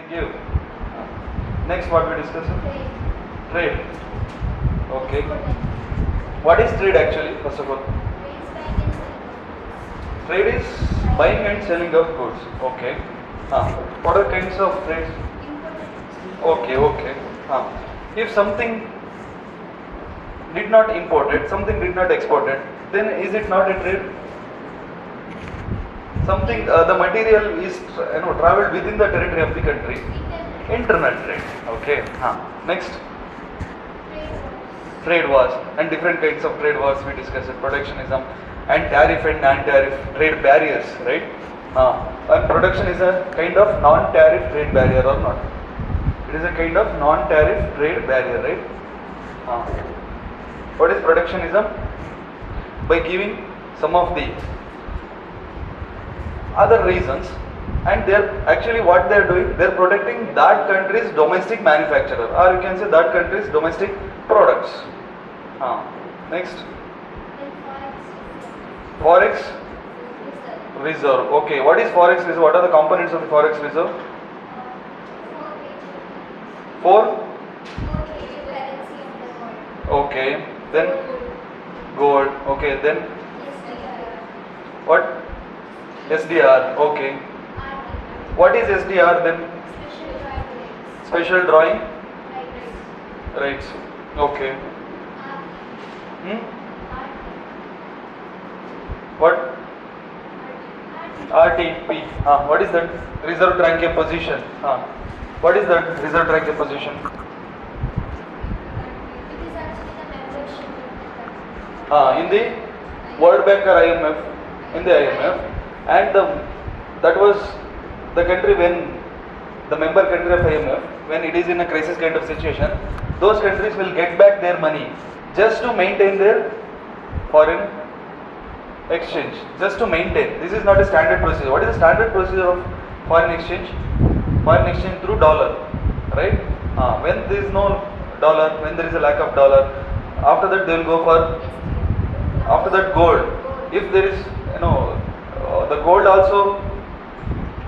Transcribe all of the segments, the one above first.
Give. Next, what we discuss? Trade. Okay. What is trade actually? First of all, trade is buying and selling of goods. Okay. What are kinds of trades? Okay. Okay. If something did not imported, something did not exported, then is it not a trade? Something the material is traveled within the territory of the country. Internal trade. Okay. Next. Trade wars and different kinds of trade wars we discussed. Protectionism and tariff and non-tariff trade barriers, right? And protection is a kind of non-tariff trade barrier or not? It is a kind of non-tariff trade barrier, right? What is protectionism? By giving some of the other reasons, and they're actually what they're doing, they're protecting that country's domestic manufacturer, or you can say that country's domestic products. Next, forex reserve. Okay, what is forex reserve? What are the components of the forex reserve? Four. Okay, then gold. Okay, then what? SDR. Okay. What is SDR then? Special drawing rights. Okay. What? RTP. What is that? Reserve rank position. What is that? Reserve rank position. In the World Bank or IMF, in the IMF, and that was the country when the member country of IMF, when it is in a crisis kind of situation, those countries will get back their money just to maintain their foreign exchange, just to maintain. This is not a standard procedure. What is the standard procedure of foreign exchange? Foreign exchange through dollar, right? When there is no dollar, when there is a lack of dollar, after that they will go for, after that gold. If there is, the gold also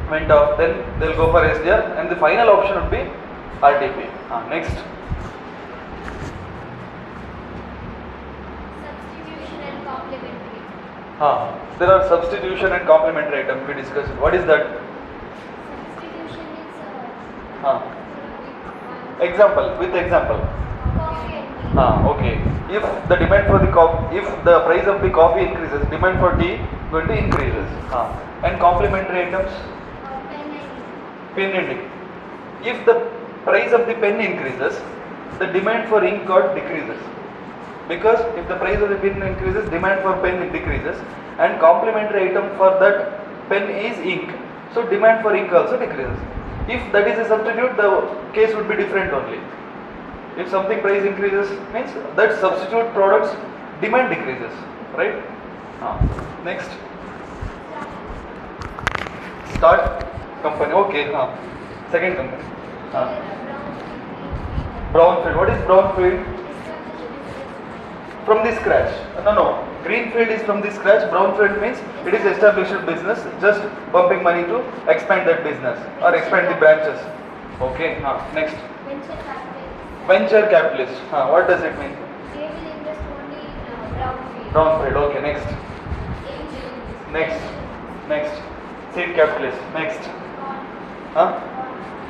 went off, then they will go for SDR, and the final option would be RTP. Next. Substitution and complementary. There are substitution and complementary items we discussed. What is that? Substitution is Example, with example. coffee and tea. Okay. If the demand for the coffee, if the price of the coffee increases, demand for tea going to increases. And complementary items, Pen and ink. pen and ink. If the price of the pen increases, the demand for ink got decreases. Because if the price of the pen increases, demand for pen decreases, and complementary item for that pen is ink. So demand for ink also decreases. If that is a substitute, the case would be different only. If something price increases, means that substitute products demand decreases, right? Next. Start company. Okay. Second company. Brownfield. What is brownfield? From the scratch. No. Greenfield is from the scratch. Brownfield means it is established business, just pumping money to expand that business or expand the branches. Okay. Next. Venture capital. Venture capitalist. What does it mean? They will invest only in brownfield. Brownfield. Okay. Next. Angel. Next. Seed capitalist. Next. Bond.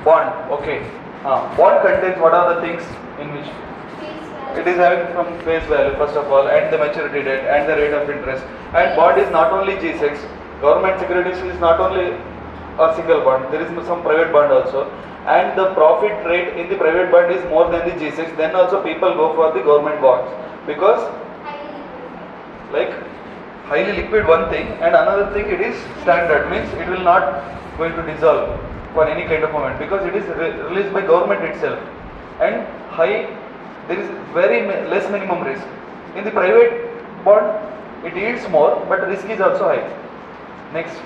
Bond. Okay. Bond contains what are the things in which? Face value. It is having from face value first of all, and the maturity date and the rate of interest. And bond is not only G6. Government securities is not only a single bond. There is some private bond also. And the profit rate in the private bond is more than the G6. Then also people go for the government bonds because like highly liquid one thing, and another thing it is standard, means it will not going to dissolve for any kind of moment because it is released by government itself, and high, there is very less minimum risk. In the private bond it yields more, but risk is also high. Next,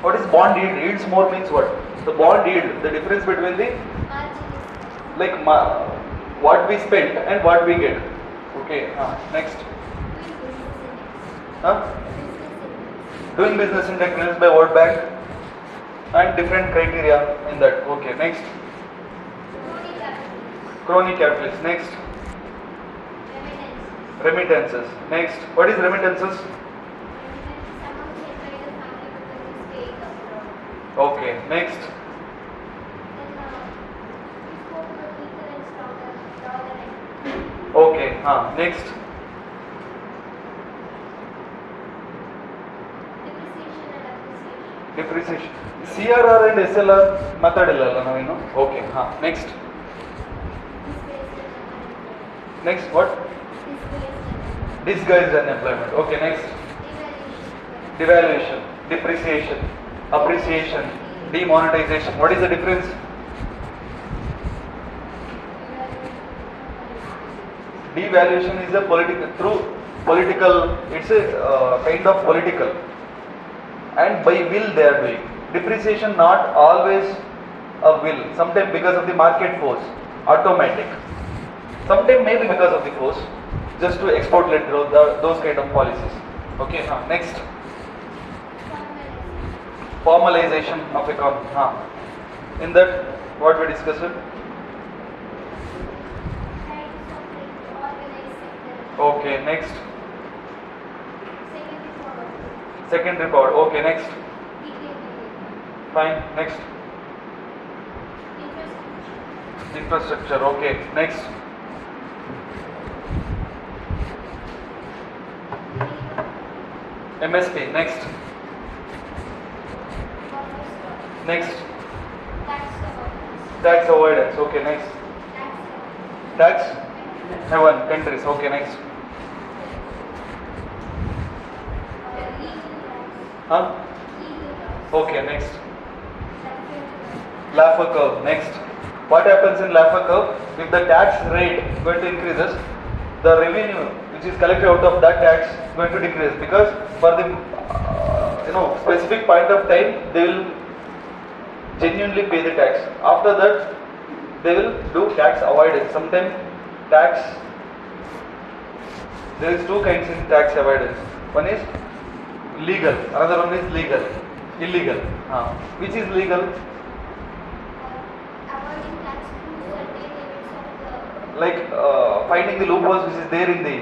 what is bond yield? Yields more means what? The bond yield, the difference between the like what we spent and what we get. Okay. Next. Doing business index released by World Bank. and different criteria in that. Okay, next. Crony capital. Crony capitalists. Next. Remittances. Remittances. Next. What is remittances? Remittances among sent by the family because they stay abroad. Okay, next. Then we spoke about weaker and stronger dollar and Okay, next. depreciation and appreciation. Depreciation. CRR and SLR method illalla navinu. Okay, next. Displaced and unemployment. Next, what? Displaced and unemployment. Disguised unemployment. Okay, next. Devaluation. Devaluation, depreciation, appreciation, demonetization. What is the difference? Devaluation is a political, it's a kind of political, and by will they are doing. Depreciation not always a will, sometimes because of the market force, automatic. Sometimes maybe because of the force, just to export led growth, those kind of policies. Okay, next. Formalization. Formalization of economy. In that, what we discussed? Types of organized sector. Okay, next. Secondary power. Secondary power. Okay, next. Retail behavior. Fine. Next. Infrastructure. Infrastructure. Okay, next. MSP. Next. Buffer stock. Next. Tax avoidance. Tax avoidance. Okay, next. Tax Tax heaven countries. Okay, next. legal laws. Huh? Legal laws. Okay, next. Laffer Laffer curve. Next. What happens in Laffer curve? If the tax rate going to increases, the revenue which is collected out of that tax going to decrease, because for the specific point of time they will genuinely pay the tax. After that they will do tax avoidance. Sometimes tax, there is two kinds in tax avoidance. One is legal, another one is legal, illegal. Which is legal? avoiding tax to certain limits of the Like finding the loopholes which is there in the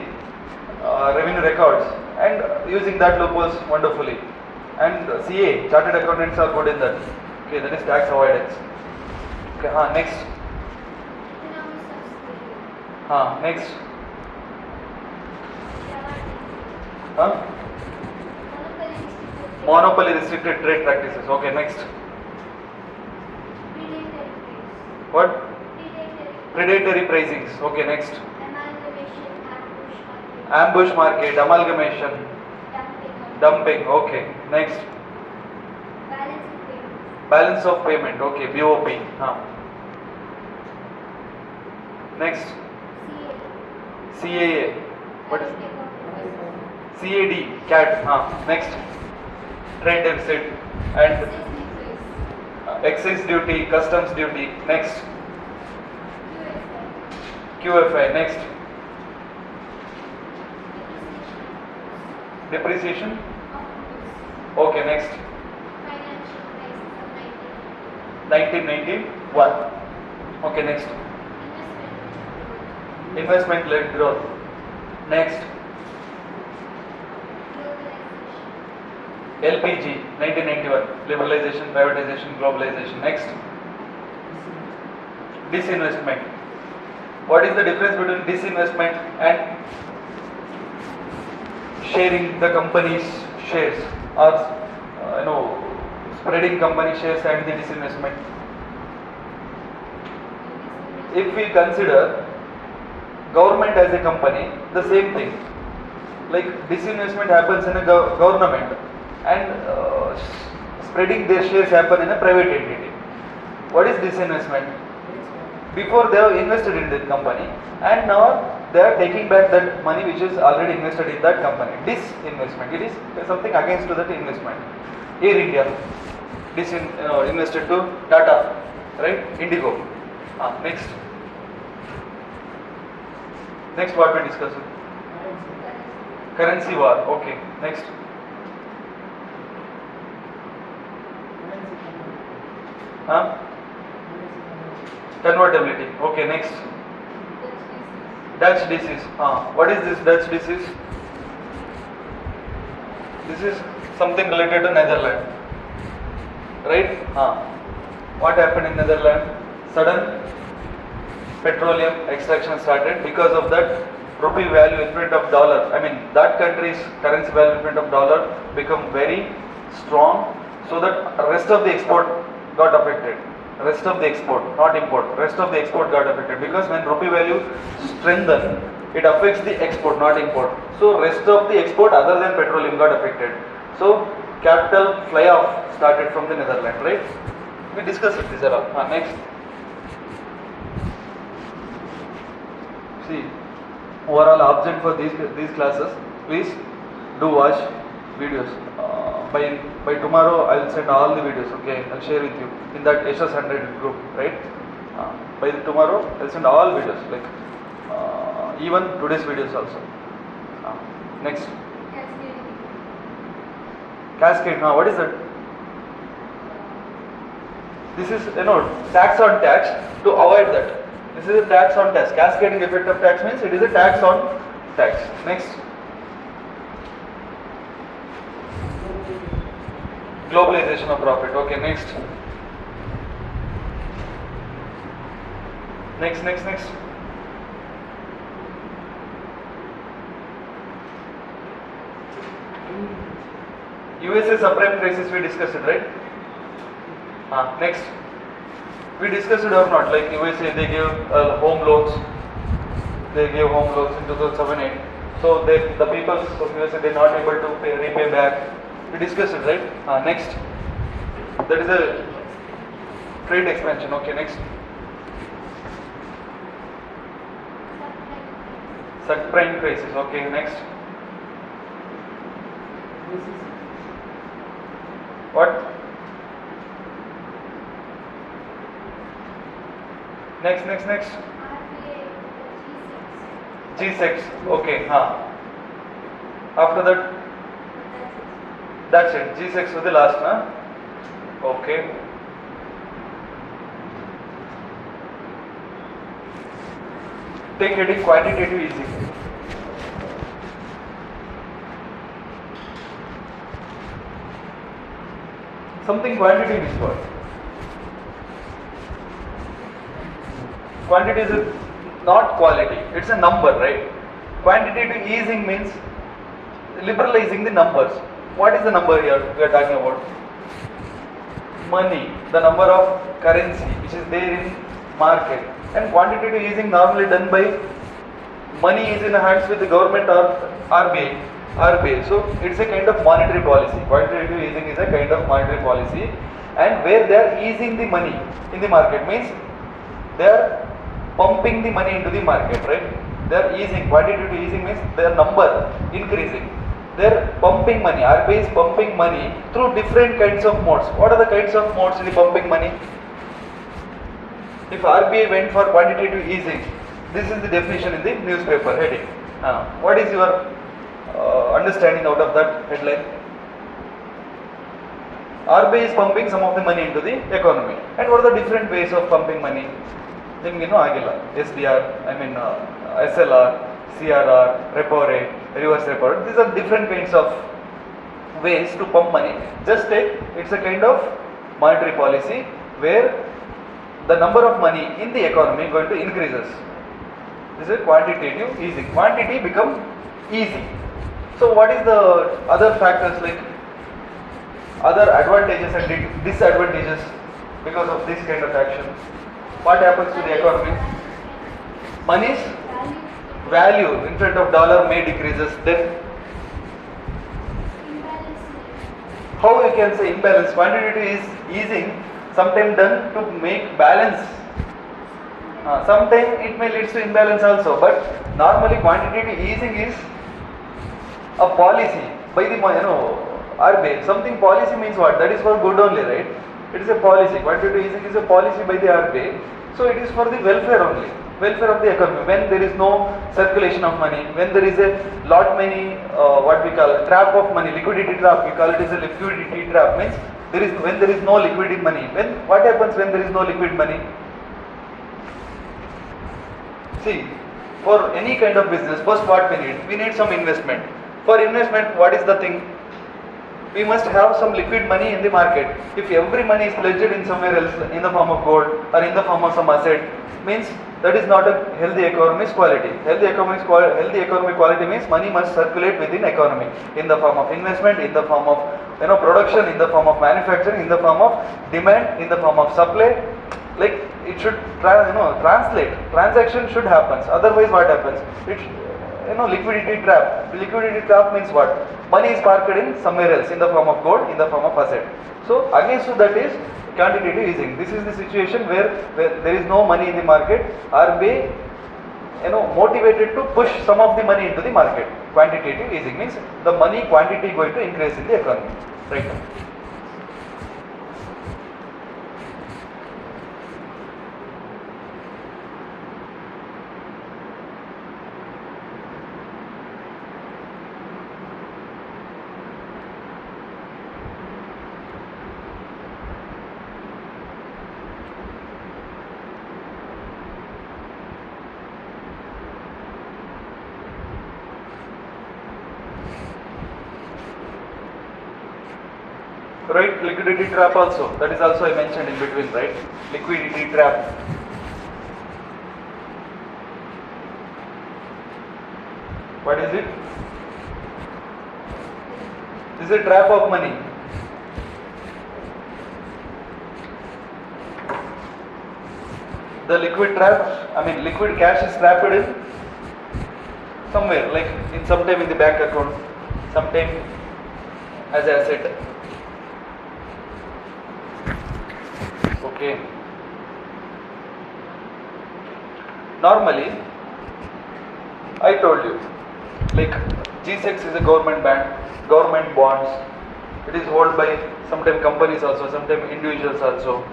revenue records and using that loopholes wonderfully. And CA, chartered accountants are good in that. Okay, that is tax avoidance. Okay, next. economics of scale. Next. Monopoly Monopoly restricted trade practices. Okay, next. predatory trades. What? Predatory Predatory pricings. Okay, next. amalgamation, ambush market, Ambush market, amalgamation, dumping, dumping. Okay, next. balance of payments, Balance of payment. Okay, BOP. Next. CAA. What is CAD? CAT. Next. Trade deficit and excise duty, customs duty. Next. QFI. Next. Depreciation. Okay, next. financial crisis of 1991. Okay, next. Investment led growth. Next. LPG 1991. Liberalization, privatization, globalization. Next. Disinvestment. What is the difference between disinvestment and sharing the company's shares, or spreading company shares and the disinvestment? If we consider government as a company, the same thing. Like disinvestment happens in a government, and spreading their shares happen in a private entity. What is disinvestment? Before they have invested in that company, and now they are taking back that money which is already invested in that company. Disinvestment. It is something against to that investment. Air India invested to Tata, right? Indigo. Next. Next, what we discussed? Currency war. Okay. Next. Huh? Convertibility. Okay, next. Dutch disease. What is this Dutch disease? This is something related to Netherlands, right? What happened in Netherlands? Sudden petroleum extraction started. Because of that, rupee value in front of dollar, I mean that country's currency value in front of dollar become very strong, so that rest of the export got affected. Rest of the export, not import, rest of the export got affected, because when rupee value strengthen, it affects the export, not import. So rest of the export other than petroleum got affected. So capital fly off started from the Netherlands, right? We discussed this around. Next. See, overall object for these classes, please do watch videos. By tomorrow I will send all the videos. Okay, I'll share with you in that SS100 group, right? By tomorrow I'll send all videos, like even today's videos also. Next. Cascade. Now what is that? This is, tax on tax. To avoid that, this is a tax on tax. Cascading effect of tax means it is a tax on tax. Next. Globalization of profit. Okay, next. Next. USA subprime crisis, we discussed it, right? Next. We discussed it or not? Like USA, they gave home loans. They gave home loans in 2007-8. So the people of USA, they not able to repay back. We discussed it, right? Next. That is a trade expansion. Okay, next. Subprime crisis. Okay, next. What? Next. G6. Okay. After that, that's it. G6 was the last, Okay. Take heading quantitative easing. Something quantitative is what? Quantity is not quality, it's a number, right? Quantitative easing means liberalizing the numbers. What is the number here we are talking about? Money, the number of currency which is there in market. And quantitative easing normally done by money is in the hands with the government or RBI. So it's a kind of monetary policy. Quantitative easing is a kind of monetary policy, and where they are easing the money in the market means they are pumping the money into the market, right? They are easing. Quantitative easing means their number increasing. They are pumping money. RBI is pumping money through different kinds of modes. What are the kinds of modes in the pumping money? If RBI went for quantitative easing, this is the definition in the newspaper heading. What is your understanding out of that headline? RBI is pumping some of the money into the economy. And what are the different ways of pumping money? SDR, SLR, CRR, repo rate, reverse repo rate. These are different kinds of ways to pump money. Just take, it's a kind of monetary policy where the number of money in the economy going to increases. This is quantitative easing. Quantity become easy. So what is the other factors, like other advantages and disadvantages because of this kind of action? What happens to the economy? Money's value in front of dollar may decreases. Then how you can say imbalance? Quantitative is easing sometimes done to make balance. Sometimes it may lead to imbalance also, but normally quantitative easing is a policy by the RBI. Something policy means what? That is for good only, right? It is a policy. Quantitative easing is a policy by the RBI. So it is for the welfare only, welfare of the economy. When there is no circulation of money, when there is a lot many what we call trap of money, liquidity trap, we call it as a liquidity trap, means when there is no liquid money. What happens when there is no liquid money? See, for any kind of business, first what we need? We need some investment. For investment, what is the thing? We must have some liquid money in the market. If every money is pledged in somewhere else, in the form of gold or in the form of some asset, means that is not a healthy economy's quality. Healthy economic quality means money must circulate within economy in the form of investment, in the form of production, in the form of manufacturing, in the form of demand, in the form of supply. Like it should translate. Transaction should happen. Otherwise, what happens? Liquidity trap. Liquidity trap means what? Money is parked in somewhere else in the form of gold, in the form of asset. So against that is quantitative easing. This is the situation where there is no money in the market. RBI motivated to push some of the money into the market. Quantitative easing means the money quantity going to increase in the economy. Right. Right, liquidity trap also. That is also I mentioned in between, right? Liquidity trap. What is it? This is a trap of money. The liquid cash is trapped in somewhere, like sometime in the bank account, sometime as an asset. Okay. Normally, I told you, like G-Secs is a government bonds. It is held by sometimes companies also, sometimes individuals also.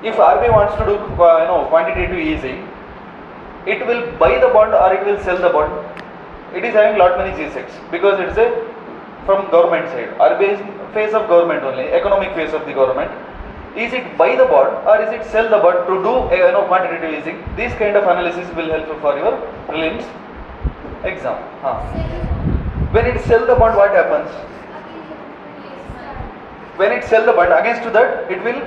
If RBI wants to do quantitative easing, it will buy the bond or it will sell the bond. It is having lot many G-Secs because it is from government side. RBI is face of government only, economic face of the government. Is it buy the bond or is it sell the bond to do quantitative easing? This kind of analysis will help you for your prelims exam. When it sell the bond, what happens? When it sell the bond, against to that it will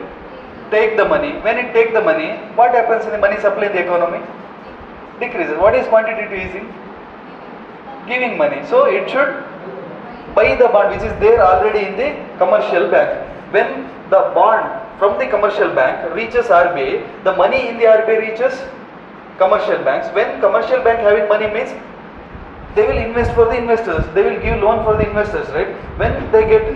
take the money. When it take the money, what happens in the money supply in the economy? Decreases. What is quantitative easing? Giving money. So it should buy the bond which is there already in the commercial bank. When the bond from the commercial bank reaches RBI, the money in the RBI reaches commercial banks. When commercial bank having money means they will invest for the investors. They will give loan for the investors, right? When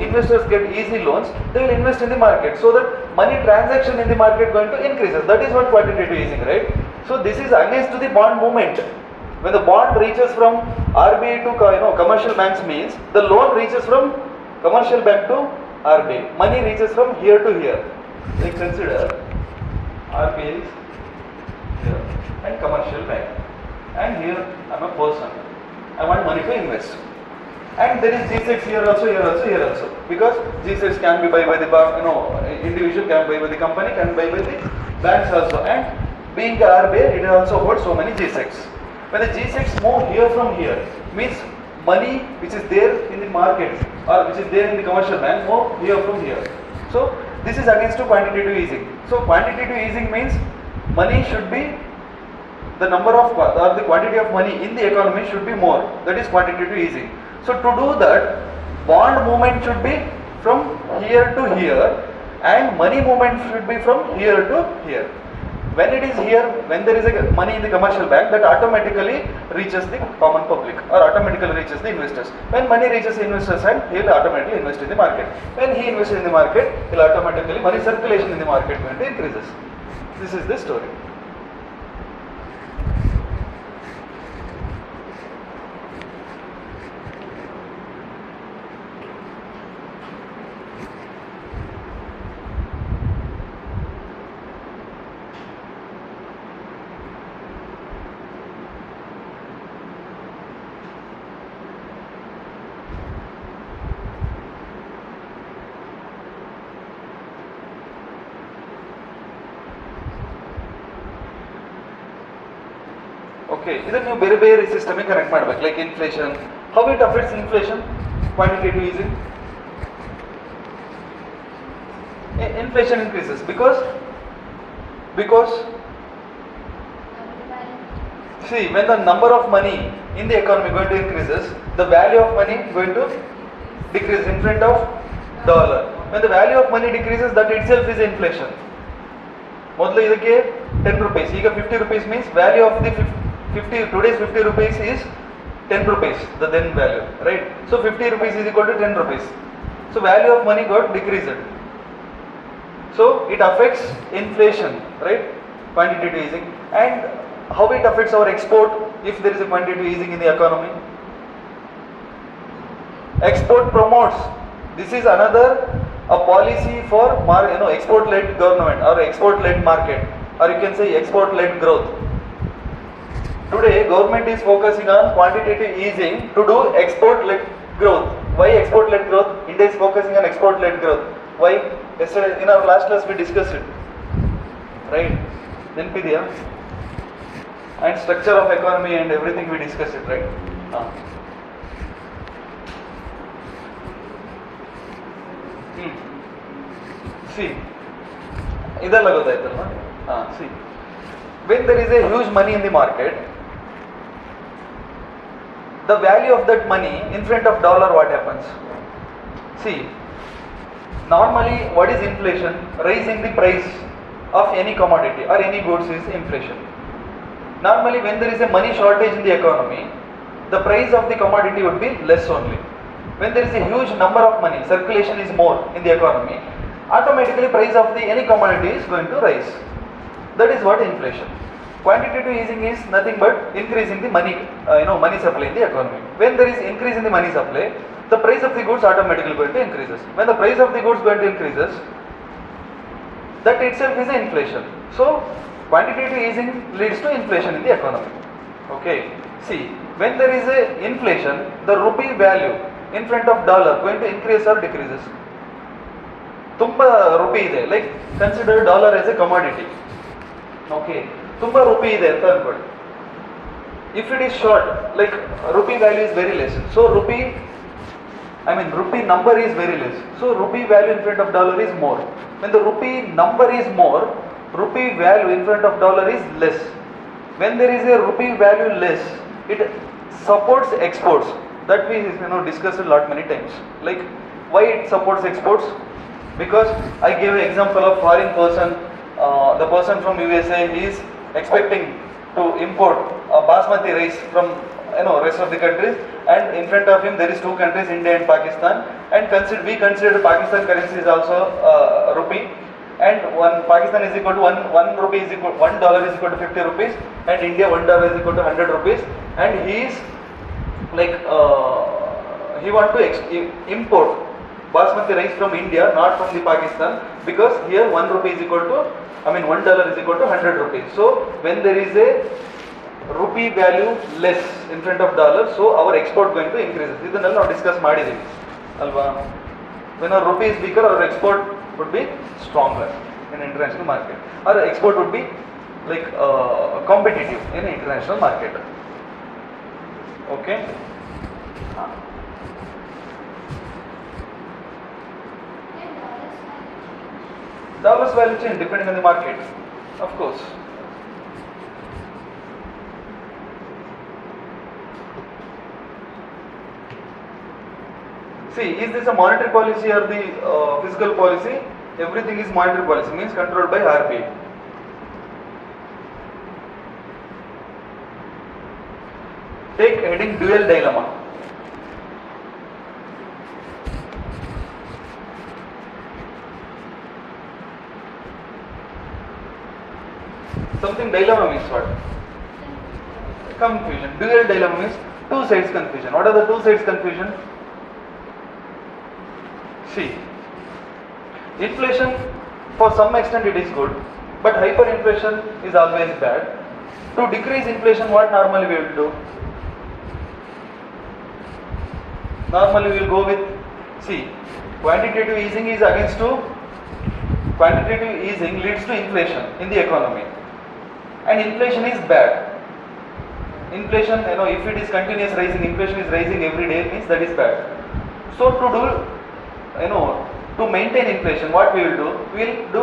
investors get easy loans, they will invest in the market. So that money transaction in the market going to increases. That is what quantitative easing, right? So this is against to the bond movement. When the bond reaches from RBI to commercial banks means the loan reaches from commercial bank to RBI. Money reaches from here to here. Like consider RBI is here and commercial bank, and here I am a person. I want money to invest. And there is G-Secs here also, here also, here also. Because G-Secs can be buy by the individual, can buy by the company, can buy by the banks also. And being the RBI, it also holds so many G-Secs. When the G-Secs move here from here, means money which is there in the market or which is there in the commercial bank move here from here. So this is against to quantitative easing. So quantitative easing means money should be the number of or the quantity of money in the economy should be more. That is quantitative easing. So to do that, bond movement should be from here to here and money movement should be from here to here. When it is here, when there is a money in the commercial bank, that automatically reaches the common public or automatically reaches the investors. When money reaches the investors hand, he will automatically invest in the market. When he invests in the market, he will automatically money circulation in the market going to increases. This is the story. Okay, ಇದನ್ನು ನೀವು ಬೇರೆ ಬೇರೆ ಸಿಸ್ಟಮಿಗೆ connect ಮಾಡ್ಬೇಕು. Like inflation, how it affects inflation, quantitative easing. Inflation increases because see, when the number of money in the economy going to increases, the value of money going to decrease in front of dollar. When the value of money decreases, that itself is inflation. ಮೊದಲು ಇದಕ್ಕೆ 10 rupees, ಈಗ 50 rupees means value of the 50 today's 50 rupees is 10 rupees, the then value, right? So 50 rupees is equal to 10 rupees. So value of money got decreased. So it affects inflation, right? Quantitative easing. And how it affects our export if there is a quantitative easing in the economy? Export promotes. This is another a policy for export-led government or export-led market, or you can say export-led growth. Today government is focusing on quantitative easing to do export-led growth. Why export-led growth? India is focusing on export-led growth. Why? Yesterday in our last class we discussed it, right? Then PDA and structure of economy and everything we discussed it, right? See, ಇದೆಲ್ಲ ಗೊತ್ತಾಯ್ತಲ್ವಾ? See, when there is a huge money in the market, the value of that money in front of dollar, what happens? See, normally what is inflation? Raising the price of any commodity or any goods is inflation. Normally when there is a money shortage in the economy, the price of the commodity would be less only. When there is a huge number of money, circulation is more in the economy, automatically price of the any commodity is going to rise. That is what inflation. Quantitative easing is nothing but increasing the money, money supply in the economy. When there is increase in the money supply, the price of the goods automatically going to increases. When the price of the goods going to increases, that itself is an inflation. So quantitative easing leads to inflation in the economy. Okay. See, when there is a inflation, the rupee value in front of dollar going to increase or decreases. Tumba rupee ide, like consider dollar as a commodity. Okay. Tumba rupee ide anta ankoli. If it is short, like rupee value is very less. So rupee number is very less. So rupee value in front of dollar is more. When the rupee number is more, rupee value in front of dollar is less. When there is a rupee value less, it supports exports. That we discussed a lot many times. Like why it supports exports? Because I gave an example of foreign person, the person from USA, he is expecting to import basmati rice from rest of the countries, and in front of him there is two countries, India and Pakistan, and we consider Pakistan currency is also rupee, and Pakistan is equal to one rupee is equal $1 is equal to 50 rupees, and India $1 is equal to 100 rupees, and he is like he want to import basmati rice from India, not from the Pakistan, because here 1 rupee is equal to $1 is equal to 100 rupees. So when there is a rupee value less in front of dollar, so our export going to increases. ಇದನ್ನೆಲ್ಲ ನಾವು discuss ಮಾಡಿದ್ದೀವಿ ಅಲ್ವಾ? When our rupee is weaker, our export would be stronger in international market. Our export would be like competitive in international market. Okay. Dollar's value change depending on the market, of course. See, is this a monetary policy or the fiscal policy? Everything is monetary policy, means controlled by RBI. Take heading dual dilemma. Something dilemma means what? Confusion. Dual dilemma means two sides confusion. What are the two sides confusion? See, inflation for some extent it is good, but hyperinflation is always bad. To decrease inflation, what normally we will do? Normally we will go with, see, quantitative easing is against to, quantitative easing leads to inflation in the economy, and inflation is bad. inflation, if it is continuous rising, inflation is rising every day, means that is bad. So to do, to maintain inflation, what we will do? We will do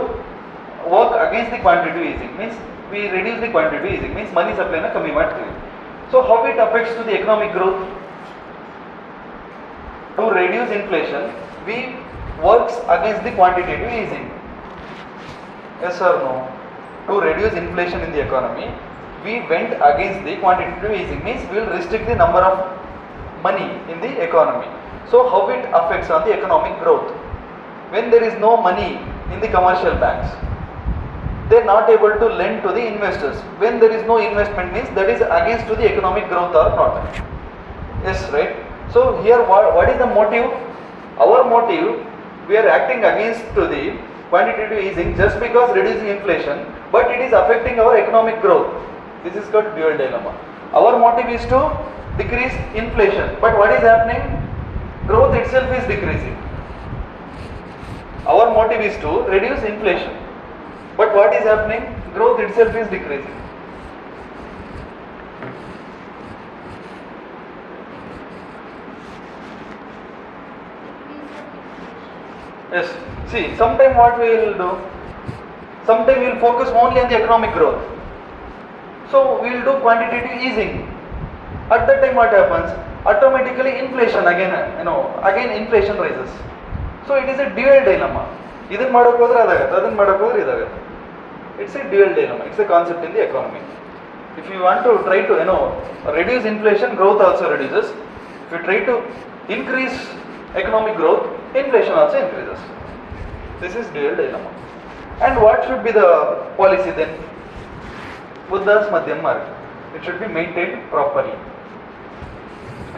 work against the quantitative easing, means we reduce the quantitative easing, means money supply na kami ಮಾಡ್ತೀವಿ. So how it affects to the economic growth? To reduce inflation, we works against the quantitative easing. Yes or no? To reduce inflation in the economy, we went against the quantitative easing, means we will restrict the number of money in the economy. So how it affects on the economic growth? When there is no money in the commercial banks, they are not able to lend to the investors. When there is no investment, means that is against to the economic growth or not? Yes, right? So here what is the motive? Our motive, we are acting against to the quantitative easing just because reducing inflation, but it is affecting our economic growth. This is called dual dilemma. Our motive is to decrease inflation, but what is happening? Growth itself is decreasing. Our motive is to reduce inflation, but what is happening? Growth itself is decreasing. Yes, see, sometime what we will do? Sometime we will focus only on the economic growth. So we will do quantitative easing. At that time what happens? Automatically inflation again, again inflation rises. So it is a dual dilemma. Idan madok hodre adagutte, adan madok hodre idagutte. It's a dual dilemma. It's a concept in the economy. If you want to try to reduce inflation, growth also reduces. If you try to increase economic growth, inflation also increases. This is dual dilemma. And what should be the policy then? Buddha's Madhyam Marg. It should be maintained properly,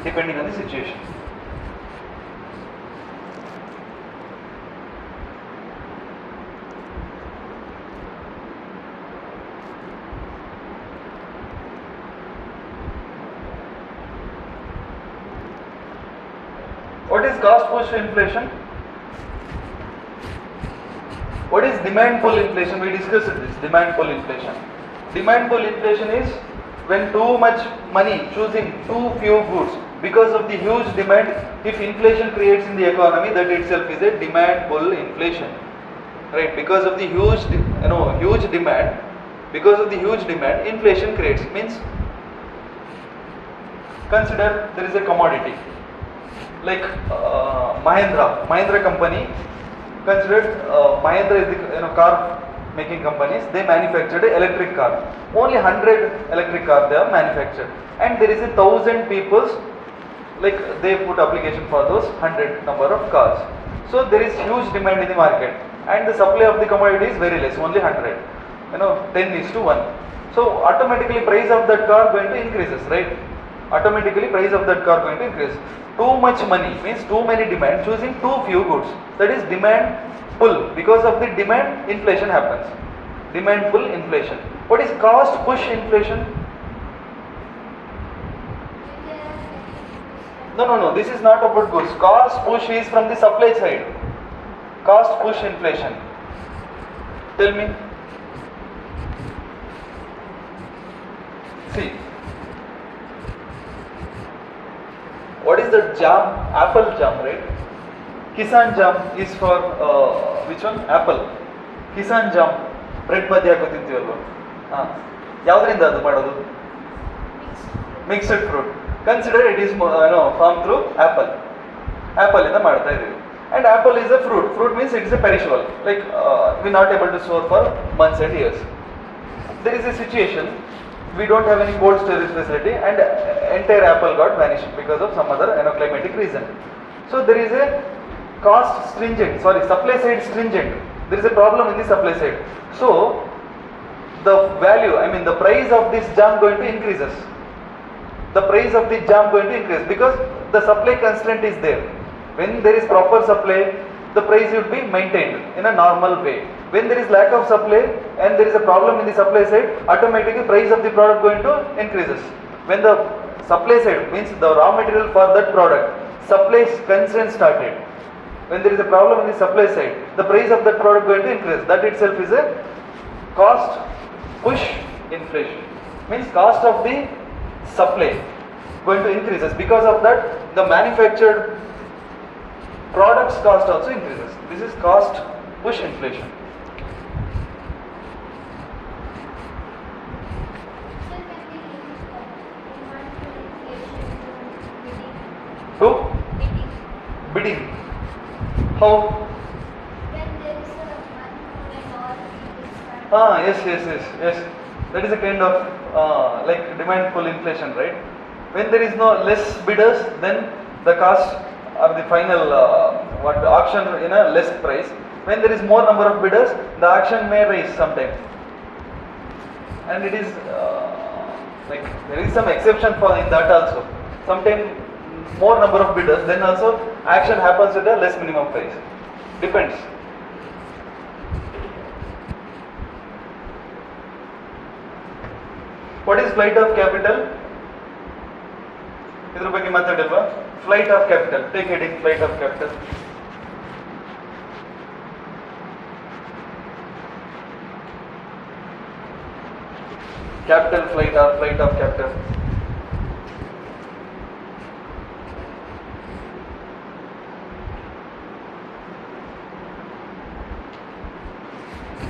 depending on the situation. What is cost push inflation? What is demand pull inflation? We discussed this, demand pull inflation. Demand pull inflation is when too much money choosing too few goods. Because of the huge demand, if inflation creates in the economy, that itself is a demand pull inflation. Right? Because of the huge demand, inflation creates. Means, consider there is a commodity like Mahindra company. Considered Mahindra is the car making companies. They manufactured an electric car. Only 100 electric cars they have manufactured, and there is 1,000 people. Like they put application for those 100 number of cars. So there is huge demand in the market, and the supply of the commodity is very less, only 100. 10:1. So automatically price of that car going to increases, right? Automatically price of that car going to increase. Too much money means too many demand choosing too few goods. That is demand pull. Because of the demand, inflation happens. Demand pull inflation. What is cost push inflation? No. This is not about goods. Cost push is from the supply side. Cost push inflation. Tell me. See. What is the jam? Apple jam, right? Kisan jam is for which one? Apple. Kisan jam. Bread madhya hako tintivalla. Yavadrinda adu madodu? Mixed fruit. Consider it is formed through apple. Apple inda ಮಾಡ್ತಾ ಇದೀವಿ. And apple is a fruit. Fruit means it is a perishable. Like we are not able to store for months and years. There is a situation. We don't have any cold storage facility, and entire apple got vanished because of some other climatic reason. So there is a supply side stringent. There is a problem in the supply side. So the value, the price of this jam going to increases. The price of the jam going to increase because the supply constraint is there. When there is proper supply, the price would be maintained in a normal way. When there is lack of supply and there is a problem in the supply side, automatically price of the product going to increases. When the supply side means the raw material for that product, supply constraint started. When there is a problem in the supply side, the price of that product going to increase. That itself is a cost push inflation. Means cost of the supply going to increases. Because of that, the manufactured products cost also increases. This is cost push inflation. Sir, can we use demand pull inflation To bidding? bidding. How? When there is a month and all people start. Yes. That is a kind of like demand pull inflation, right? When there is no less bidders, then the cost or the final what auction in a less price. When there is more number of bidders, the auction may rise sometime. And it is like there is some exception for in that also. Sometimes more number of bidders, then also action happens at a less minimum price. Depends. What is flight of capital? ಇದ್ರ ಬಗ್ಗೆ ಮಾತಾಡಿಲ್ವಾ? Flight of capital. Take heading flight of capital. Capital flight or flight of capital.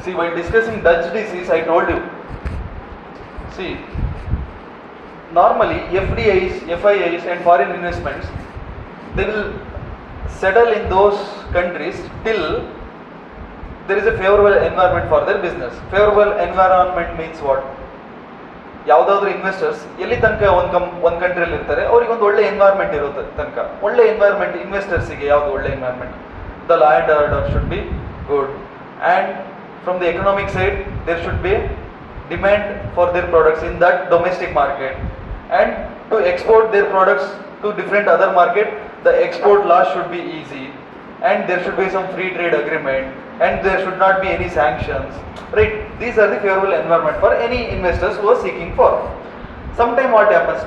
See, while discussing Dutch disease, I told you. See, normally FDIs, FIIs and foreign investments, they will settle in those countries till there is a favorable environment for their business. Favorable environment means what? ಯಾವುದಾದ್ರೂ investors ಎಲ್ಲಿ ತನಕ ಒಂದು ಕಂಟ್ರಿಯಲ್ಲಿ ಇರ್ತಾರೆ ಅವ್ರಿಗೆ ಒಂದು ಒಳ್ಳೆ environment ಇರೋ ತನಕ. ಒಳ್ಳೆ ಎನ್ವೈರ್ಮೆಂಟ್ ಇನ್ವೆಸ್ಟರ್ಸಿಗೆ ಯಾವುದು ಒಳ್ಳೆ environment? The law and order should be good, and from the economic side there should be demand for their products in that domestic market, and to export their products to different other market, the export law should be easy, and there should be some free trade agreement, and there should not be any sanctions, right? These are the favorable environment for any investors who are seeking for. Sometime what happens,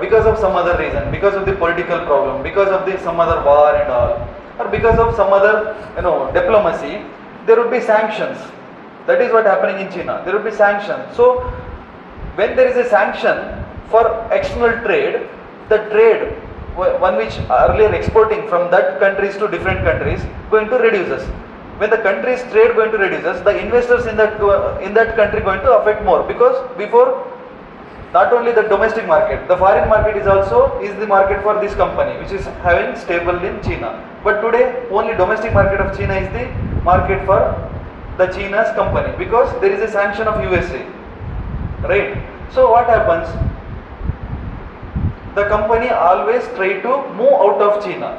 because of some other reason, because of the political problem, because of the some other war and all, or because of some other diplomacy, there would be sanctions. That is what happening in China. There will be sanctions. So, when there is a sanction for external trade, the trade, one which earlier exporting from that countries to different countries, going to reduces. When the country's trade going to reduces, the investors in that country going to affect more, because before not only the domestic market, the foreign market is the market for this company, which is having stable in China. But today, only domestic market of China is the market for the China's company, because there is a sanction of USA, right? So what happens? The company always try to move out of China,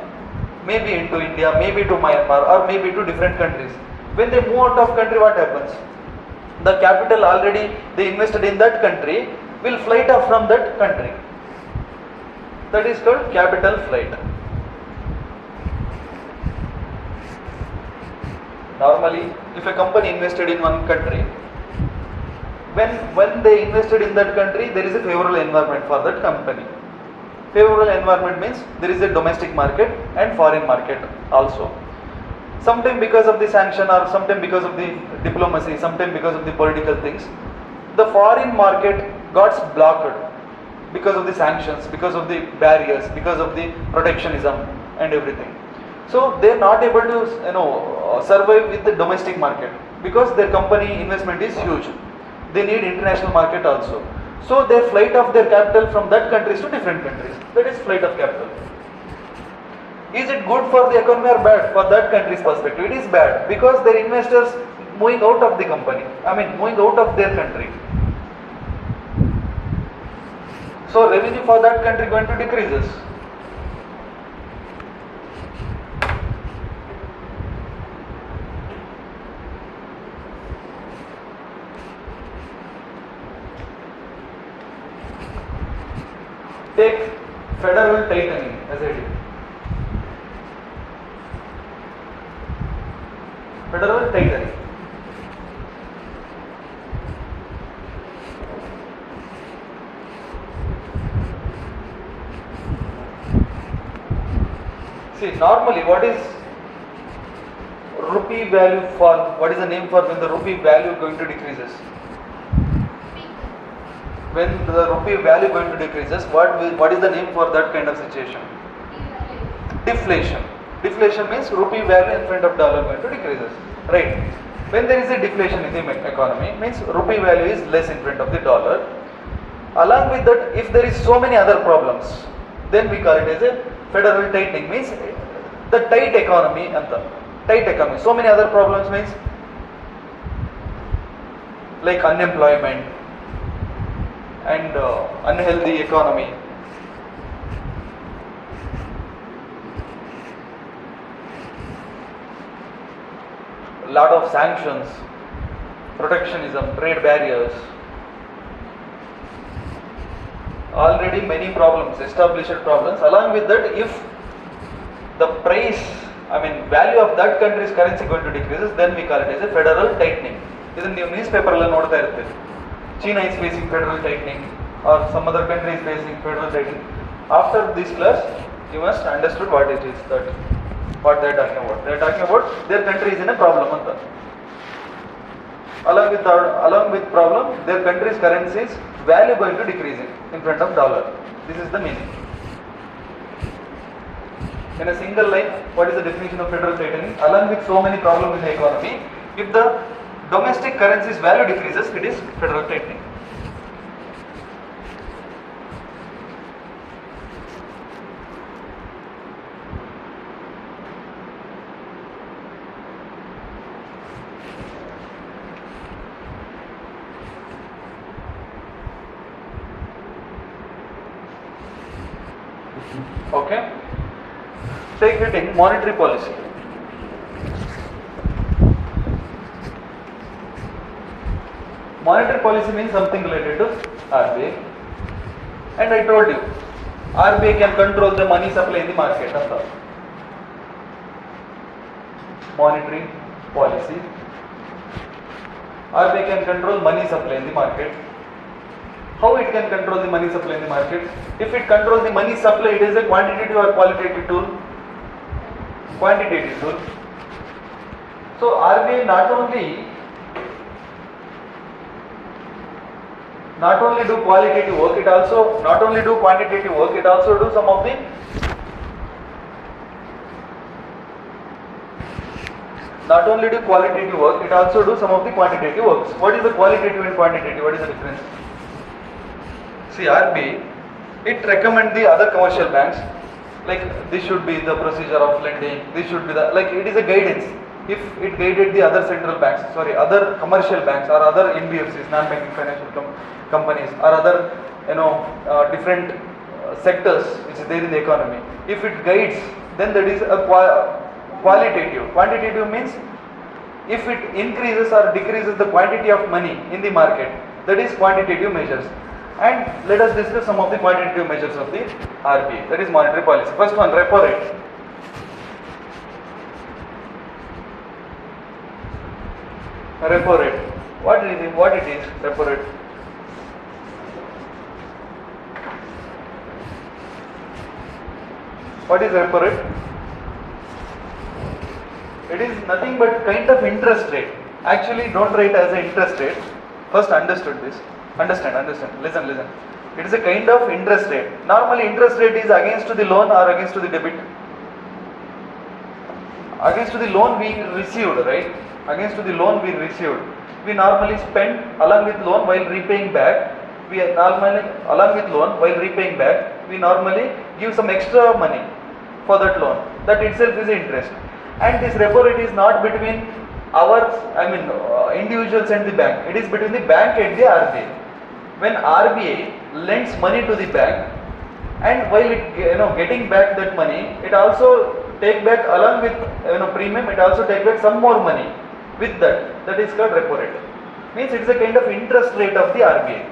maybe into India, maybe to Myanmar, or maybe to different countries. When they move out of country, what happens? The capital already they invested in that country will flight off from that country. That is called capital flight. Normally, if a company invested in one country, when they invested in that country, there is a favorable environment for that company. Favorable environment means there is a domestic market and foreign market also. Sometimes because of the sanction, or sometimes because of the diplomacy, sometimes because of the political things, the foreign market got blocked because of the sanctions, because of the barriers, because of the protectionism and everything. So they are not able to survive with the domestic market, because their company investment is huge. They need international market also. So they flight off their capital from that countries to different countries. That is flight of capital. Is it good for the economy or bad? For that country's perspective, it is bad, because their investors moving out of the company. Moving out of their country. So revenue for that country going to decreases. Take federal tightening as I did. Federal tightening. See, normally what is rupee value fall? What is the name for when the rupee value going to decreases? when the rupee value going to decreases, what is the name for that kind of situation? Deflation. Deflation means rupee value in front of dollar going to decreases, right? When there is a deflation in the economy, means rupee value is less in front of the dollar. Along with that, if there is so many other problems, then we call it as a federal tightening, means the tight economy and the tight economy. So many other problems means like unemployment and unhealthy economy. Lot of sanctions, protectionism, trade barriers. Already many problems, established problems. Along with that, if the price, value of that country's currency going to decreases, then we call it as a federal tightening. This is news paper la nodta irthe. China is facing federal tightening, or some other country is facing federal tightening. After this class, you must understood what it is, that what they are talking about. They are talking about their country is in a problem. Along with problem, their country's currency's value going to decreasing in front of dollar. This is the meaning. In a single line, what is the definition of federal tightening? Along with so many problems in the economy, if the domestic currency's value decreases, it is federal tightening. Okay. Take heading monetary policy. Monetary policy means something related to RBI. And I told you, RBI can control the money supply in the market. Monetary policy. RBI can control money supply in the market. How it can control the money supply in the market? If it controls the money supply, it is a quantitative or qualitative tool? Quantitative tool. So RBI not only do qualitative work, it also not only do quantitative work, it also do some of the not only do qualitative work, it also do some of the quantitative works. What is the qualitative and quantitative? What is the difference? See, RBI, it recommend the other commercial banks, like this should be the procedure of lending, this should be the, like it is a guidance. If it guided the other central banks, other commercial banks or other NBFCs, non-banking financial companies, or other, different sectors which is there in the economy. If it guides, then that is a qualitative. Quantitative means if it increases or decreases the quantity of money in the market, that is quantitative measures. And let us discuss some of the quantitative measures of the RBI, that is monetary policy. First one, repo rate. Repo rate. What it is? Repo rate. What is repo rate? It is nothing but kind of interest rate. Actually, don't write as an interest rate. First understand this. Understand. Listen. It is a kind of interest rate. Normally, interest rate is against to the loan or against to the debit. Against to the loan we received, right? Against to the loan we received. We normally spend along with loan while repaying back. We normally give some extra money for that loan. That itself is interest. And this repo rate is not between individuals and the bank. It is between the bank and the RBI. When RBI lends money to the bank, and while it getting back that money, it also take back along with premium. It also take back some more money with that. That is called repo rate. Means it is a kind of interest rate of the RBI.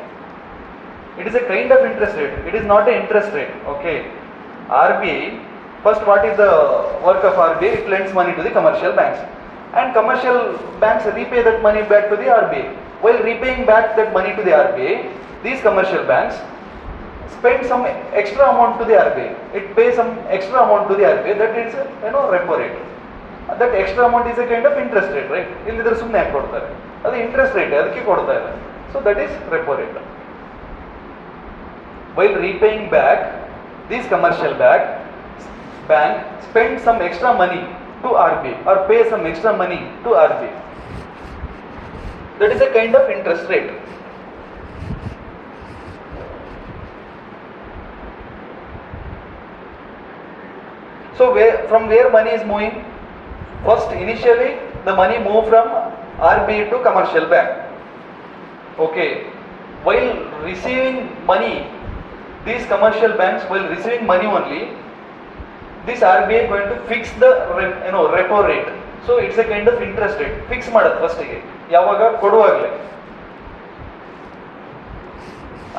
It is a kind of interest rate. It is not an interest rate. Okay. RBI. First, what is the work of RBI? It lends money to the commercial banks. And commercial banks repay that money back to the RBI. While repaying back that money to the RBI, these commercial banks spend some extra amount to the RBI. It pays some extra amount to the RBI. That is repo rate. That extra amount is a kind of interest rate, right? Illidre sumne yaake kodtare. Adu interest rate, adಕ್ಕೆ ಕೊಡ್ತಾ ಇದೆ. So that is repo rate. while repaying back, this commercial bank spend some extra money to RBI or pay some extra money to RBI. That is a kind of interest rate. So from where money is moving? First, initially the money moved from RBI to commercial bank. Okay. While receiving money, these commercial banks, while receiving money only, this RBI going to fix the repo rate. So it's a kind of interest rate. Fix madad first ಗೆ ಯಾವಾಗ ಕೊಡುವಾಗಲೇ.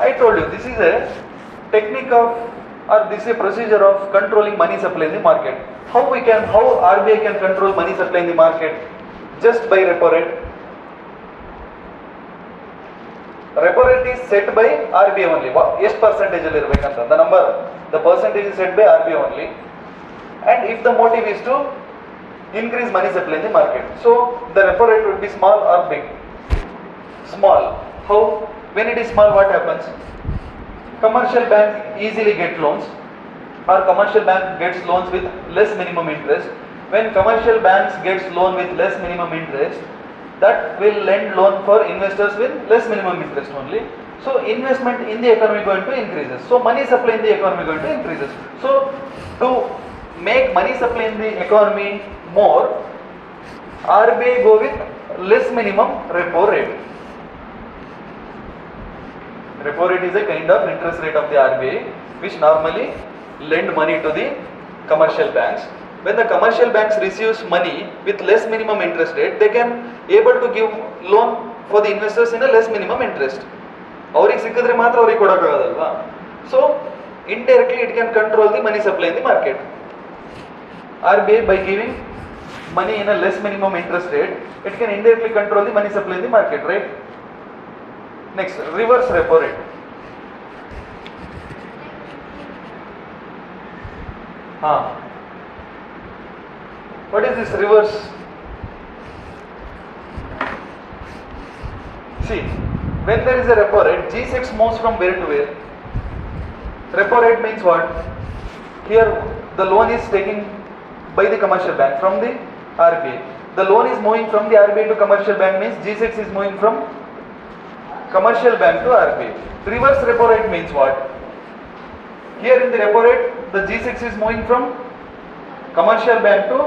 I told you this is a technique of, or this is a procedure of controlling money supply in the market. How RBI can control money supply in the market? Just by repo rate. Repo rate is set by RBI only. Yes, percentage the percentage is set by RBI only. And if the motive is to increase money supply in the market, so the repo rate would be small or big? Small. How? When it is small, what happens? Commercial bank easily get loans, or commercial bank gets loans with less minimum interest. When commercial banks gets loan with less minimum interest, that will lend loan for investors with less minimum interest only. So investment in the economy going to increases. So money supply in the economy going to increases. So to make money supply in the economy more, RBI go with less minimum repo rate. Repo rate is a kind of interest rate of the RBI which normally lend money to the commercial banks. When the commercial banks receives money with less minimum interest rate, they can able to give loan for the investors in a less minimum interest. ಅವ್ರಿಗೆ ಸಿಕ್ಕಿದ್ರೆ ಮಾತ್ರ ಅವ್ರಿಗೆ ಕೊಡೋಕ್ಕಾಗೋದಲ್ವಾ. So indirectly it can control the money supply in the market. RBI by giving money in a less minimum interest rate, it can indirectly control the money supply in the market, right? Next, reverse repo rate. What is this reverse? See, when there is a repo rate, G6 moves from where to where? Repo rate means what? Here the loan is taken by the commercial bank from the RBI. The loan is moving from the RBI to commercial bank means G6 is moving from commercial bank to RBI. Reverse repo rate means what? Here in the repo rate, the G6 is moving from commercial bank to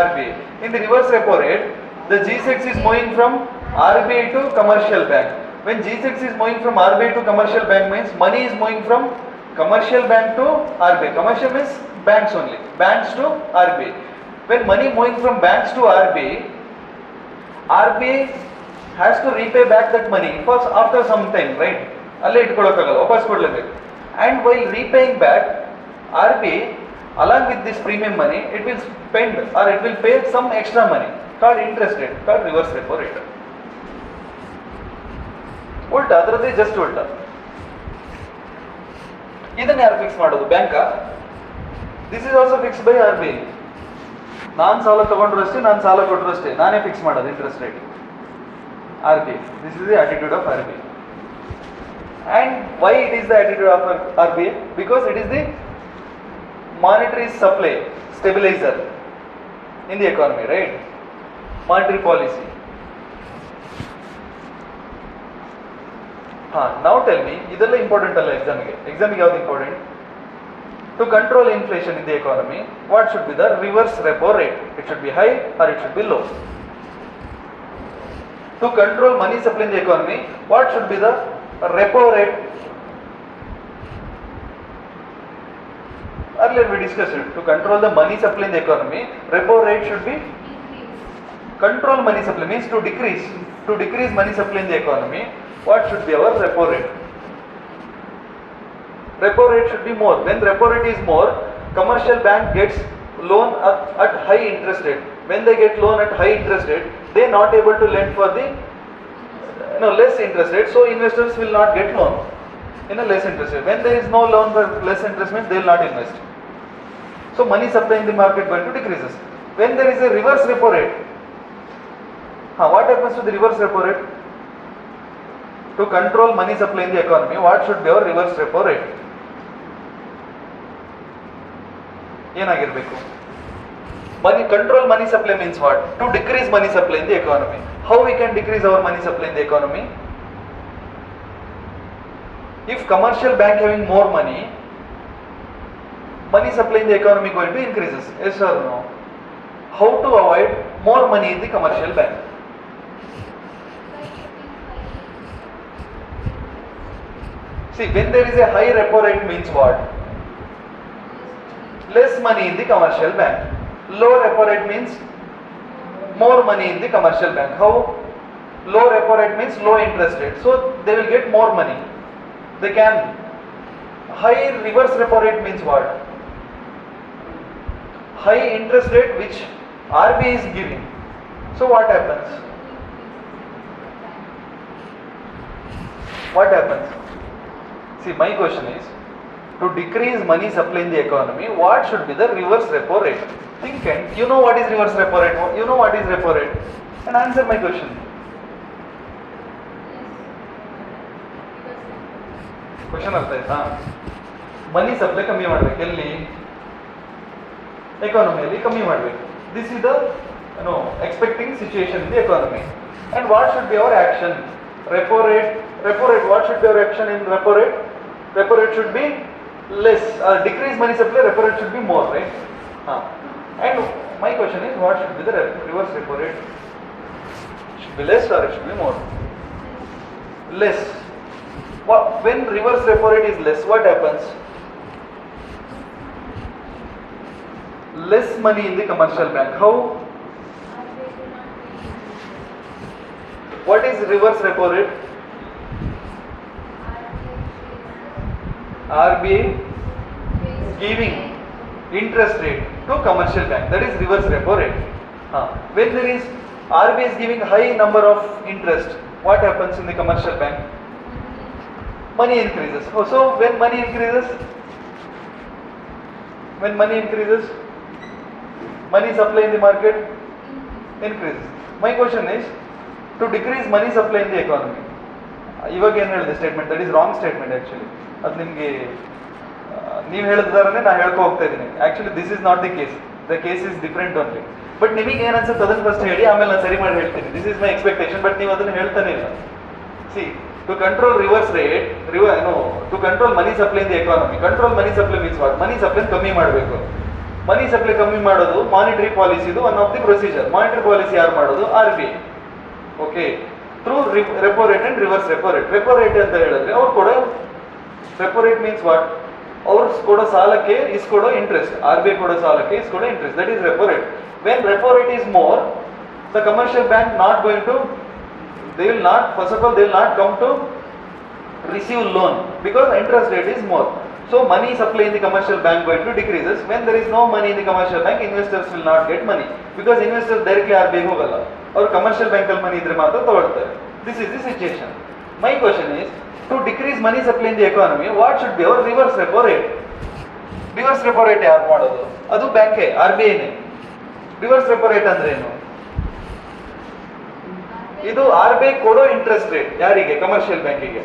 RBI. In the reverse repo rate, the G6 is moving from RBI to commercial bank. When G6 is moving from RBI to commercial bank means money is moving from commercial bank to RBI. Commercial means banks only. Banks to RBI. When money moving from banks to RBI, RBI has to repay back that money first after some time, right? ಅಲ್ಲೇ ಇಟ್ಕೊಳ್ಳೋಕ್ಕಾಗಲ್ಲ, ವಾಪಸ್ ಕೊಡಲೇಬೇಕು. And while repaying back, RBI along with this premium money, it will spend or it will pay some extra money called interest rate, called reverse repo rate. ಉಲ್ಟಾ, ಅದರದ್ದೇ just ಉಲ್ಟಾ. ಇದನ್ನ ಯಾರು fix ಮಾಡೋದು? ಬ್ಯಾಂಕಾ? This is also fix by RBI. ನಾನು ಸಾಲ ತಗೊಂಡ್ರು ಅಷ್ಟೇ, ನಾನು ಸಾಲ ಕೊಟ್ಟರು ಅಷ್ಟೇ, ನಾನೇ ಫಿಕ್ಸ್ ಮಾಡೋದು interest rate. RBI. This is the attitude of RBI. And why it is the attitude of RBI? Because it is the monetary supply stabilizer in the economy, right? Monetary policy. Now tell me, ಇದೆಲ್ಲ important ಅಲ್ಲ ಎಕ್ಸಾಮಿಗೆ? ಎಕ್ಸಾಮಿಗೆ ಯಾವ್ದು important? To control inflation in the economy, what should be the reverse repo rate? It should be high or it should be low. To control money supply in the economy, what should be the repo rate? Earlier we discussed it. To control the money supply in the economy, repo rate should be control money supply means to decrease money supply in the economy. What should be our repo rate? Repo rate should be more. When repo rate is more, commercial bank gets loan at high interest rate. When they get loan at high interest rate, they are not able to lend for the less interest rate. So investors will not get loan in a less interest rate. When there is no loan for less interest rate, they will not invest. So money supply in the market going to decreases. When there is a reverse repo rate, what happens to the reverse repo rate? To control money supply in the economy, what should be our reverse repo rate? ಏನಾಗಿರಬೇಕು? Money control money supply means what? To decrease money supply in the economy. How we can decrease our money supply in the economy? If commercial bank having more money, money supply in the economy going to increases. Yes or no? How to avoid more money in the commercial bank? See, when there is a high repo rate means what? Less money in the commercial bank. Low repo rate means more money in the commercial bank. How? Low repo rate means low interest rate. So they will get more money. They can. High reverse repo rate means what? High interest rate which RBI is giving. So what happens? What happens? See, my question is, to decrease money supply in the economy, what should be the reverse repo rate? Think, and you know what is reverse repo rate? You know what is repo rate? And answer my question. Question ಅರ್ಥ ಆಯ್ತಾ? ಮನಿ supply ಕಮ್ಮಿ ಮಾಡಬೇಕು, ಎಲ್ಲಿ? ಎಕಾನಮಿಯಲ್ಲಿ ಕಮ್ಮಿ ಮಾಡಬೇಕು. This is the expecting situation in the economy. And what should be our action? Repo rate. What should be our action in repo rate? Repo rate should be less. Decrease money supply. Repo rate should be more, right? And my question is, what should be the reverse repo rate? Should be less or it should be more? Less. When reverse repo rate is less, what happens? Less money in the commercial bank. How? What is reverse repo rate? RBI giving interest rate to commercial bank. That is reverse repo rate. When there is RBI is giving high number of interest, what happens in the commercial bank? Money increases. So when money increases, money supply in the market increases. My question is, to decrease money supply in the economy. ಇವಾಗ ಏನು ಹೇಳಿದೆ statement? That is wrong statement actually. ಅದು ನಿಮಗೆ ನೀವು ಹೇಳಿದಾರನೇ ನಾನು ಹೇಳ್ಕೊ ಹೋಗ್ತಾ ಇದ್ದೀನಿ. Actually this is not the case. The case is different only. But ನಿಮಗೆ ಏನು ಅನ್ಸುತ್ತೆ ಅದನ್ನು ಫಸ್ಟ್ ಹೇಳಿ, ಆಮೇಲೆ ನಾನು ಸರಿ ಮಾಡಿ ಹೇಳ್ತೀನಿ. This is my expectation. But ನೀವು ಅದನ್ನು ಹೇಳ್ತಾನೆ ಇಲ್ಲ. See, to control reverse rate, to control money supply in the economy. Control money supply means what? Money supply ಕಮ್ಮಿ ಮಾಡಬೇಕು. ಮನಿ ಸಪ್ಲೈ ಕಮ್ಮಿ ಮಾಡೋದು ಮಾನಿಟರಿ ಪಾಲಿಸಿದು one of the procedure. Monetary policy ಯಾರು ಮಾಡೋದು? RBI. Okay, through repo rate and reverse repo rate. Repo rate ಅಂತ ಹೇಳಿದ್ರೆ ಅವ್ರು ಕೊಡೋ ರೆಪೋ ರೇಟ್ ಮೀನ್ಸ್ ವಾಟ್? ಅವ್ರು ಕೊಡೋ ಸಾಲಕ್ಕೆ ಇಸ್ಕೊಡೋ ಇಂಟ್ರೆಸ್ಟ್. RBI ಕೊಡೋ ಸಾಲಕ್ಕೆ ಇಸ್ಕೊಡೋ interest. That is repo rate. When repo rate is more, the commercial bank not going to, they will not, first of all they will not come to receive loan because interest rate is more. So money supply in the commercial bank going to decreases. When there is no money in the commercial bank, investors will not get money because investors directly RBI ಹೋಗಲ್ಲ, ಅವರು commercial bank ಅಲ್ಲಿ ಮನಿ ಇದ್ರೆ ಮಾತ್ರ ತಗೊಳ್ತಾರೆ. This is the situation. My question is, to decrease money supply in the economy, what should be our reverse repo rate? Reverse repo rate ಯಾರು ಮಾಡೋದು? ಅದು ಬ್ಯಾಂಕೇ, RBI ನೇ. ರಿವರ್ಸ್ ರೆಪೋ ರೇಟ್ ಅಂದ್ರೆ ಏನು? ಇದು RBI ಕೊಡೋ ಇಂಟ್ರೆಸ್ಟ್ ರೇಟ್. ಯಾರಿಗೆ? Commercial ಬ್ಯಾಂಕಿಗೆ.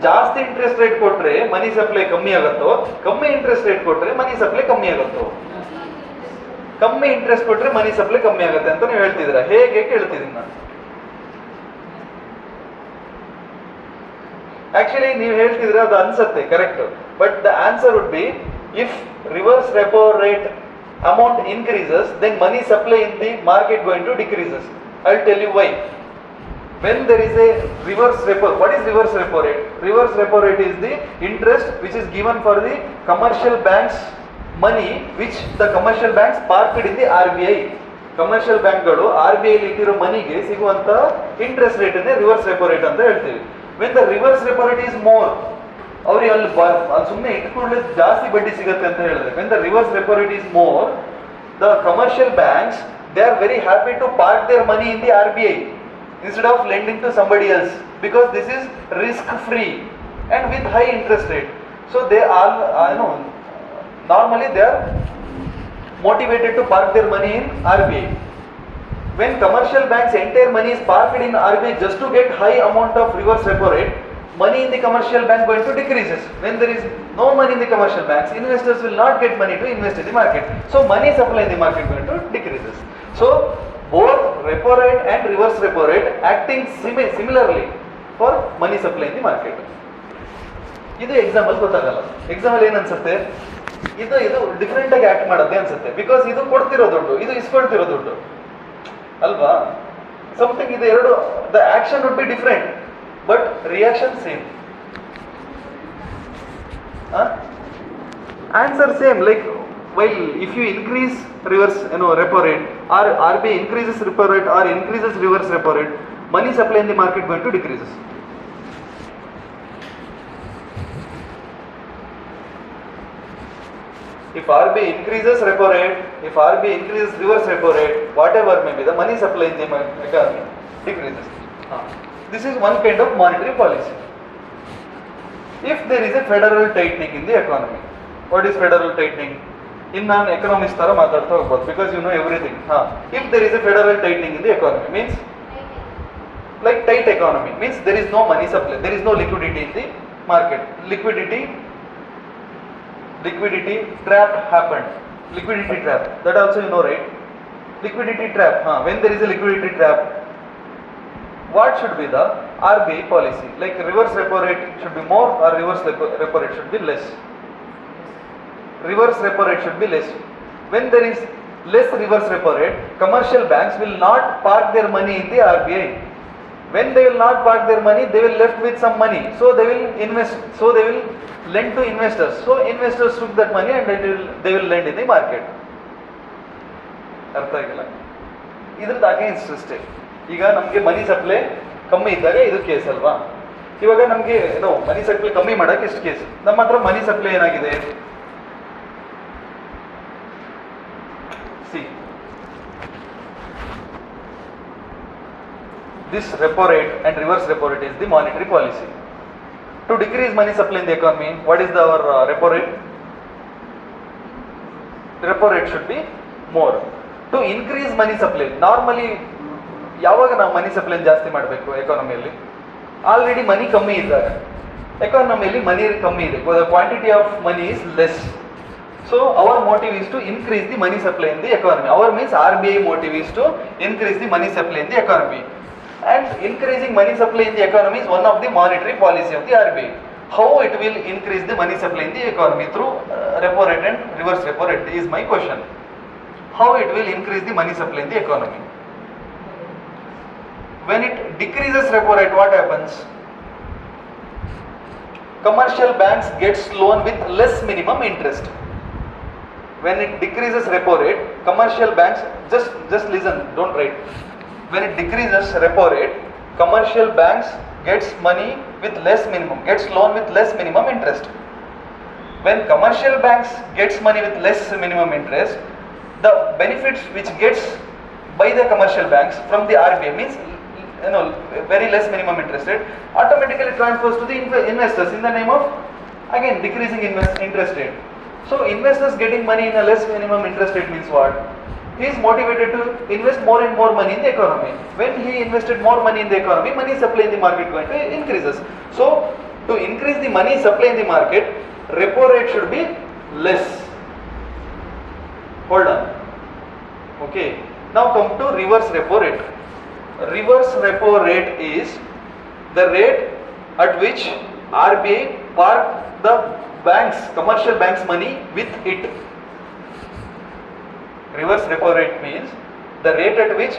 ಜಾಸ್ತಿ ಇಂಟ್ರೆಸ್ಟ್ ರೇಟ್ ಕೊಟ್ರೆ ಮನಿ ಸಪ್ಲೈ ಕಮ್ಮಿ ಆಗುತ್ತೋ, ಕಮ್ಮಿ ಇಂಟ್ರೆಸ್ಟ್ ರೇಟ್ ಕೊಟ್ರೆ ಮನಿ ಸಪ್ಲೈ ಕಮ್ಮಿ ಆಗುತ್ತೋ? ಕಮ್ಮಿ ಇಂಟ್ರೆಸ್ಟ್ ಕೊಟ್ರೆ ಮನಿ ಸಪ್ಲೈ ಕಮ್ಮಿ ಆಗುತ್ತೆ ಅಂತ ನೀವು ಹೇಳ್ತಿದ್ದೀರಾ. ಹೇಗೆ ಕೇಳ್ತಿದ್ದೀನಿ ನಾನು. ಆಕ್ಚುಲಿ ನೀವು ಹೇಳ್ತಿದ್ರೆ ಅದು ಅನ್ಸುತ್ತೆ correct, but the answer would be, if reverse repo rate amount increases, then money supply in the market going to decreases. I will tell you why. When there is a reverse repo, what is reverse repo rate? Reverse repo rate is the interest which is given for the commercial banks money which the commercial banks parked in the RBI. Commercial bank ಗಳು RBI ಅಲ್ಲಿ ಇಟ್ಟಿರೋ ಮನಿಗೆ ಸಿಗುವಂತ interest rate ಅನ್ನು reverse repo rate ಅಂತ ಹೇಳ್ತೀವಿ. When the reverse repo rate is more, ಅವ್ರಿಗೆ ಅಲ್ಲಿ ಸುಮ್ಮನೆ ಇಟ್ಕೊಳ್ಳೆ ಜಾಸ್ತಿ ಬಡ್ಡಿ ಸಿಗುತ್ತೆ ಅಂತ ಹೇಳಿದ್ರೆ. When the reverse repo rate is more, the commercial banks, they are very happy to park their money in the RBI instead of lending to somebody else, because this is risk free and with high interest rate. So they all normally they are motivated to park their money in RBI. When commercial banks entire money is parked in RBI just to get high amount of reverse repo rate, money in the commercial bank going to decreases. When there is no money in the commercial banks, investors will not get money to invest in the market. So money supply in the market going to decreases. So both repo rate and reverse repo rate acting similarly for money supply in the market. ಇದು example ಗೊತ್ತಾಗಲ್ಲ. Example ಏನು ಅನ್ಸುತ್ತೆ, ಇದು different ಆಗಿ act ಮಾಡುತ್ತೆ ಅನ್ಸುತ್ತೆ. Because ಇದು ಕೊಡ್ತಿರೋ ದುಡ್ಡು, ಇದು ಇಸ್ಕೊಳ್ತಿರೋ ದುಡ್ಡು ಅಲ್ವಾ. ಸಮಥಿಂಗ್ ಇದು ಎರಡು, the action would be different but reaction same. Answer same. Like while if you increase reverse repo rate, or RBI increases repo rate or increases reverse repo rate, money supply in the market going to decreases. If RBI increases repo rate, if RBI increases reverse repo rate, whatever may be, the money supply in the economy decreases. This is one kind of monetary policy. If there is a federal tightening in the economy, what is federal tightening? In non economist tara maatadta hogbod because you know everything. If there is a federal tightening in the economy means like tight economy means there is no money supply, there is no liquidity in the market. Liquidity trap happened. Liquidity trap, that also you know, right? Liquidity trap. When there is a liquidity trap, what should be the RBI policy? Like reverse repo rate should be more or reverse repo rate should be less? Reverse repo rate should be less. When there is less reverse repo rate, commercial banks will not park their money in the RBI. When they will not park their money, they will left with some money. So they will invest. So they will lend to investors. So investors took that money and they will lend in the market. ಅರ್ಥ ಆಗಿಲ್ಲ. ಇದ್ರದ್ದು against ಅಷ್ಟೇ. ಈಗ ನಮಗೆ ಮನಿ supply ಕಮ್ಮಿ ಇದ್ದಾಗ ಇದು case ಅಲ್ವಾ. ಇವಾಗ ನಮಗೆ ಮನಿ ಸಪ್ಲೈ ಕಮ್ಮಿ ಮಾಡಕ್ಕೆ ಎಷ್ಟು ಕೇಸ್. ನಮ್ಮ ಹತ್ರ ಮನಿ ಸಪ್ಲೈ ಏನಾಗಿದೆ, see, this repo rate and reverse repo rate is the monetary policy. To decrease money supply in the economy, what is our repo rate? Repo rate should be more. To increase money supply, normally ಯಾವಾಗ ನಾವು ಮನಿ supply ಜಾಸ್ತಿ ಮಾಡಬೇಕು ಎಕಾನಮಿಯಲ್ಲಿ? Already ಮನಿ ಕಮ್ಮಿ ಇದ್ದಾಗ. ಎಕಾನಮಿಯಲ್ಲಿ ಮನಿ ಕಮ್ಮಿ ಇದೆ, quantity of money is less. So our motive is to increase the money supply in the economy. Our means RBI motive is to increase the money supply in the economy. And increasing money supply in the economy is one of the monetary policy of the RBI. How it will increase the money supply in the economy? Through repo rate and reverse repo rate is my question. How it will increase the money supply in the economy? When it decreases repo rate, what happens? Commercial banks gets loan with less minimum interest. When it decreases repo rate, commercial banks, just listen, don't write. When it decreases repo rate, commercial banks gets money with less minimum, gets loan with less minimum interest. When commercial banks gets money with less minimum interest, the benefits which gets by the commercial banks from the RBI means very less minimum interest rate automatically transfers to the investors in the name of again decreasing interest rate. So investors getting money in a less minimum interest rate means what? He is motivated to invest more and more money in the economy. When he invested more money in the economy, money supply in the market going to increases. So to increase the money supply in the market, repo rate should be less. Hold on. Okay. Now come to reverse repo rate. Reverse repo rate is the rate at which RBI park the banks, commercial banks money with it. Reverse repo rate means the rate at which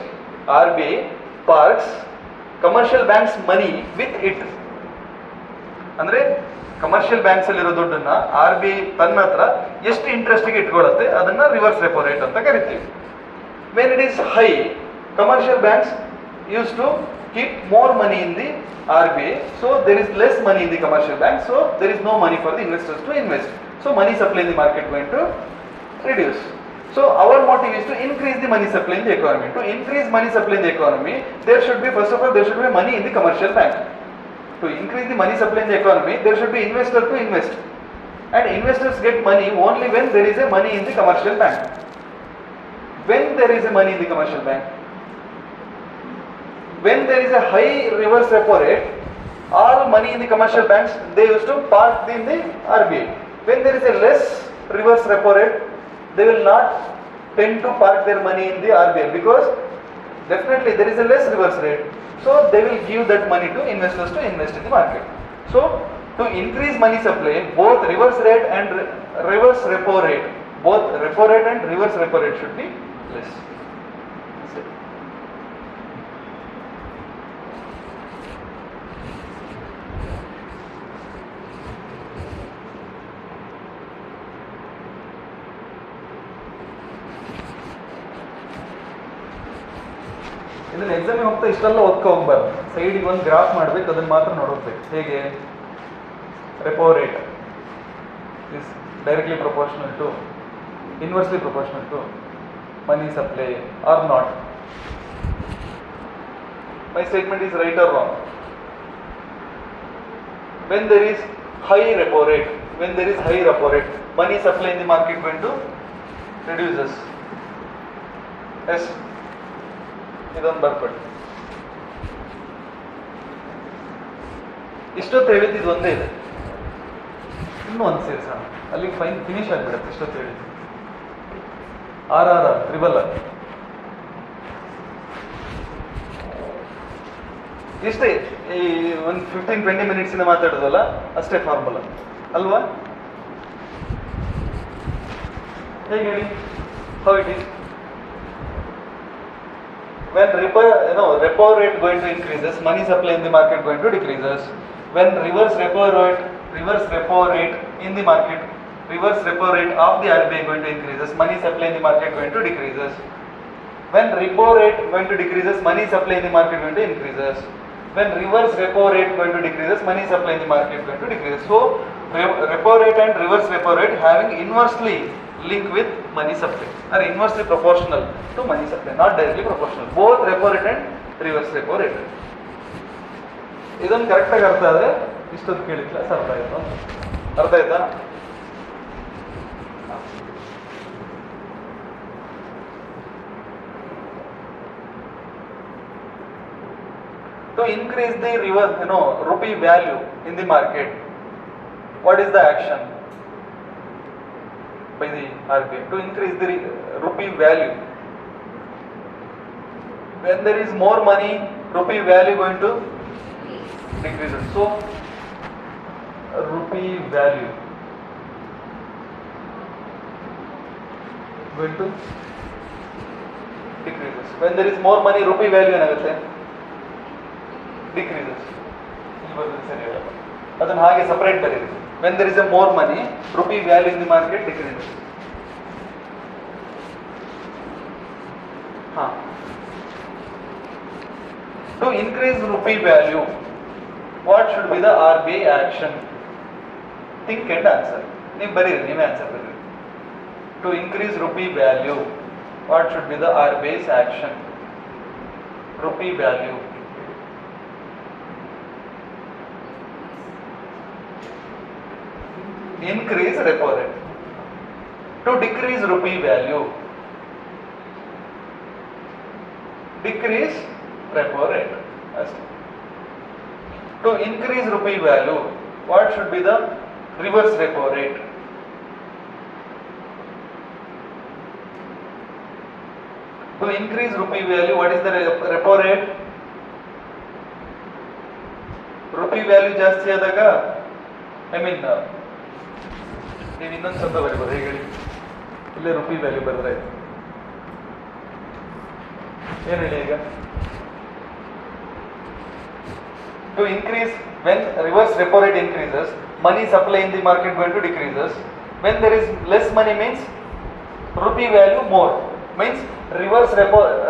RBI parks commercial banks money with it. ಅಂದ್ರೆ commercial banks ಅಲ್ಲಿರೋ ದುಡ್ಡನ್ನ RBI ತನ್ನ ಹತ್ರ ಎಷ್ಟು interest ಗೆ ಇಟ್ಕೊಳ್ಳುತ್ತೆ ಅದನ್ನ reverse repo rate ಅಂತ ಕರಿತೀವಿ. When it is high, commercial banks used to keep more money in the RBI, so there is less money in the commercial banks, so there is no money for the investors to invest. So money supply in the market going to reduce. So our motive is to increase the money supply in the economy. To increase money supply in the economy, there should be, first of all, there should be money in the commercial bank. To increase the money supply in the economy, there should be investor to invest. And investors get money only when there is a money in the commercial bank. When there is a money in the commercial bank, when there is a high reverse repo rate, All money in the commercial banks, they used to park in the RBI. When there is a less reverse repo rate, they will not tend to park their money in the RBI because definitely there is a less reverse rate. So they will give that money to investors to invest in the market. So to increase money supply, both reverse rate and reverse repo rate, both repo rate and reverse repo rate should be less. That's it. ಇದನ್ನ ಎಕ್ಸಾಮಿಗೆ ಹೋಗ್ತಾ ಇಷ್ಟೆಲ್ಲ ಓದ್ಕೊ ಹೋಗ್ಬಾರ್ದು. ಸೈಡಿಗೆ ಒಂದು graph ಮಾಡಬೇಕು, ಅದನ್ನು ಮಾತ್ರ ನೋಡೋಗ್ಬೇಕು. ಹೇಗೆ repo rate is directly proportional to inversely proportional to money supply or not. My statement is right or wrong? When there is high repo rate, money supply in the market going to reduces. Yes, ಇದೊಂದು ಬರ್ಕೊಡಿ. ಇಷ್ಟೊತ್ತು ಹೇಳಿದ್ದು ಇದು ಒಂದೇ ಇದೆ, ಇನ್ನೂ ಒಂದು ಸೇರಿಸೋಣ, ಅಲ್ಲಿಗೆ ಫಿನಿಶ್ ಆಗಿಬಿಡುತ್ತೆ. ಇಷ್ಟೊತ್ತು ಹೇಳಿದ್ದು RRR ಟ್ರಿಬಲ್ ಆರ್ ಇಷ್ಟೇ. ಈ ಒಂದು 15-20 ಮಿನಿಟ್ಸಿಂದ ಮಾತಾಡೋದಲ್ಲ, ಅಷ್ಟೇ ಫಾರ್ಮುಲಾ ಅಲ್ವಾ? ಹೇಗೆ ಹೇಳಿ, how it is? When repo rate going to increases, money supply in the market going to decreases. When reverse repo rate in the market, reverse repo rate of the RBI going to increases, money supply in the market going to decreases. When repo rate going to decreases, money supply in the market going to increases. When reverse repo rate going to decreases, money supply in the market going to decreases. So repo rate and reverse repo rate having inversely link with money supply, are inversely proportional to money supply, not directly proportional. Both repo rate and reverse repo rate. ಇದನ್ನು ಕರೆಕ್ಟಾಗಿ ಅರ್ಥ ಆದರೆ ಇಷ್ಟೊತ್ತು ಕೇಳಿದ class ಅರ್ಥ ಆಯಿತು. ಅರ್ಥ ಆಯ್ತಾ? To increase the rupee value in the market, what is the action by the RBI to increase the rupee value? When there is more money, rupee value going to decrease. So rupee value going to decreases. When there is more money, rupee value ಏನಾಗುತ್ತೆ? Decreases. ಸರಿ ಹೇಳಲ್ಲ, ಅದನ್ನು ಹಾಗೆ separate ಬರೀರಿ. When there is a more money, rupee value in the market decreases. To increase rupee value, what should be the RBI action? Think and answer. ನೀವು ಬರೀರಿ, ನೀವೇ answer ಬರೀರಿ. To increase rupee value, what should be the RBI's action? Rupee value. Increase repo rate. To decrease rupee value, decrease repo rate. To increase rupee value, what should be the reverse repo rate? To increase rupee value, what is the repo rate? Rupee value ಜಾಸ್ತಿ ಆದಾಗ, ನೀವು ಇನ್ನೊಂದು ಶಬ್ದ ಬರೀಬೋದು. ಹೇಗೆ ಹೇಳಿ, ಇಲ್ಲೇ rupee value ಬರೆದ್ರೆ ಏನು ಹೇಳಿ ಈಗ? To increase, when reverse repo rate increases, money supply in the market going to decreases. When there is less money means rupee value more, means reverse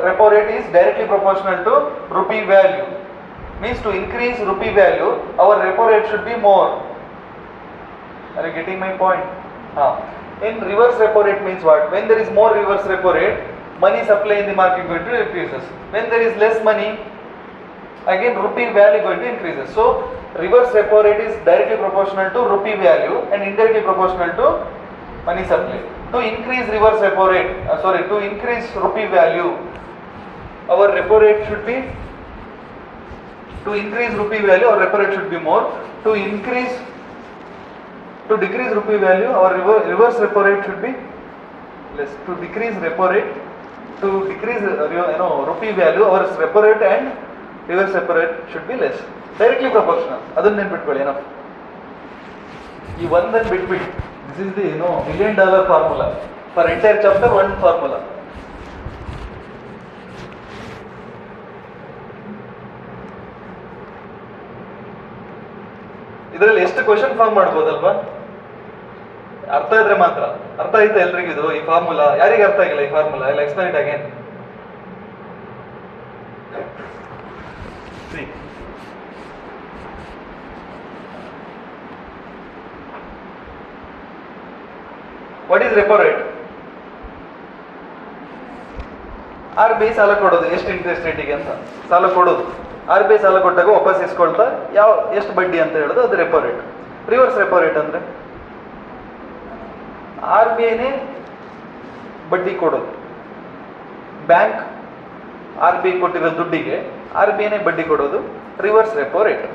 repo rate is directly proportional to rupee value, means to increase rupee value our repo rate should be more. Are you getting my point? In reverse repo rate means what? When there is more reverse repo rate, money supply in the market going to decreases. When there is less money, again rupee value going to increases. So reverse repo rate is directly proportional to rupee value and indirectly proportional to money supply. To increase reverse repo rate, to increase rupee value, our repo rate should be, to To increase rupee value, our repo rate should be more. To decrease rupee value, our reverse repo rate should be less. To decrease repo rate, to decrease rupee value, our repo rate and reverse repo rate should be less. Directly proportional. Adun nenpitkolli enough. ಈ ಒಂದನ್ನು ಬಿಟ್ಬಿಟ್ಟು this is the $1 million formula for entire chapter one formula. ಇದರಲ್ಲಿ ಎಷ್ಟು question form ಮಾಡ್ಬೋದಲ್ವಾ? ಅರ್ಥ ಇದ್ರೆ ಮಾತ್ರ. ಅರ್ಥ ಆಯ್ತಾ ಎಲ್ರಿಗೂ ಇದು ಈ ಫಾರ್ಮುಲಾ? ಯಾರಿಗೆ ಅರ್ಥ ಆಗಿಲ್ಲ ಈ formula? I will explain it again. What is repo rate? RBI ಸಾಲ ಕೊಡೋದು ಎಷ್ಟು ಇಂಟ್ರೆಸ್ಟ್ ರೇಟಿಗೆ ಅಂತ ಸಾಲ ಕೊಡೋದು. RBI ಸಾಲ ಕೊಟ್ಟಾಗ ವಾಪಸ್ ಇಸ್ಕೊಳ್ತಾ ಎಷ್ಟು ಬಡ್ಡಿ ಅಂತ ಹೇಳೋದು ಅದು repo rate. Reverse repo rate ಅಂದ್ರೆ RBIನೇ ಬಡ್ಡಿ ಕೊಡೋದು. ಬ್ಯಾಂಕ್ RBI ಕೊಟ್ಟಿರೋ ದುಡ್ಡಿಗೆ RBIನೇ ಬಡ್ಡಿ ಕೊಡೋದು. Reverse repo rate.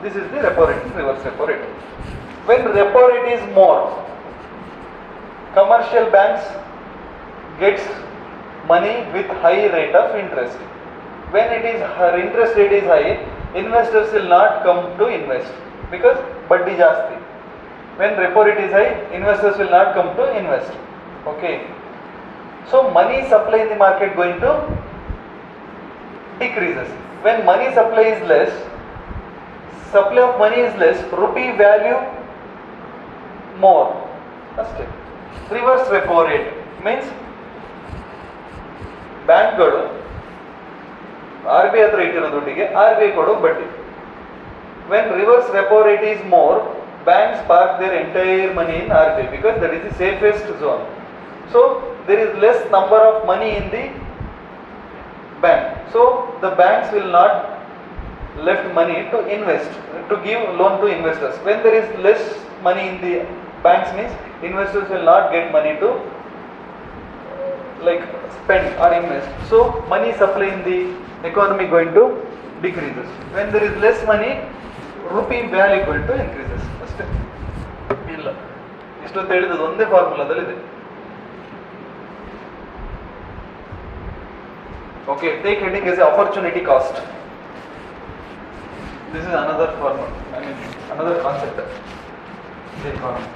This is the repo rate, reverse repo rate. When repo rate is more, commercial banks gets money with high rate of interest. When her interest rate is high, investors will not come to invest because baddi jaasti. When repo rate is high, investors will not come to invest. Okay, so money supply in the market going to decreases. When money supply is less, supply of money is less, rupee value more. That's it. Reverse repo rate means ಬ್ಯಾಂಕ್ಗಳು RBI ಹತ್ರ ಇಟ್ಟಿರೋ ದುಡ್ಡಿಗೆ RBI ಕೊಡೋ ಬಡ್ಡಿ. When reverse repo rate is more, banks park their entire money in RBI because that is the safest zone. So there is less number of money in the bank. So the banks will not left money to invest, to give loan to investors. When there is less money in the banks means investors will not get money to like spend or invest. So money supply in the economy going to decreases. When there is less money, rupee value going to increases. ಅಷ್ಟೇ. ಇಲ್ಲ ಇಷ್ಟೊತ್ತು ಹೇಳಿದ್ದು ಒಂದೇ ಫಾರ್ಮುಲಾದಲ್ಲಿದೆ. Okay, take heading as opportunity cost. This is another formula. I mean another concept in the economy.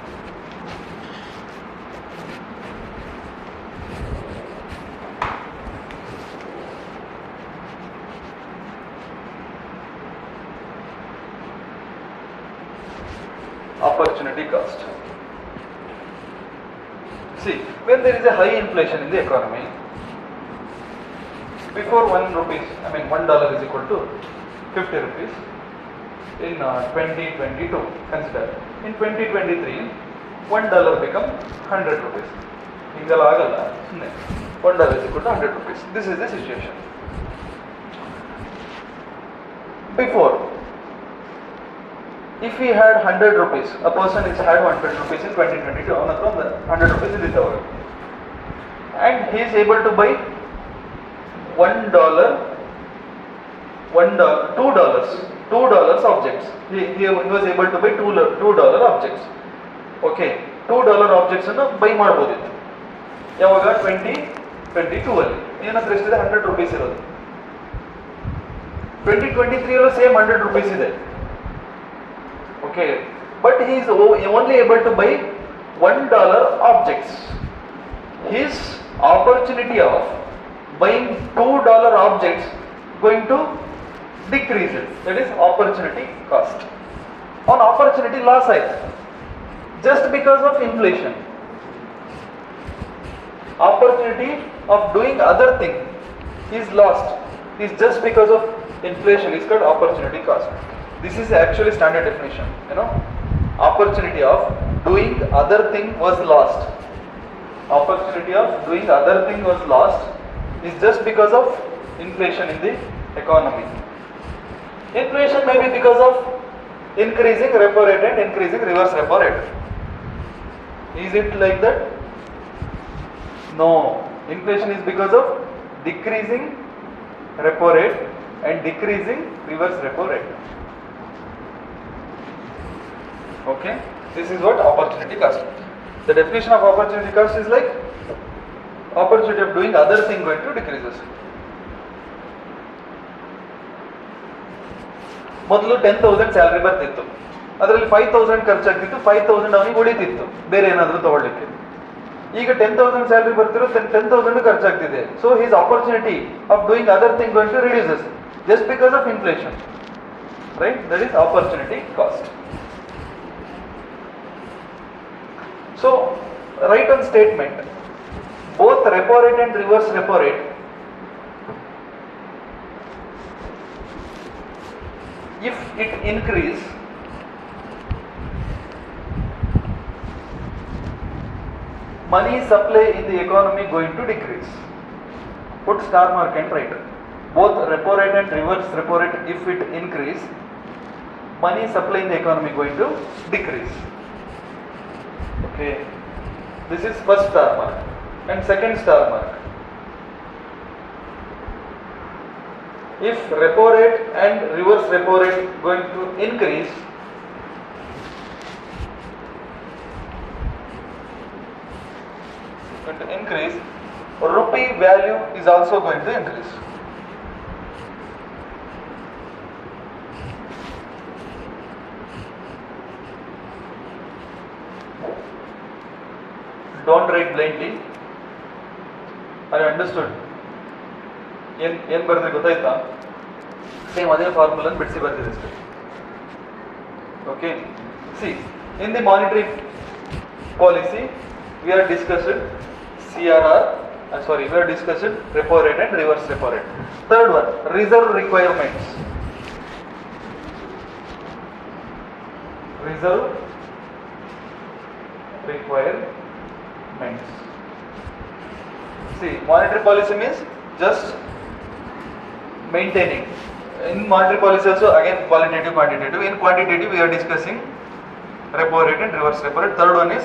Opportunity cost. See, when there is a high inflation in the economy, before $1 is equal to 50 rupees in 2022. Consider in 2023, $1 become 100 rupees. Hingala agalla, $1 is equal to 100 rupees. This is the situation. Before, if he had 100 rupees, a person is had 100 rupees in 2022, 100 rupees is it, and he is able to buy $2 objects. He was able to buy $2 objects. Okay, $2 objects ಅನ್ನು by ಮಾಡಬಹುದಿತ್ತು. ಯಾವಾಗ 2022 ಅಲ್ಲಿ ಏನಂದ್ರೆ ಎಷ್ಟಿದೆ 100 rupees ಇರೋದು. 2023 ಅಲ್ಲೂ same 100 rupees ಇದೆ. Okay, but he is only able to buy $1 objects. His opportunity of buying $2 objects going to decrease it. That is opportunity cost. On opportunity loss side, just because of inflation, opportunity of doing other thing is lost. Is just because of inflation. It's called opportunity cost. This is actually standard definition. Opportunity of doing other thing was lost. Opportunity of doing other thing was lost is just because of inflation in the economy. Inflation may be because of increasing repo rate and increasing reverse repo rate. Is it like that? No. Inflation is because of decreasing repo rate and decreasing reverse repo rate. Okay, this is what opportunity cost. The definition of opportunity cost is like opportunity of doing other thing going to decreases. ಮೊದಲು 10,000 salary ಬರ್ತಿತ್ತು, ಅದರಲ್ಲಿ 5,000 ಖರ್ಚಾಗ್ತಿತ್ತು, 5,000 ಅವನಿಗೆ ಉಳಿತಿತ್ತು ಬೇರೆ ಏನಾದರೂ ತಗೊಳ್ಳಿಕ್ಕೆ. ಈಗ 10,000 salary ಬರ್ತಿರೋ 10,000 ಖರ್ಚಾಗ್ತಿದೆ. So his opportunity of doing other thing going to reduces just because of inflation, right? That is opportunity cost. So write on statement, both repo rate and reverse repo rate if it increase, money supply in the economy going to decrease. Put star mark and write. Both repo rate and reverse repo rate, if it increase, money supply in the economy going to decrease. Okay, this is first star mark. And second star mark, if repo rate and reverse repo rate going to increase, rupee value is also going to increase. Don't write blindly. Are you understood? ಏನು ಬರೆದ್ರೆ ಗೊತ್ತಾಯ್ತಾ? Same ಅದೇ ಫಾರ್ಮುಲನ್ನು ಬಿಡಿಸಿ ಬರ್ತಿದೆ ಅಷ್ಟೇ. Okay, C in the monetary policy we are discussed CRR, we are discussed repo rate and reverse repo rate. Third one, reserve requirements. Reserve requirements. See, monetary policy means just maintaining. In monetary policy also again qualitative, quantitative. In quantitative we are discussing repo rate and reverse repo rate. Third one is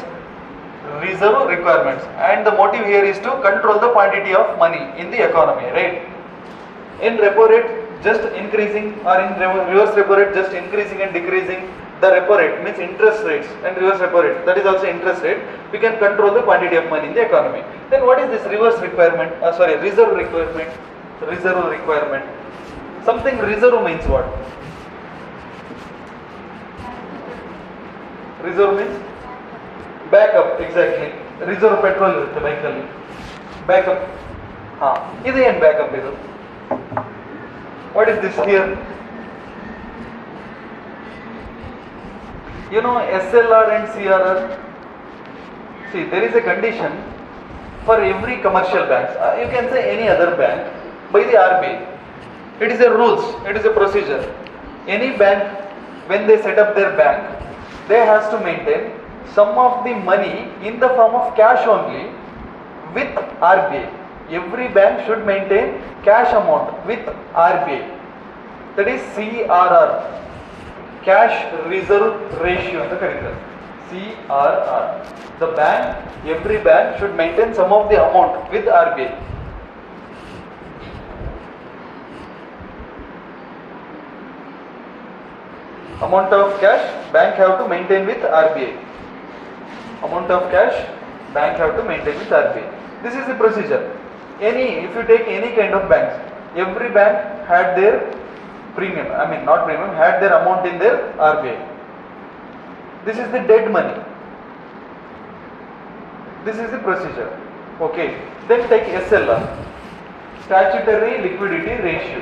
reserve requirements, and the motive here is to control the quantity of money in the economy, right? In repo rate just increasing, or in reverse repo rate just increasing and decreasing the repo rate means interest rates, and reverse repo rate, that is also interest rate. We can control the quantity of money in the economy. Then what is this reverse requirement? Reserve requirement. Reserve requirement. Something reserve means what? Reserve means backup. Exactly. Reserve petrol irutte bike alli. Backup. Idu ಏನು backup idu? What is this here? You know SLR and CRR. See, there is a condition for every commercial banks. You can say any other bank by the RBI. It is a rules. It is a procedure. Any bank, when they set up their bank, they has to maintain some of the money in the form of cash only with RBI. Every bank should maintain cash amount with RBI. That is CRR, cash reserve ratio ಅಂತ ಕರೀತಾರೆ. CRR. The bank, every bank should maintain some of the amount with RBI. Amount of cash bank have to maintain with RBI. Amount of cash bank have to maintain with RBI. This is the procedure. If you take any kind of banks, every bank had their premium, not premium, had their amount in their RBI. This is the dead money. This is the procedure. Okay. Then take SLR, statutory liquidity ratio.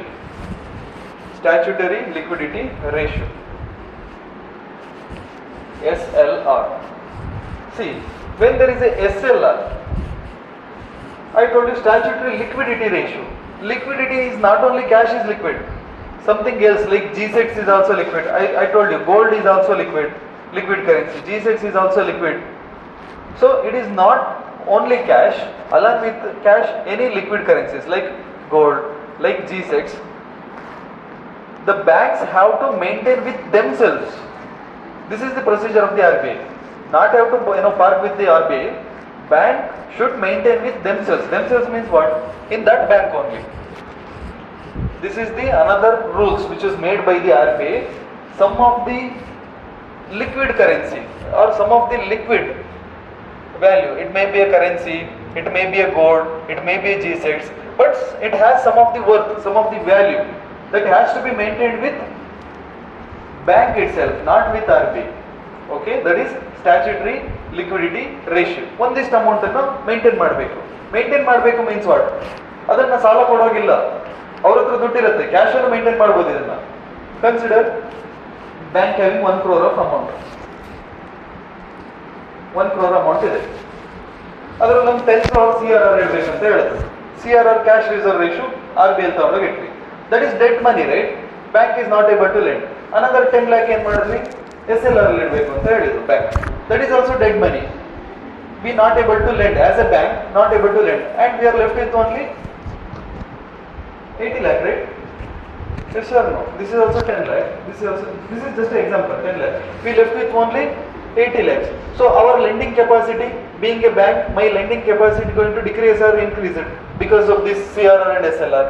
Statutory liquidity ratio. SLR. See, when there is a SLR, I told you statutory liquidity ratio. Liquidity is not only cash is liquid, something else like G-Secs is also liquid. I told you gold is also liquid currency. G-Secs is also liquid. So it is not only cash, along with cash any liquid currencies like gold, like G-Secs, the banks have to maintain with themselves. This is the procedure of the RBI. Not have to park with the RBI. Bank should maintain with themselves. Themselves means what? In that bank only. This is the another rules which is made by the RBI. Some of the liquid currency or some of the liquid value, it may be a currency, it may be a gold, it may be a G-Sets, but it has some of the worth, some of the value that has to be maintained with bank itself, not with RBI. Okay, that is statutory liquidity ratio. ಒಂದಿಷ್ಟು amount ಅನ್ನು maintain ಮಾಡಬೇಕು. Maintain ಮಾಡಬೇಕು means what? ಅದನ್ನ ಸಾಲ ಕೊಡೋಗಿಲ್ಲ, ಅವ್ರ ಹತ್ರ ದುಡ್ಡಿರುತ್ತೆ, cash ಅನ್ನು maintain ಮಾಡ್ಬೋದು. ಇದನ್ನ consider bank having 1 crore of amount. 1 crore amount ಇದೆ, ಅದರಲ್ಲಿ ಒಂದು 10 crore CRR ಇರಬೇಕು ಅಂತ ಹೇಳುತ್ತೆ. CRR cash reserve ratio RBI ತಗೊಂಡೋಗಿ ಇಟ್ವಿ. That is debt money, right? Bank is not able to lend. Another 10 lakh ಏನ್ ಮಾಡಿದ್ವಿ? SLR ಅಲ್ಲಿ ಇಡಬೇಕು ಅಂತ ಹೇಳಿದ್ರು bank. That is also dead money. We not able to lend as a bank, not able to lend, and we are left with only 80 lakh, right? Yes or no? This is also 10 lakh. This is just an example, 10 lakh. We left with only 80 lakhs. So our lending capacity, being a bank, my lending capacity going to decrease or increase it because of this CRR and SLR?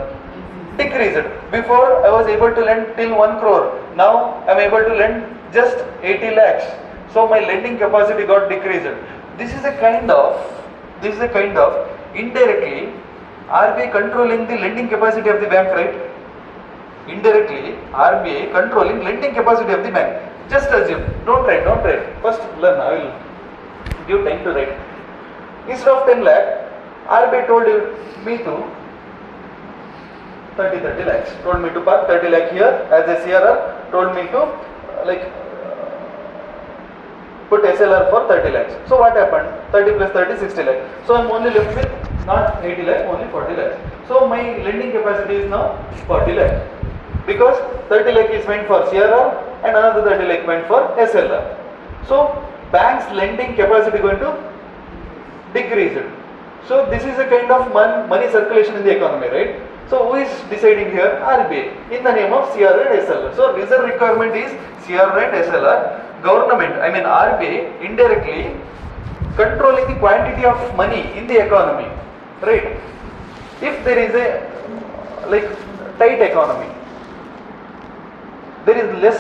Decrease it. Before I was able to lend till 1 crore. Now I am able to lend just 80 lakhs. So my lending capacity got decreased. This is a kind of indirectly RBI controlling the lending capacity of the bank, right? Indirectly RBI controlling lending capacity of the bank. Just assume, don't write. First learn, I will give time to write. Instead of 10 lakh, RBI told me to 30 lakhs. Told me to park 30 lakh here as a CRR. Told me to put SLR for 30 lakhs. So what happened? 30 plus 30, 60 lakhs. So I'm only left with not 80 lakhs, only 40 lakhs. So my lending capacity is now 40 lakhs. Because 30 lakh is meant for CRR and another 30 lakh meant for SLR. So bank's lending capacity going to decrease it. So this is a kind of money circulation in the economy, right? So who is deciding here? RBI in the name of CRR and SLR. So reserve requirement is CRR and SLR. Government, I mean RBI, indirectly controlling the quantity of money in the economy, right? If there is a tight economy, there is less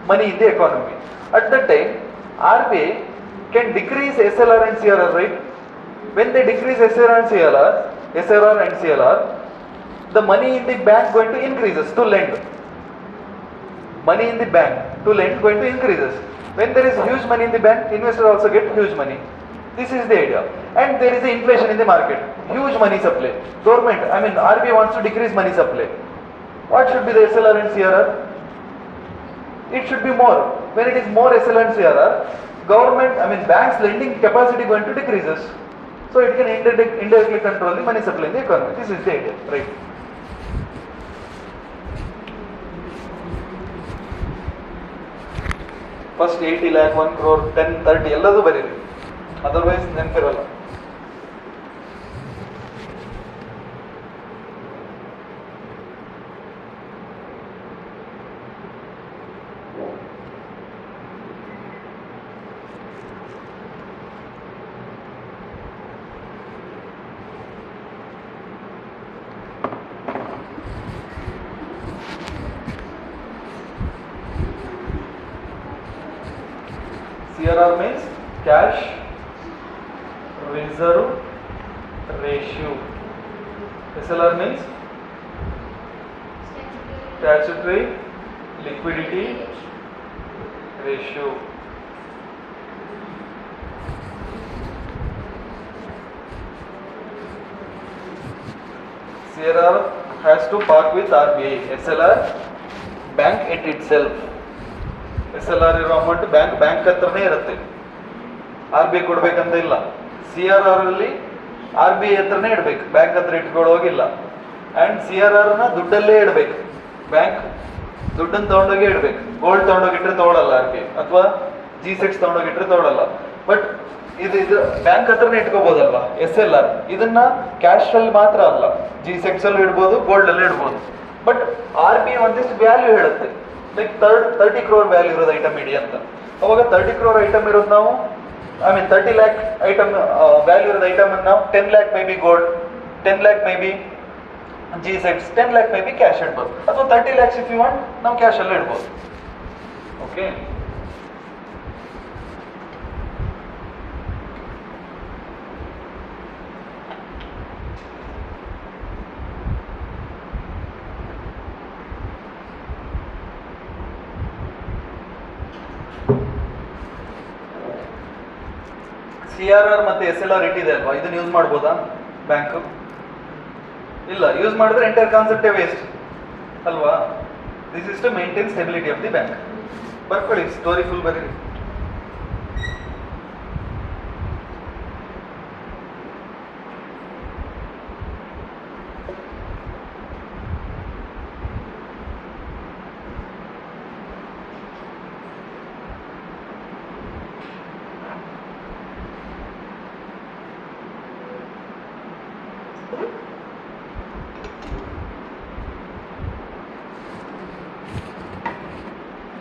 money in the economy. At that time, RBI can decrease SLR and CRR, right? When they decrease SLR and CRR, the money in the bank going to increases to lend. Money in the bank to lend going to increases. When there is huge money in the bank, investors also get huge money. This is the idea. And there is a inflation in the market, huge money supply. Government, I mean RBI wants to decrease money supply. What should be the SLR and CRR? It should be more. When it is more SLR and CRR, government, I mean banks lending capacity going to decreases. So it can indirectly control the money supply in the economy. This is the idea, right? First 80 lakh, 1 crore, 10, 30 ಎಲ್ಲದೂ ಬರೀರಿ, otherwise ನೆನಪಿರಲ್ಲ. CRR means cash reserve ratio. SLR means statutory liquidity ratio. CRR has to park with RBI. SLR bank it itself. SLR ಇರೋ amount bank ಹತ್ರನೇ ಇರುತ್ತೆ, RBI ಕೊಡ್ಬೇಕಂತ ಇಲ್ಲ. CRR ಅಲ್ಲಿ RBI ಹತ್ರನೇ ಇಡಬೇಕು, ಬ್ಯಾಂಕ್ ಹತ್ರ ಇಟ್ಕೊಳ್ಳೋಗಿಲ್ಲ. ಆ್ಯಂಡ್ CRR ನ ದುಡ್ಡಲ್ಲೇ ಇಡಬೇಕು, ಬ್ಯಾಂಕ್ ದುಡ್ಡನ್ನು ತಗೊಂಡೋಗಿ ಇಡಬೇಕು. ಗೋಲ್ಡ್ ತಗೊಂಡೋಗಿಟ್ರೆ ತಗೊಳ್ಳಲ್ಲ RBI, ಅಥವಾ G-Sets ತಗೊಂಡೋಗಿಟ್ರೆ ತಗೊಳ್ಳಲ್ಲ. ಬಟ್ ಇದು ಬ್ಯಾಂಕ್ ಹತ್ರನೇ ಇಟ್ಕೋಬೋದಲ್ವಾ SLR. ಇದನ್ನ ಕ್ಯಾಶ್ ಅಲ್ಲಿ ಮಾತ್ರ ಅಲ್ಲ, G-Sets ಅಲ್ಲೂ ಇಡ್ಬೋದು, ಗೋಲ್ಡ್ ಅಲ್ಲೇ ಇಡ್ಬೋದು. ಬಟ್ RBI ಒಂದಿಷ್ಟು ವ್ಯಾಲ್ಯೂ ಹೇಳುತ್ತೆ, ಲೈಕ್ 30 crore ವ್ಯಾಲ್ಯೂ ಇರೋದು ಐಟಮ್ ಇಡಿ ಅಂತ. ಅವಾಗ 30 crore ಐಟಮ್ ಇರೋದು ನಾವು, I mean 30 lakh item value ಇರೋದು ಐಟಮ್ ನಾವು 10 lakh may be gold, 10 lakh may be G-Sets 10 lakh may be cash ಇಡ್ಬೋದು, ಅಥವಾ 30 lakhs ಇಫ್ ಯು ವಾಂಟ್ ನಾವು ಕ್ಯಾಶಲ್ಲೇ ಇಡ್ಬೋದು. ಓಕೆ, CRR ಮತ್ತೆ SLR ಇಟ್ಟಿದೆ ಅಲ್ವಾ, ಇದನ್ನ ಯೂಸ್ ಮಾಡ್ಬೋದಾ ಬ್ಯಾಂಕ್? ಇಲ್ಲ, ಯೂಸ್ ಮಾಡಿದ್ರೆ ಎಂಟೈರ್ ಕಾನ್ಸೆಪ್ಟೇ ವೇಸ್ಟ್ ಅಲ್ವಾ. This is to maintain stability of the bank. ಬರ್ಕೊಳ್ಳಿ, ಸ್ಟೋರಿ ಫುಲ್ ಬರೀರಿ.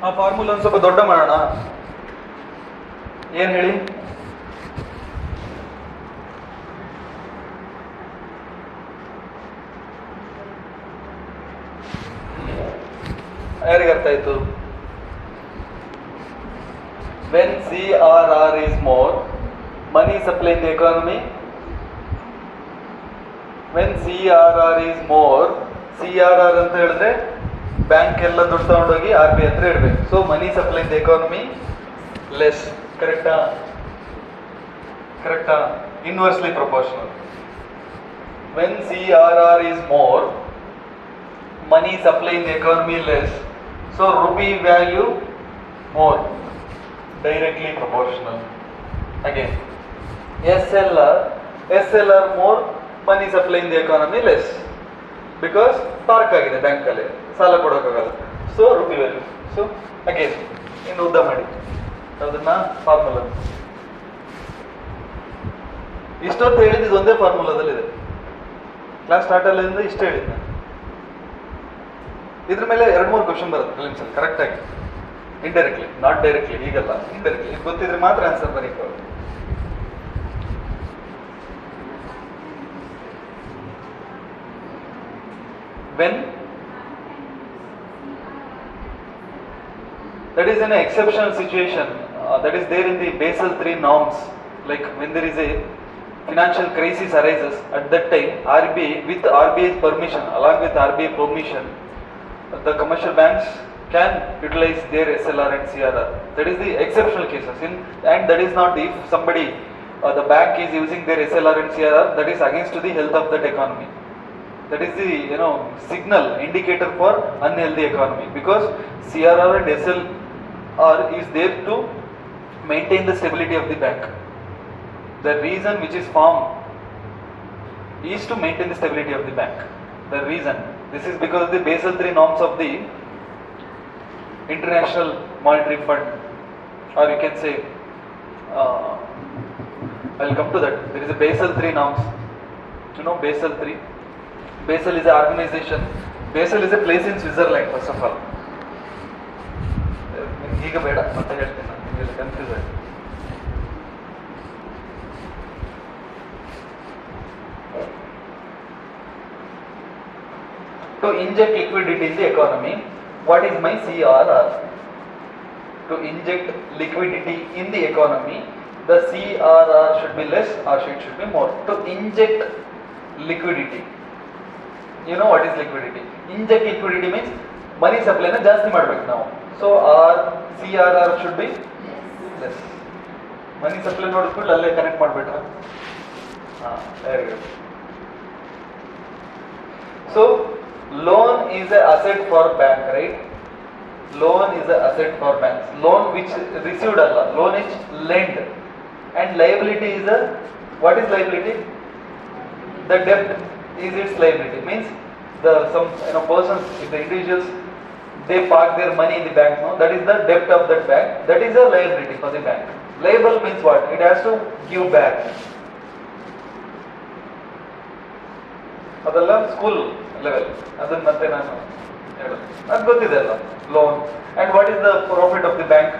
ಆ ಫಾರ್ಮುಲಾ ಒಂದು ಸ್ವಲ್ಪ ದೊಡ್ಡ ಮಾಡೋಣ. ಏನ್ ಹೇಳಿ? ಯಾರಿಗೆ ಅರ್ಥ ಆಯ್ತು? When CRR is more, money supply in the economy. When CRR is more, CRR ಅಂತ ಹೇಳಿದ್ರೆ ಬ್ಯಾಂಕ್ ಎಲ್ಲ ದುಡ್ಡು ತಗೊಂಡೋಗಿ RBI ಹತ್ರ ಇಡಬೇಕು. So money supply in the economy less. ಕರೆಕ್ಟಾ? ಕರೆಕ್ಟಾ? Inversely proportional. When CRR is more, money supply in the economy less, so rupee value more, directly proportional. Again, SLR more, money supply in the economy less, because park ಆಗಿದೆ ಬ್ಯಾಂಕಲ್ಲಿ, ಸಾಲ ಕೊಡೋಕ್ಕಾಗಲ್ಲ. So rupee value. So again ಇನ್ನು ಉದ್ದ ಮಾಡಿ ಅದನ್ನ formula. ಇಷ್ಟೊತ್ತು ಹೇಳಿದ್ದು ಒಂದೇ ಫಾರ್ಮುಲಾದಲ್ಲಿದೆ. ಕ್ಲಾಸ್ ಸ್ಟಾರ್ಟ್ ಅಲ್ಲಿಂದ ಇಷ್ಟ ಹೇಳಿದ್ದೆ. ಇದ್ರ ಮೇಲೆ 2-3 ಕ್ವಶನ್ ಬರುತ್ತೆ ಪ್ರಿಲಿಮ್ಸಲ್ಲಿ ಕರೆಕ್ಟ್ ಆಗಿ, ಇಂಡೈರೆಕ್ಟ್ಲಿ, ನಾಟ್ ಡೈರೆಕ್ಟ್ಲಿ. ಈಗಲ್ಲ, ಇಂಡೈರೆಕ್ಟ್ಲಿ. ಇದು ಗೊತ್ತಿದ್ರೆ ಮಾತ್ರ ಆನ್ಸರ್ ಬರೀತಾರೆ. When that is in an exceptional situation, that is there in the Basel III norms, like when there is a financial crisis arises, at that time RBI, with RBI's permission, along with RBI permission, the commercial banks can utilize their SLR and CRR. That is the exceptional cases. And that is not if somebody, the bank is using their SLR and CRR, that is against to the health of that economy. That is the signal indicator for unhealthy economy, because CRR and SLR is there to maintain the stability of the bank. The reason which is formed is to maintain the stability of the bank. The reason, this is because of the Basel III norms of the International Monetary Fund, or you can say, I'll come to that. There is a Basel III norms. You know Basel III. Basel is an organization. Basel is a place in Switzerland, first of all. ಈಗ ಬೇಡ, ಮತ್ತೆ ಹೇಳ್ತೀನಿ ನಾನು, ನಿಮಗೆ confuse ಆಯ್ತು. To inject liquidity in the economy, what is my CRR? To inject liquidity in the economy, the CRR should be less or it should be more. To inject liquidity, you know what is liquidity? Inject liquidity means money supply na ಜಾಸ್ತಿ ಮಾಡಬೇಕು ನಾವು. So our CRR should be less. Money supply ನೋಡಿಕೊಂಡು ಅಲ್ಲೇ connect ಮಾಡಿಬಿಟ್ರೆ very good. So loan is an asset for bank, right? Loan is an asset for banks. Loan which received alla, loan is lent, and liability is a, what is liability? The debt is its liability. Means the some persons, if the individuals, they park their money in the bank, no, that is the debt of that bank. That is a liability for the bank. Liable means what? It has to give back. ಅದೆಲ್ಲ school level, ಅದನ್ನ ಮತ್ತೆ ನಾನು ಹೇಳೋದು ಅದು ಗೊತ್ತಿದೆ ಅಲ್ಲ. Loan and what is the profit of the bank?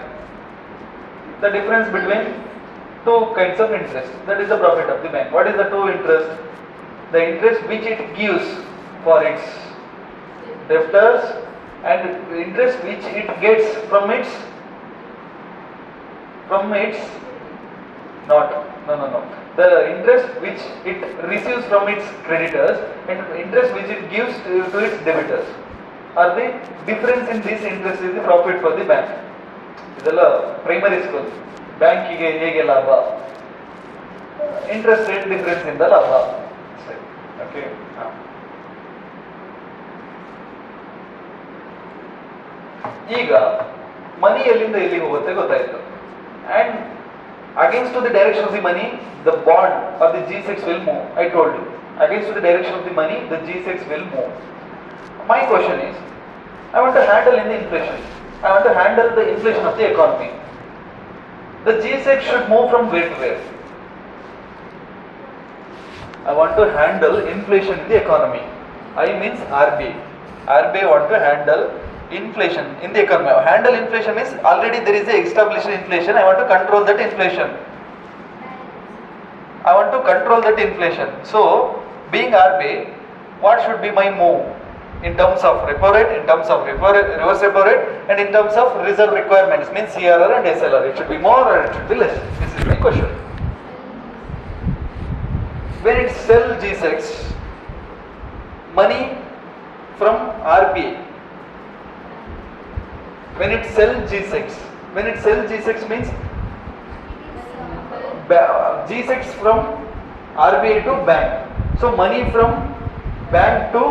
The difference between two kinds of interest, that is the profit of the bank. What is the two interest? The interest which it gives for its debtors, and interest which it gets from its not no the interest which it receives from its creditors and interest which it gives to its debitors are the difference in this interest is the profit for the bank. ಇದೆಲ್ಲ primary school. ಬ್ಯಾಂಕಿಗೆ ಹೇಗೆ ಲಾಭ, interest rate difference ಇಂದ ಲಾಭ. Okay, ಈಗ ಮನಿ ಎಲ್ಲಿಂದ ಎಲ್ಲಿಗೆ ಹೋಗುತ್ತೆ ಗೊತ್ತಾಯ್ತು. And against to the direction of the money, the bond or the G6 will move. I told you, against to the direction of the money, the G6 will move. My question is, I want to handle in the inflation. I want to handle the inflation of the economy. The G6 should move from where to where? I want to handle inflation in the economy. I means RBI. RBI want to handle inflation in the economy. Handle inflation means already there is a established inflation. I want to control that inflation. I want to control that inflation. So, being RBI, what should be my move in terms of repo rate, in terms of reverse repo rate, and in terms of reserve requirements, means CRR and SLR. It should be more or it should be less. This is my question. When it sell G6, money from RBI. When it sell G6 means G6 from RBI to bank. So money from bank to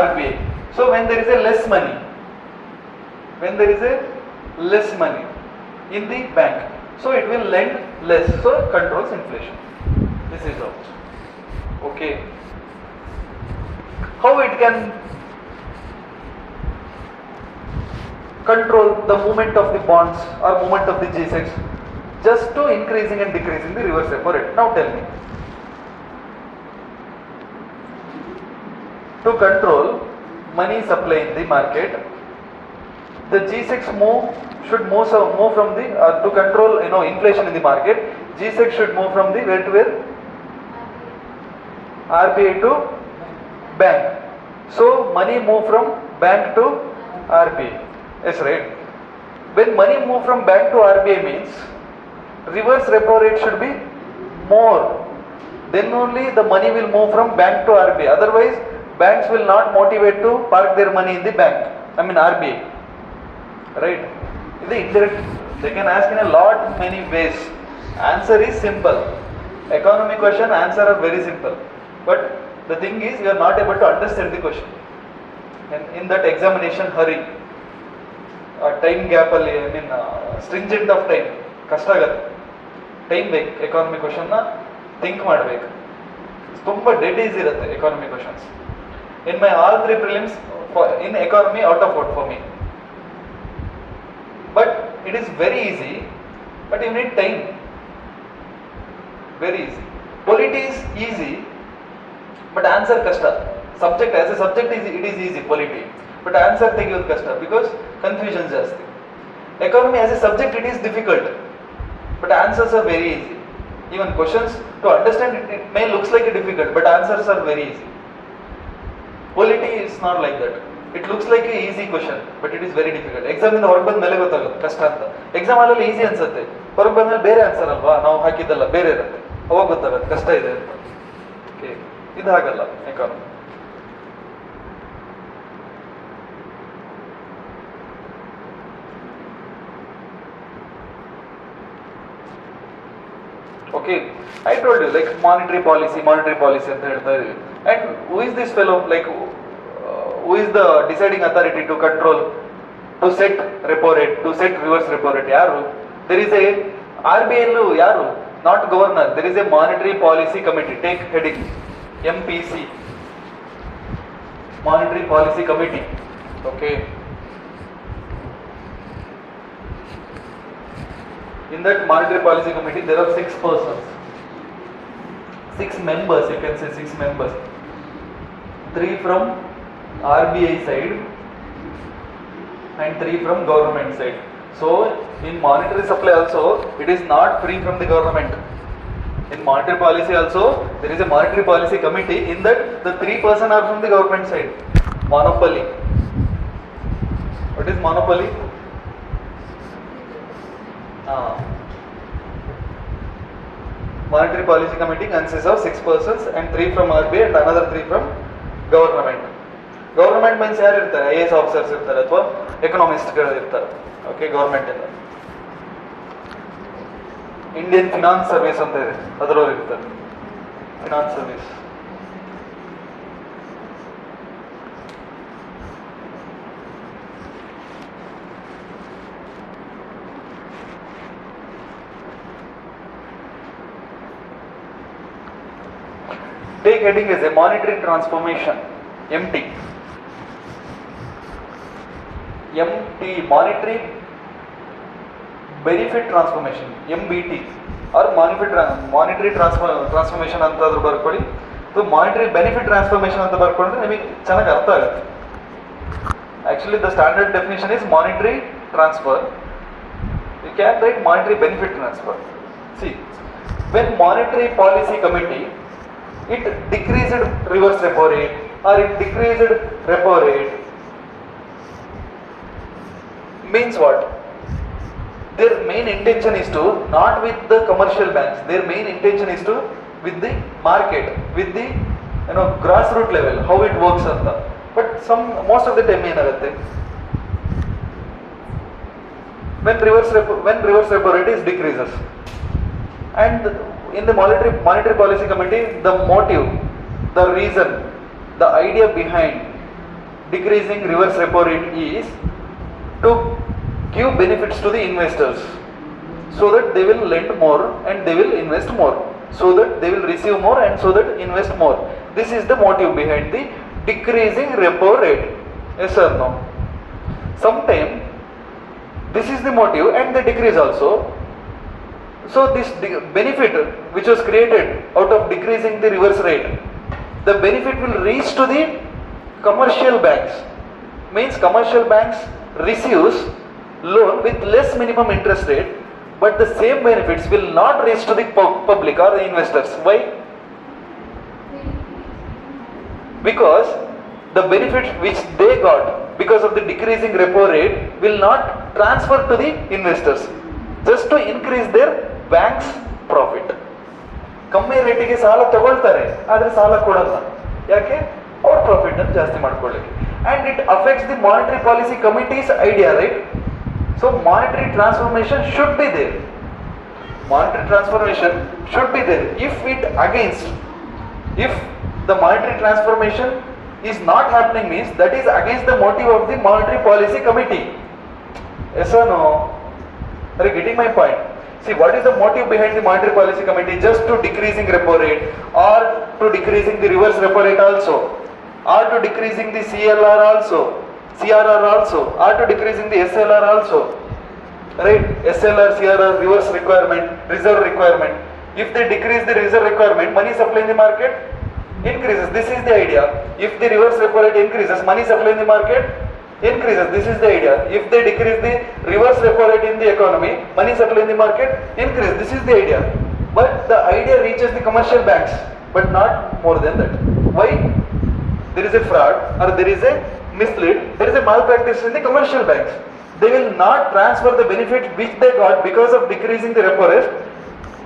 RBI. So when there is a less money in the bank, so it will lend less, so it controls inflation. This is all. Okay. How it can control the movement of the bonds or movement of the G6? Just to increasing and decreasing the reverse repo rate. Now tell me. To control money supply in the market, the G6 should move from the to control inflation in the market. G6 should move from the where to where? RBI to bank. So money move from bank to RBI. Yes, right. When money move from bank to RBI means reverse repo rate should be more. Then only the money will move from bank to RBI. Otherwise, banks will not motivate to park their money in the bank. I mean RBI. Right? The indirect. They can ask in a lot many ways. Answer is simple. Economy question answer are very simple. But the thing is, you are not able to understand the question. And in that examination hurry. Time ಗ್ಯಾಪಲ್ಲಿ stringent of time ಕಷ್ಟ ಆಗುತ್ತೆ. Time ಬೇಕು economy ಕ್ವಶನ್ನ think ಮಾಡಬೇಕು. ತುಂಬ dead easy ಇರುತ್ತೆ economy questions. In my all 3 prelims in economy out of out for me. But it is very easy, but you need time. Very easy. Polity is easy, but answer ಕಷ್ಟ. Subject as a subject it is easy polity, but answer ತೆಗೆಯೋದು ಕಷ್ಟ because confusion ಜಾಸ್ತಿ. Economy as a subject it is difficult, but answers are very easy. Even questions to understand it may looks like difficult, but answers are very easy. Polity is not like that. It looks like a easy question, but it is very difficult. Exam ಇಂದ ಹೊರಗೆ ಬಂದ ಮೇಲೆ ಗೊತ್ತಾಗುತ್ತೆ ಕಷ್ಟ ಅಂತ. Exam ಅಲ್ಲಿ easy ಅನ್ಸುತ್ತೆ, ಹೊರಗೆ ಬಂದ ಮೇಲೆ ಬೇರೆ ಆನ್ಸರ್ ಅಲ್ವಾ ನಾವು ಹಾಕಿದ್ದಲ್ಲ ಬೇರೆ ಇರುತ್ತೆ, ಅವಾಗ ಗೊತ್ತಾಗುತ್ತೆ ಕಷ್ಟ ಇದೆ ಅಂತ. ಓಕೆ, ಇದು ಹಾಗಲ್ಲ economy. Okay, I told you like monetary policy ಅಂತ ಹೇಳ್ತಾ ಇದೀವಿ. And who is this fellow? Like who is the deciding authority to control, to set repo rate, to set reverse repo rate? ಯಾರು? There is a RBI allu ಯಾರು? Not governor. There is a monetary policy committee. Take heading MPC. Monetary policy committee. Okay. In that monetary policy committee, there are 6 persons, 6 members. You can say 6 members. 3 from RBI side and 3 from government side. So, in monetary supply also, it is not free from the government. In monetary policy also, there is a monetary policy committee. In that, the 3% are from the government side. Monopoly. What is monopoly? Monetary policy committee consists of 6 persons and 3 from RBI and another 3 from government. Government means ಯಾರು ಇರ್ತಾರೆ? IAS officers ಇರ್ತಾರೆ ಅಥವಾ ಎಕನಾಮಿಸ್ಟ್ಗಳು ಇರ್ತಾರೆ. Okay, government ಇಂದ. Indian finance service ಅಂತ ಇದೆ, ಅದರವ್ರು ಇರ್ತಾರೆ. Finance service. Take heading as a monetary transformation, MT. MT, monetary benefit transformation, MBT, or monetary transformation ಅಂತಂದ್ರೆ ಬರ್ಕೊಳ್ಳಿ. ಸೊ monetary benefit transformation ಅಂತ ಬರ್ಕೊಂಡ್ರೆ ನಿಮಗೆ ಚೆನ್ನಾಗಿ ಅರ್ಥ ಆಗುತ್ತೆ. Actually the standard definition is monetary transfer. You can write monetary benefit transfer. See, when monetary policy committee it decreased reverse repo rate or it decreased repo rate, means what? Their main intention is to not with the commercial banks, their main intention is to with the market, with the grassroots level, how it works anta. But most of the time ಏನಾಗುತ್ತೆ, when reverse repo rate is decreases, and in the monetary policy committee, the motive, the reason, the idea behind decreasing reverse repo rate is to give benefits to the investors, so that they will lend more and they will invest more, so that they will receive more and so that invest more. This is the motive behind the decreasing repo rate. Yes or no? Sometimes this is the motive and the decrease also. So this benefit which was created out of decreasing the reverse rate, the benefit will reach to the commercial banks. Means commercial banks receives loan with less minimum interest rate, but the same benefits will not reach to the public or the investors. Why? Because the benefits which they got because of the decreasing repo rate will not transfer to the investors, just to increase their bank's profit. ಕಮ್ಮಿ ರೇಟಿಗೆ ಸಾಲ ತಗೊಳ್ತಾರೆ, ಆದರೆ ಸಾಲ ಕೊಡಲ್ಲ. ಯಾಕೆ? ಅವ್ರ profit ಅನ್ನು ಜಾಸ್ತಿ ಮಾಡ್ಕೊಳ್ಳಿಕ್ಕೆ. And it affects the monetary policy committee's idea, right? So monetary transformation should be there. Monetary transformation should be there. If the monetary transformation is not happening, means that is against the motive of the monetary policy committee. Yes or no? Are you getting my point? See, what is the motive behind the monetary policy committee? Just to decreasing repo rate, or to decreasing the reverse repo rate also, or to decreasing the CRR also, or to decreasing the SLR also, right? SLR, CRR, reverse requirement, reserve requirement. If they decrease the reserve requirement, money supply in the market increases. This is the idea. If the reverse repo rate increases, money supply in the market increases. This is the idea. If they decrease the reverse repo rate in the economy, money supply in the market increases. This is the idea. But the idea reaches the commercial banks, but not more than that. Why? There is a fraud, or there is a mislead, there is a malpractice in the commercial banks. They will not transfer the benefit which they got because of decreasing the repo rate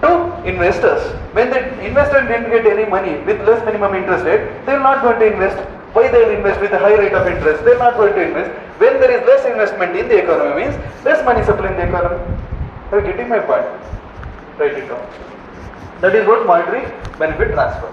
to investors. When the investor didn't get any money with less minimum interest rate, they will not going to invest. Why they will invest with a high rate of interest? They are not going to invest. When there is less investment in the economy, means less money supply in the economy. Are you getting my point? Write it down. That is what monetary benefit transfer.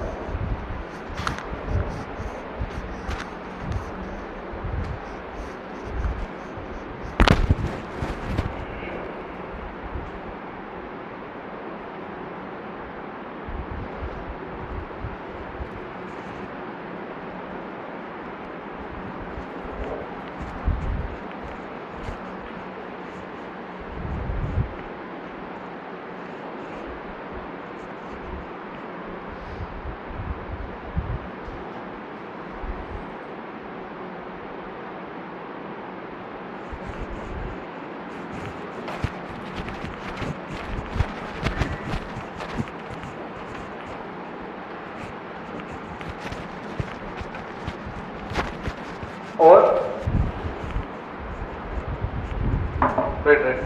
Right.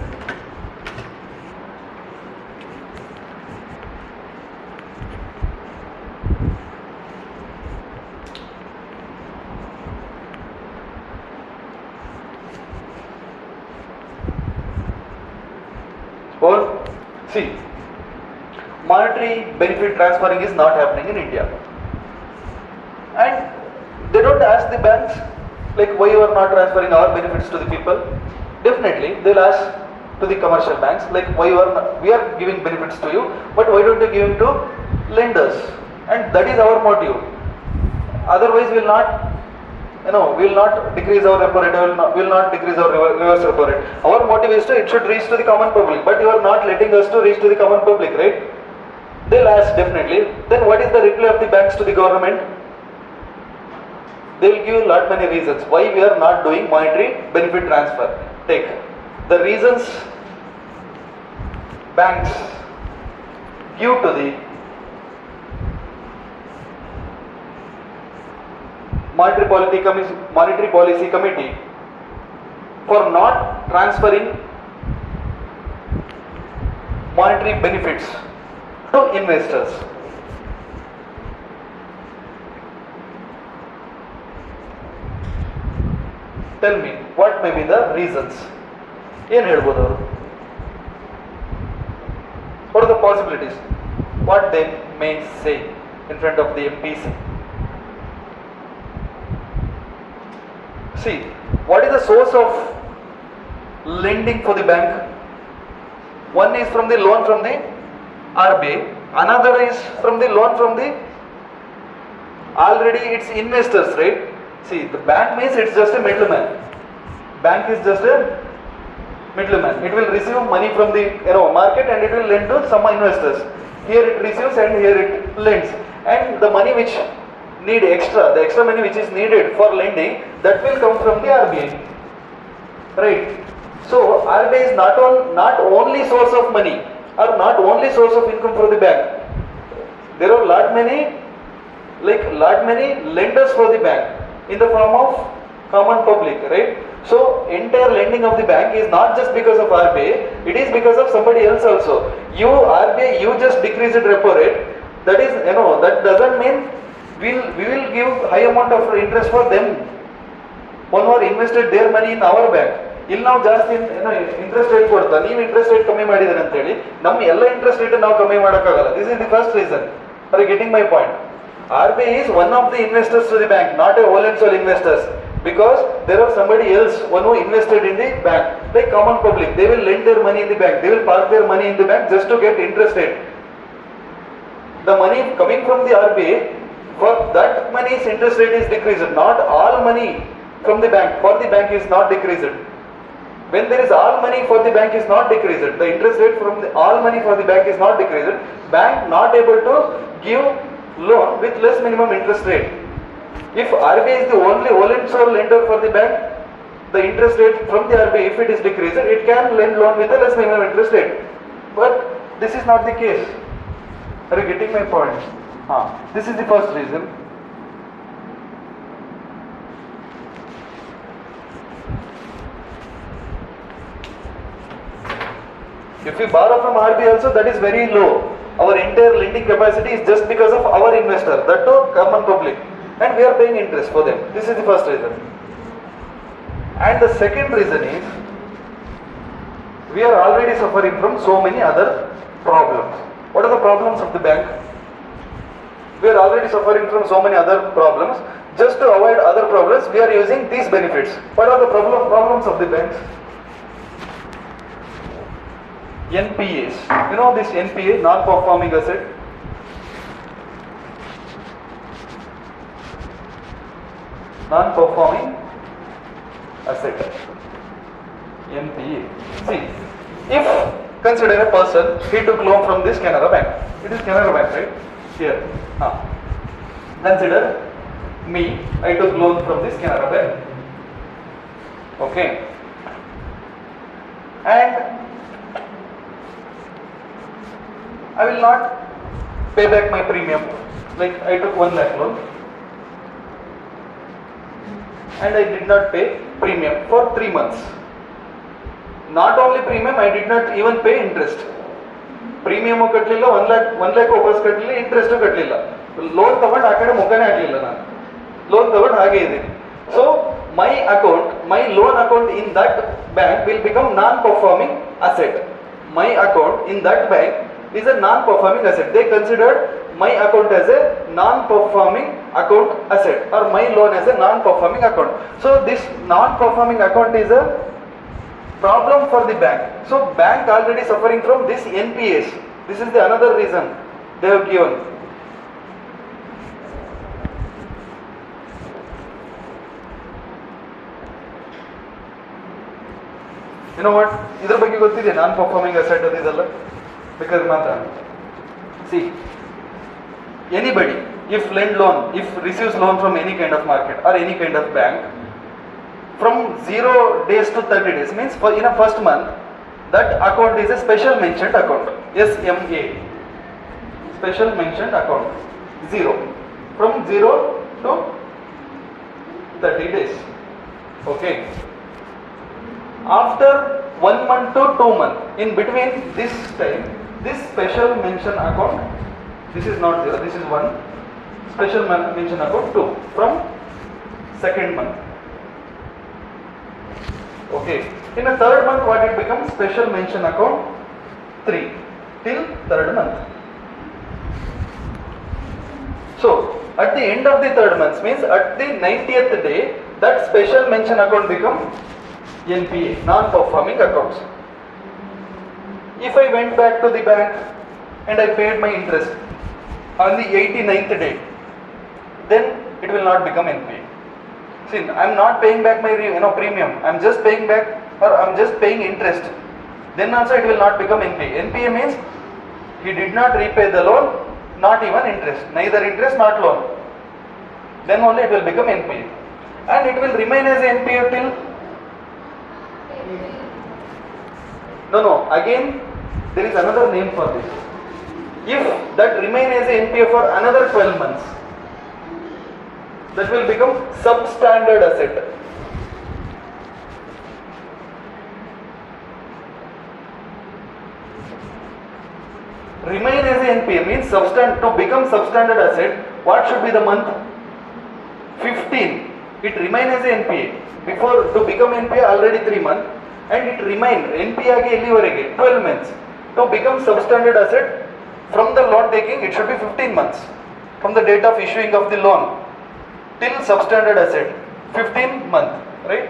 Or see, monetary benefit transferring is not happening in India, and they don't ask the banks like why you are not transferring our benefits to the people. Definitely they'll ask to the commercial banks like why you are not, we are giving benefits to you, but why don't you give them to lenders? And that is our motive. Otherwise we will not, we will not decrease our repo rate, we will not decrease our reverse repo rate. Our motive is to, it should reach to the common public, but you are not letting us to reach to the common public, right? They'll ask definitely. Then what is the reply of the banks to the government? They will give lot many reasons why we are not doing monetary benefit transfer. Take the reasons banks give to the Monetary Policy Committee for not transferring monetary benefits to investors. Tell me, what may be the reasons? ಏನು ಹೇಳ್ಬೋದು ಅವರು? What are the possibilities? What they may say in front of the MPs? See, what is the source of lending for the bank? One is from the loan from the RBI, another is from the loan from the already its investors, right? See, the bank means it's just a middleman. Bank is just a middleman. It will receive money from the market and it will lend to some investors. Here it receives and here it lends. And the money which need extra, the extra money which is needed for lending, that will come from the RBI. Right? So RBI is not only source of money or not only source of income for the bank. There are lot many lenders for the bank in the form of common public, right? So entire lending of the bank is not just because of RBI, it is because of somebody else also. You RBI, you just decrease the repo rate. That is, that doesn't mean we will give high amount of interest for them. One more invested their money in our bank. ಇಲ್ಲಿ ನಾವು ಜಾಸ್ತಿ interest rate ಕೊಡ್ತಾ, ನೀವು interest rate ಕಮ್ಮಿ ಮಾಡಿದ್ರೆ ಅಂತ ಹೇಳಿ ನಮ್ಮ ಎಲ್ಲ ಇಂಟ್ರೆಸ್ಟ್ ರೇಟ್ ನಾವು ಕಮ್ಮಿ ಮಾಡೋಕ್ಕಾಗಲ್ಲ. This is the first reason. Are you getting my point? RBI is one of the investors to the bank, not a whole and sole investors, because there are somebody else, one who invested in the bank, like common public. They will lend their money in the bank, they will park their money in the bank just to get interest rate. The money coming from the RBI, for that money's interest rate is decreased. Not all money from the bank for the bank is not decreased. When there is all money for the bank is not decreased, the interest rate from the all money for the bank is not decreased, bank not able to give loan with less minimum interest rate. If RBI is the only whole and sole lender for the bank, the interest rate from the RBI, if it is decreased, it can lend loan with a less minimum interest rate. But this is not the case. Are you getting my point? This is the first reason. If we borrow from RBI also, that is very low. Our entire lending capacity is just because of our investor, that too common public, and we are paying interest for them. This is the first reason. And the second reason is, we are already suffering from so many other problems. What are the problems of the bank? We are already suffering from so many other problems. Just to avoid other problems, we are using these benefits. What are the problems of the banks? NPAs. You know this NPA, non-performing asset? Non-performing asset. NPA. See, if consider a person, he took loan from this Canara Bank. It is Canara Bank, right? Here. Consider me, I took loan from this Canara Bank. Okay. And I will not pay back my premium. Like I took 1 lakh loan and I did not pay premium for 3 months. not only premium, I did not even pay interest. Premium ಕಟ್ಟಲಿಲ್ಲ, 1 lakh ವಾಪಸ್ ಕಟ್ಟಲಿಲ್ಲ, interest ಕಟ್ಟಲಿಲ್ಲ. Loan ತಗೊಂಡು ಆ ಕಡೆ ಮುಖನೇ ಆಗಲಿಲ್ಲ ನಾನು. Loan ತಗೊಂಡು ಹಾಗೆ ಇದ್ದೀನಿ. So my account, my loan account in that bank will become non performing asset. My account in that bank is a non-performing asset. They considered my account as a non-performing account asset, or my loan as a non-performing account. So this non-performing account is a problem for the bank. So bank already suffering from this NPAs. This is the another reason they have given. You know what? ಇದರ ಬಗ್ಗೆ ಗೊತ್ತಿದೆ non-performing asset ಅದೆಲ್ಲ. Because matra, see, anybody if lend loan, if receives loan from any kind of market or any kind of bank, from 0 days to 30 days means for in a first month, that account is a special mentioned account, SMA, special mentioned account, 0, from 0 to 30 days. Okay, after 1 month to 2 months, in between this time, this special mention account, this is not 0, this is 1, special mention account 2, from second month. Okay, in a third month what it becomes? Special mention account 3 till third month. So at the end of the third month means at the 90th day, that special mention account become NPA, non-performing accounts. If I went back to the bank and I paid my interest on the 89th day, then it will not become NPA. See, I am not paying back my premium. I am just paying back, or I am just paying interest. Then also it will not become NPA. NPA means he did not repay the loan, not even interest, neither interest not loan. Then only it will become NPA, and it will remain as NPA till. No, again there is another name for this. If that remain as a NPA for another 12 months, that will become substandard asset. Remain as a NPA means to become substandard asset, what should be the month? 15. It remain as a NPA. Before to become NPA already 3 months. And it remained NPA age 12 months. To become substandard asset from the loan taking, it should be 15 months from the date of issuing of the loan till substandard asset, 15 months, right?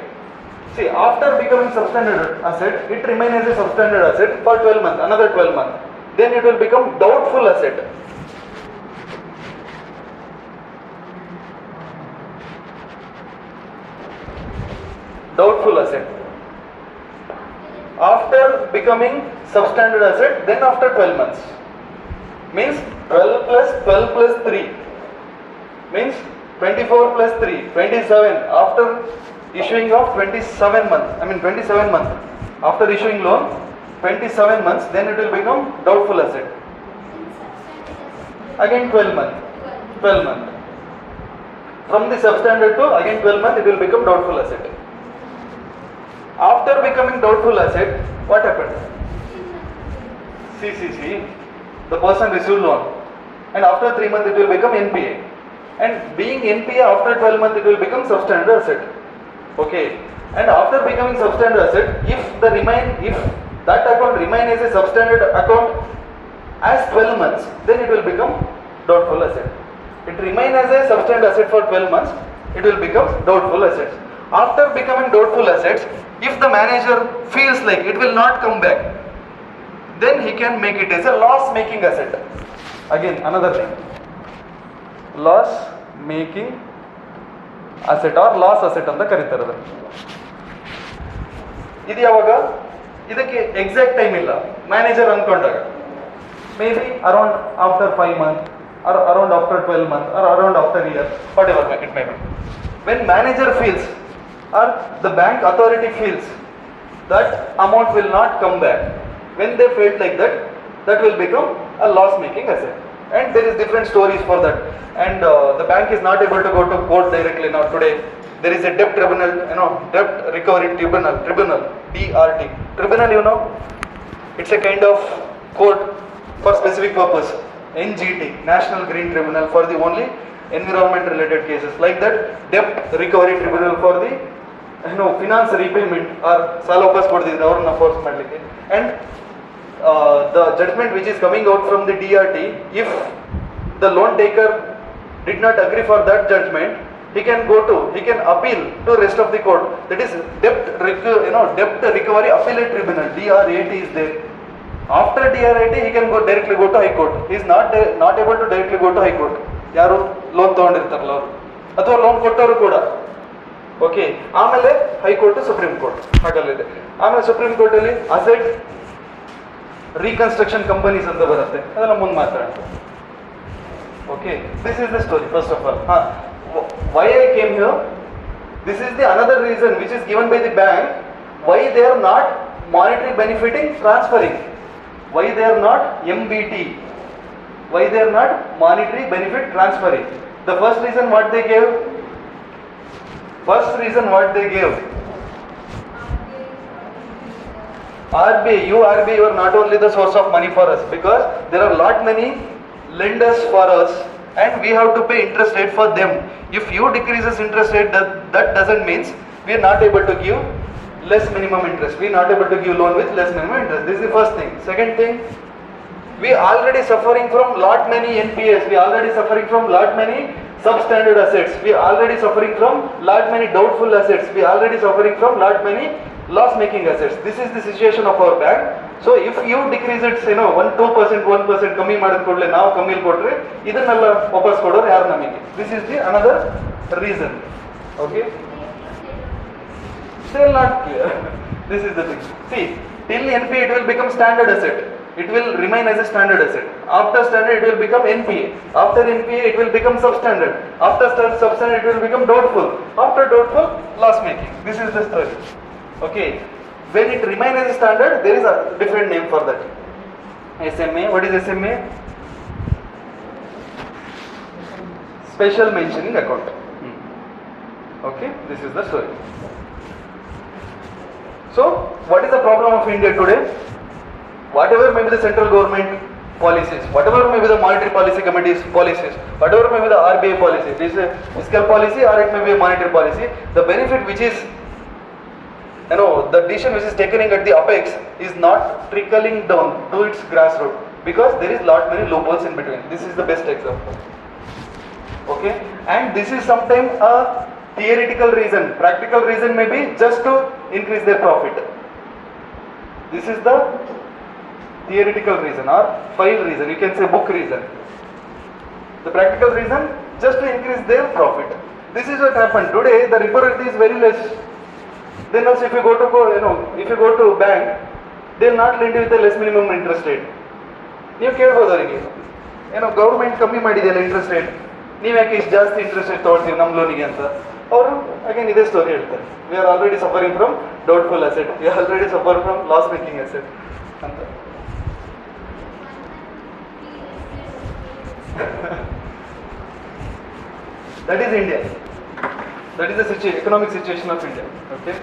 See, after becoming substandard asset, it remains as a substandard asset for 12 months, another 12 months. Then it will become doubtful asset. Doubtful asset. After becoming substandard asset, then after 12 months, means 12 plus 3 means 24 plus 3, 27. After issuing of 27 months, 27 months after issuing loan, 27 months, then it will become doubtful asset. Again 12 months. From the substandard to again 12 months, it will become doubtful asset. After becoming doubtful asset, what happened? CCC, the person received loan, and after 3 months it will become NPA, and being NPA after 12 months it will become substandard asset. Okay, and after becoming substandard asset, if that account remain as a substandard account as 12 months, then it will become doubtful asset. It remain as a substandard asset for 12 months, it will become doubtful assets. After becoming doubtful assets, if the manager feels like it will not come back, then he can make it as a loss making asset. Again another thing, loss making asset or loss asset ಅಂತ ಕರೀತಾರೆ. ಇದು ಯಾವಾಗ? ಇದಕ್ಕೆ exact time ಇಲ್ಲ. Manager ಅನ್ಕೊಂಡಾಗ maybe around after 5 months or around after 12 months or around after a year, whatever it may be. When manager feels or the bank authority feels that amount will not come back, when they felt like that, that will become a loss making asset. And there is different stories for that, and the bank is not able to go to court directly now today. there is a debt tribunal, debt recovery tribunal, DRT. Tribunal, it's a kind of court for specific purpose. NGT, National Green Tribunal, for the only environment related cases. Like that, debt recovery tribunal for the finance repayment or salopas for the force madlike. And the judgment which is coming out from the DRT, if the loan taker did not agree for that judgment, he can appeal to rest of the court. That is debt recovery appellate tribunal, DRAT is there. After DRAT, he can directly go to High Court. He is not able to directly go to High Court. ಯಾರು loan ತಗೊಂಡಿರ್ತಾರಲ್ಲ ಅವರು ಅಥವಾ loan ಕೊಟ್ಟವರು ಕೂಡ. Okay, ಆಮೇಲೆ high court, supreme court ಹಾಗಲ್ಲಿದೆ. ಆಮೇಲೆ supreme court ಅಲ್ಲಿ asset reconstruction companies ಅಂತ ಬರುತ್ತೆ, ಅದೆಲ್ಲ ಮುಂದೆ ಮಾತಾಡೋಣ. Okay, this is the story first of all. Why I came here? This is the another reason which is given by the bank why they are not monetary benefiting transferring. Why they are not MBT? Why they are not monetary benefit transferring? The first reason what they gave? RBI, you are not only the source of money for us, because there are lot many lenders for us and we have to pay interest rate for them. If you decreases interest rate, that doesn't means we are not able to give less minimum interest. We are not able to give loan with less minimum interest. This is the first thing. Second thing, we already suffering from lot many NPAs. We already suffering from lot many substandard assets. We already suffering from lot many doubtful assets. We already suffering from lot many loss making assets. This is the situation of our bank. So if you decrease it, 1% ಕಮ್ಮಿ ಮಾಡಿದ ಕೂಡಲೇ ನಾವು ಕಮ್ಮಿ ಕೊಟ್ರೆ ಇದನ್ನೆಲ್ಲ ವಾಪಸ್ ಕೊಡೋರು ಯಾರು ನಮಗೆ? This is the another reason. Okay, still not clear. This is the thing. See, till NPA it will become standard asset. It will remain as a standard asset. After standard it will become NPA. After NPA it will become substandard. After substandard it will become doubtful. After doubtful, loss making. This is the story. Okay, when it remains as a standard, there is a different name for that. SMA. What is SMA? Special mentioning account. Okay, this is the story. So, what is the problem of India today? Whatever may be the central government policies, whatever may be the monetary policy committee's policies, whatever may be the RBI policy, it is a fiscal policy or it may be a monetary policy, the benefit which is the decision which is taken at the apex is not trickling down to its grassroots, because there is lot many loopholes in between. This is the best example. Okay, and this is sometimes a theoretical reason. Practical reason may be just to increase their profit. This is the theoretical reason or file reason. You can say book reason. The practical reason just to increase their profit. This is what happened today. The repo rate is very less. Then also if you go to bank, they will not lend you with a less minimum interest rate. ನೀವು ಕೇಳ್ಬೋದು ಅವರಿಗೆ, government ಕಮ್ಮಿ ಮಾಡಿದೆಯಲ್ಲ interest rate, ನೀವು ಯಾಕೆ ಇಷ್ಟು ಜಾಸ್ತಿ interest rate ತೊಗೊಳ್ತೀವಿ ನಮ್ಮ ಲೋನಿಗೆ ಅಂತ. ಅವರು ಅಗೇನ್ ಇದೇ ಸ್ಟೋರಿ ಹೇಳ್ತಾರೆ. We are already suffering from doubtful asset, we are already suffer from loss making asset ಅಂತ. That is India. That is the economic situation of India. Okay.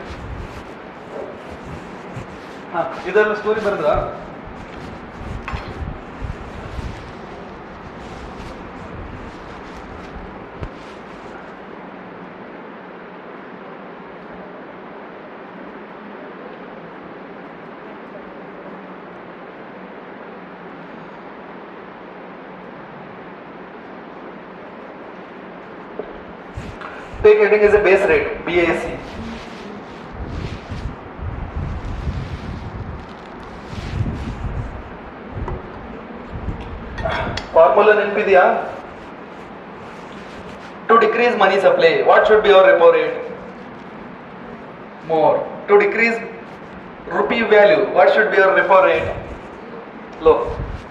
ಇದೆಲ್ಲ story ಬರೆದ್ರಾ? Take heading as a base rate, BAC. Formula ನೆನಪಿದೆಯಾ? To decrease money supply, what should be our repo rate? More. To decrease rupee value, what should be our repo rate? Low.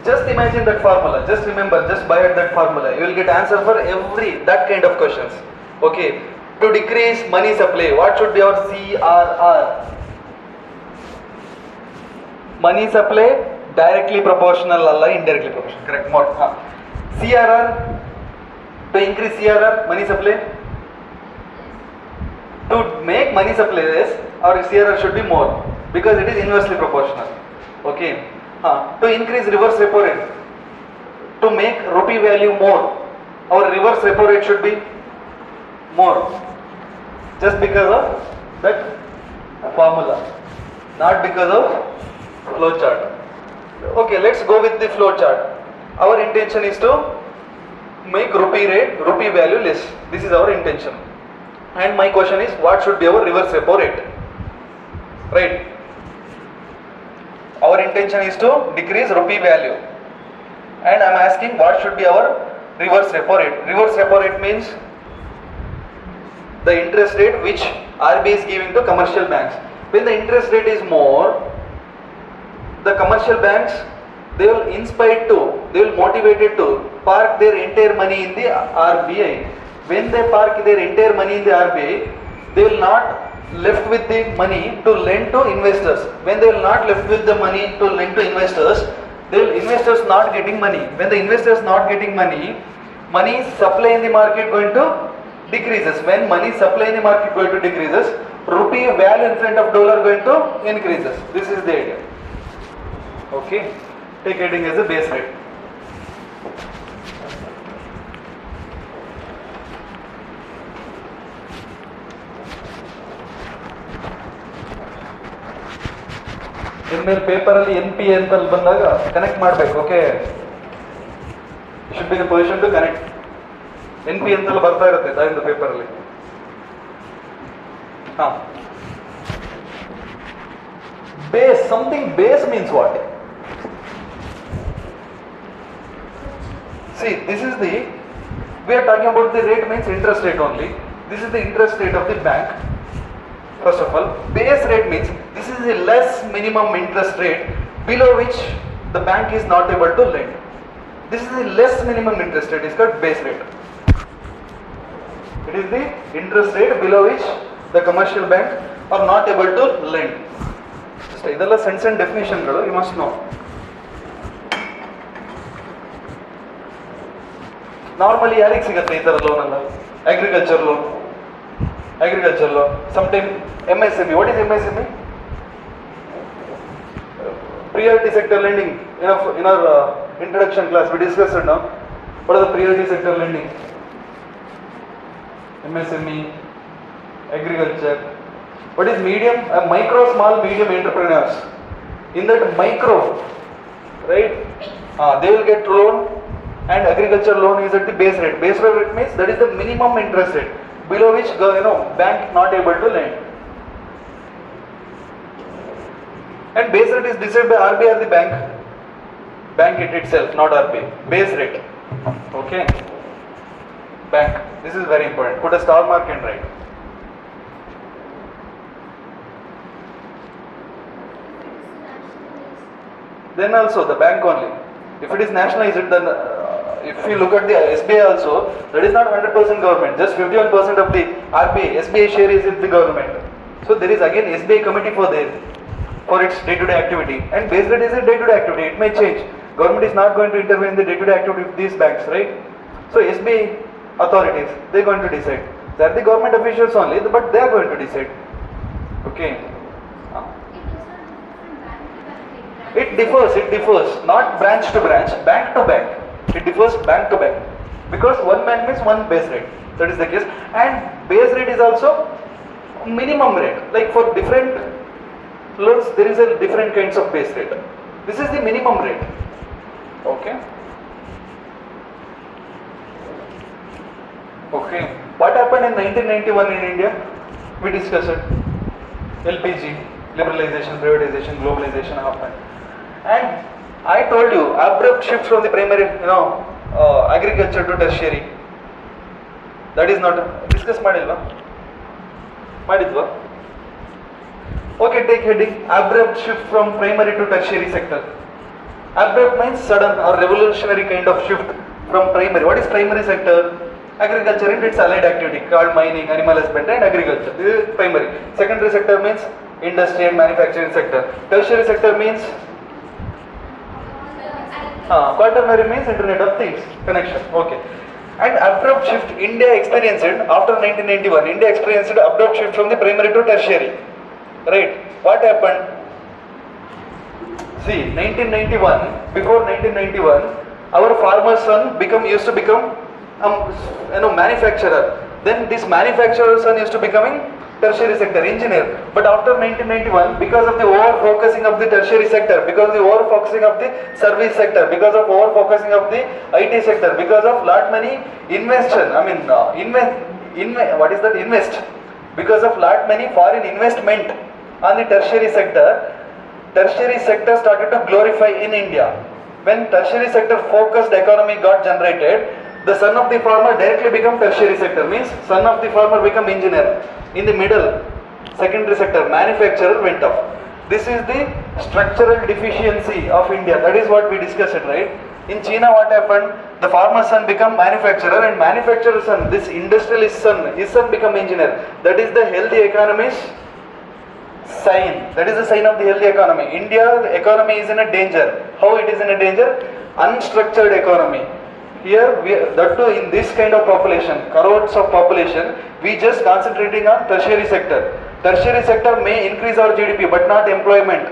Just imagine that formula. Just remember, just by that formula, you will get answer for that kind of questions. Okay. To decrease money supply, what should be our CRR? Money supply directly proportional alla indirectly proportional. Correct. More. CRR. To increase CRR, money supply. make money supply less, our CRR should be more because it is inversely proportional. Okay. To increase reverse repo rate, to make rupee value more, our reverse repo rate should be more. Just because of that formula, not because of flow chart. Okay, let's go with the flow chart. Our intention is to make rupee value less. This is our intention. And my question is, what should be our reverse repo rate? Right? Our intention is to decrease rupee value. And I am asking, what should be our reverse repo rate? Reverse repo rate means the interest rate which RBI is giving to commercial banks. When the interest rate is more, the commercial banks, they will inspired to, they will motivated to park their entire money in the RBI. When they park their entire money in the RBI, they will not left with the money to lend to investors. When they will not left with the money to lend to investors, investors not getting money. When the investors not getting money, money supply in the market going to decreases. When money supply in the market going to decreases, rupee value in front of dollar going to increases. This is the idea. Okay, take heading as a base rate. ಇನ್ಮೇಲೆ ಪೇಪರಲ್ಲಿ N P ಅಂತ ಬಂದಾಗ connect ಮಾಡಬೇಕು. Okay, should be the position to connect. N P ಅಂತೆಲ್ಲ ಬರ್ತಾ ಇರುತ್ತೆ ದಾಯಿಂದ ಪೇಪರಲ್ಲಿ. Base, something base means what? See, this is the, we are talking about the rate means interest rate only. This is the interest rate of the bank. First of all, base rate means this is the less minimum interest rate below which the bank is not able to lend. This is the less minimum interest rate, is called base rate. It is the interest rate below which the commercial bank are not able to lend. ಇದೆಲ್ಲ sense and ಡೆಫಿನೇಷನ್ಗಳು, you must know. Normally ಯಾರಿಗೆ ಸಿಗುತ್ತೆ ಈ ಥರ loan ಅಲ್ಲ? Agriculture loan, sometime MSME. What is MSME? Priority sector lending. In our introduction class we discussed it now. What is the priority sector lending? MSME, agriculture. What is medium? Micro, small, medium entrepreneurs. In that micro, right? They will get loan, and agriculture loan is at the base rate. Base rate means that is the minimum interest rate below which bank not able to lend. And base rate is decided by RBI or the bank? Bank it itself, not RBI. Base rate. Okay. Bank. This is very important. Put a star mark and write. Then also the bank only. If it is nationalized, then if you look at the SBI also, that is not 100% government. Just 51% of the RBI, SBI share is with the government. So there is again SBI committee for its day-to-day activity. And base rate is a day-to-day activity. It may change. Government is not going to intervene in the day-to-day activity of these banks, right? So SBI authorities, they are going to decide. They are the government officials only, but they are going to decide. Okay. It differs, not branch to branch, bank to bank. It differs bank to bank, because one bank means one base rate. That is the case. And base rate is also minimum rate. Like for different loans, there is a different kinds of base rate. This is the minimum rate. Okay. Okay. What happened in 1991 in India? We discussed it. LPG, liberalization, privatization, globalization happened. And I told you, abrupt shift from the primary, agriculture to tertiary. That is not discuss madilva. Okay, take heading. Abrupt shift from primary to tertiary sector. Abrupt means sudden or revolutionary kind of shift from primary. What is primary sector? Agriculture and its allied activity called mining, animal husbandry and agriculture. This is primary. Secondary sector means industry and manufacturing sector. Tertiary sector means quaternary means Internet of Things connection. Okay. And abrupt shift India experienced after 1991. India experienced abrupt shift from the primary to tertiary. Right? What happened? See, 1991, before 1991, our farmer's son used to become manufacturer. Then this manufacturer's son used to becoming tertiary sector engineer. But after 1991, because of the over focusing of the tertiary sector, because of the over focusing of the service sector, because of over focusing of the IT sector, because of lot many because of lot many foreign investment on the tertiary sector started to glorify in India. When tertiary sector focused economy got generated, the son of the farmer directly become tertiary sector, means son of the farmer become engineer. In the middle, secondary sector, manufacturer went off. This is the structural deficiency of India. That is what we discussed, right? In China, what happened? The farmer's son become manufacturer, and manufacturer's son, this industrialist son, his son become engineer. That is the healthy economy's sign. That is the sign of the healthy economy. India, the economy is in a danger. How it is in a danger? Unstructured economy. Here, that too in this kind of population, crores of population, we just concentrating on tertiary sector. Tertiary sector may increase our GDP, but not employment.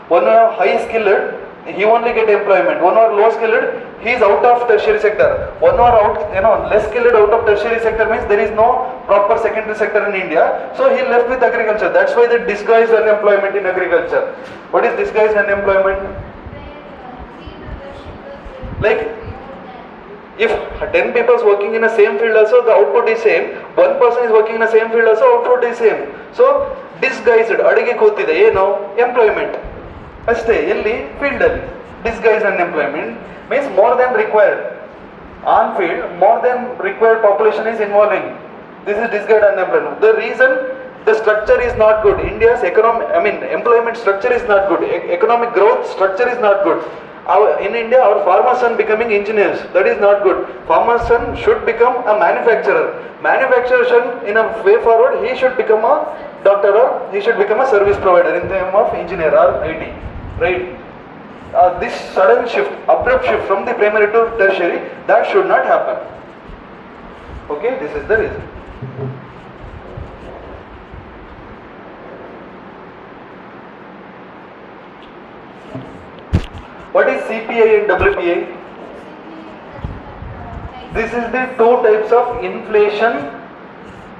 One who are high skilled, he only get employment. One who are low skilled, he is out of tertiary sector. One who are less skilled out of tertiary sector means there is no proper secondary sector in India. So he left with agriculture. That's why they disguised unemployment in agriculture. What is disguised unemployment? Like, if 10 people is working in the same field also, the output is same. One person is working in the same field also, output is same. So, disguised, adage kotide, employment. Aste, elli, field alli. Disguised unemployment means more than required. On field, more than required population is involving. This is disguised unemployment. The reason, the structure is not good. India's employment structure is not good. Economic growth structure is not good. In India, our farmer's son becoming engineers. That is not good. Farmer's son should become a manufacturer. Manufacturer's son, in a way forward, he should become a doctor or he should become a service provider in the name of engineer or IT. Right? This sudden shift, abrupt shift from the primary to tertiary, that should not happen. Okay, this is the reason. What is CPI and WPI? This is the two types of inflation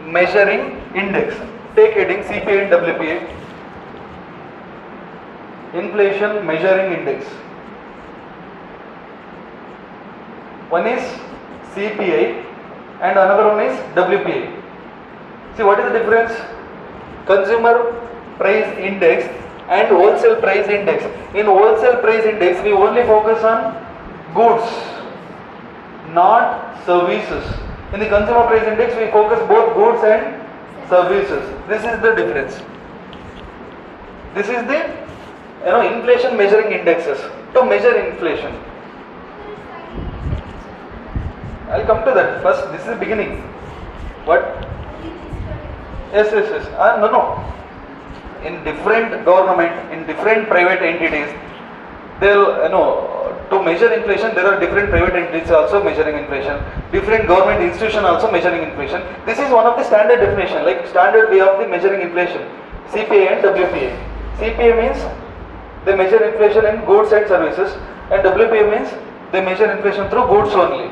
measuring index. Take heading CPI and WPI. Inflation measuring index. One is CPI and another one is WPI. See, what is the difference? Consumer price index and wholesale price index. In wholesale price index, we only focus on goods, not services. In the consumer price index, we focus both goods and services. This is the difference. This is the inflation measuring indexes to measure inflation. I'll come to that. First, this is the beginning. What? Yes. No. In different government, in different private entities, they'll, to measure inflation, there are different private entities also measuring inflation, different government institution also measuring inflation. This is one of the standard definition, like standard way of the measuring inflation, CPI and WPI. CPI means they measure inflation in goods and services, and WPI means they measure inflation through goods only.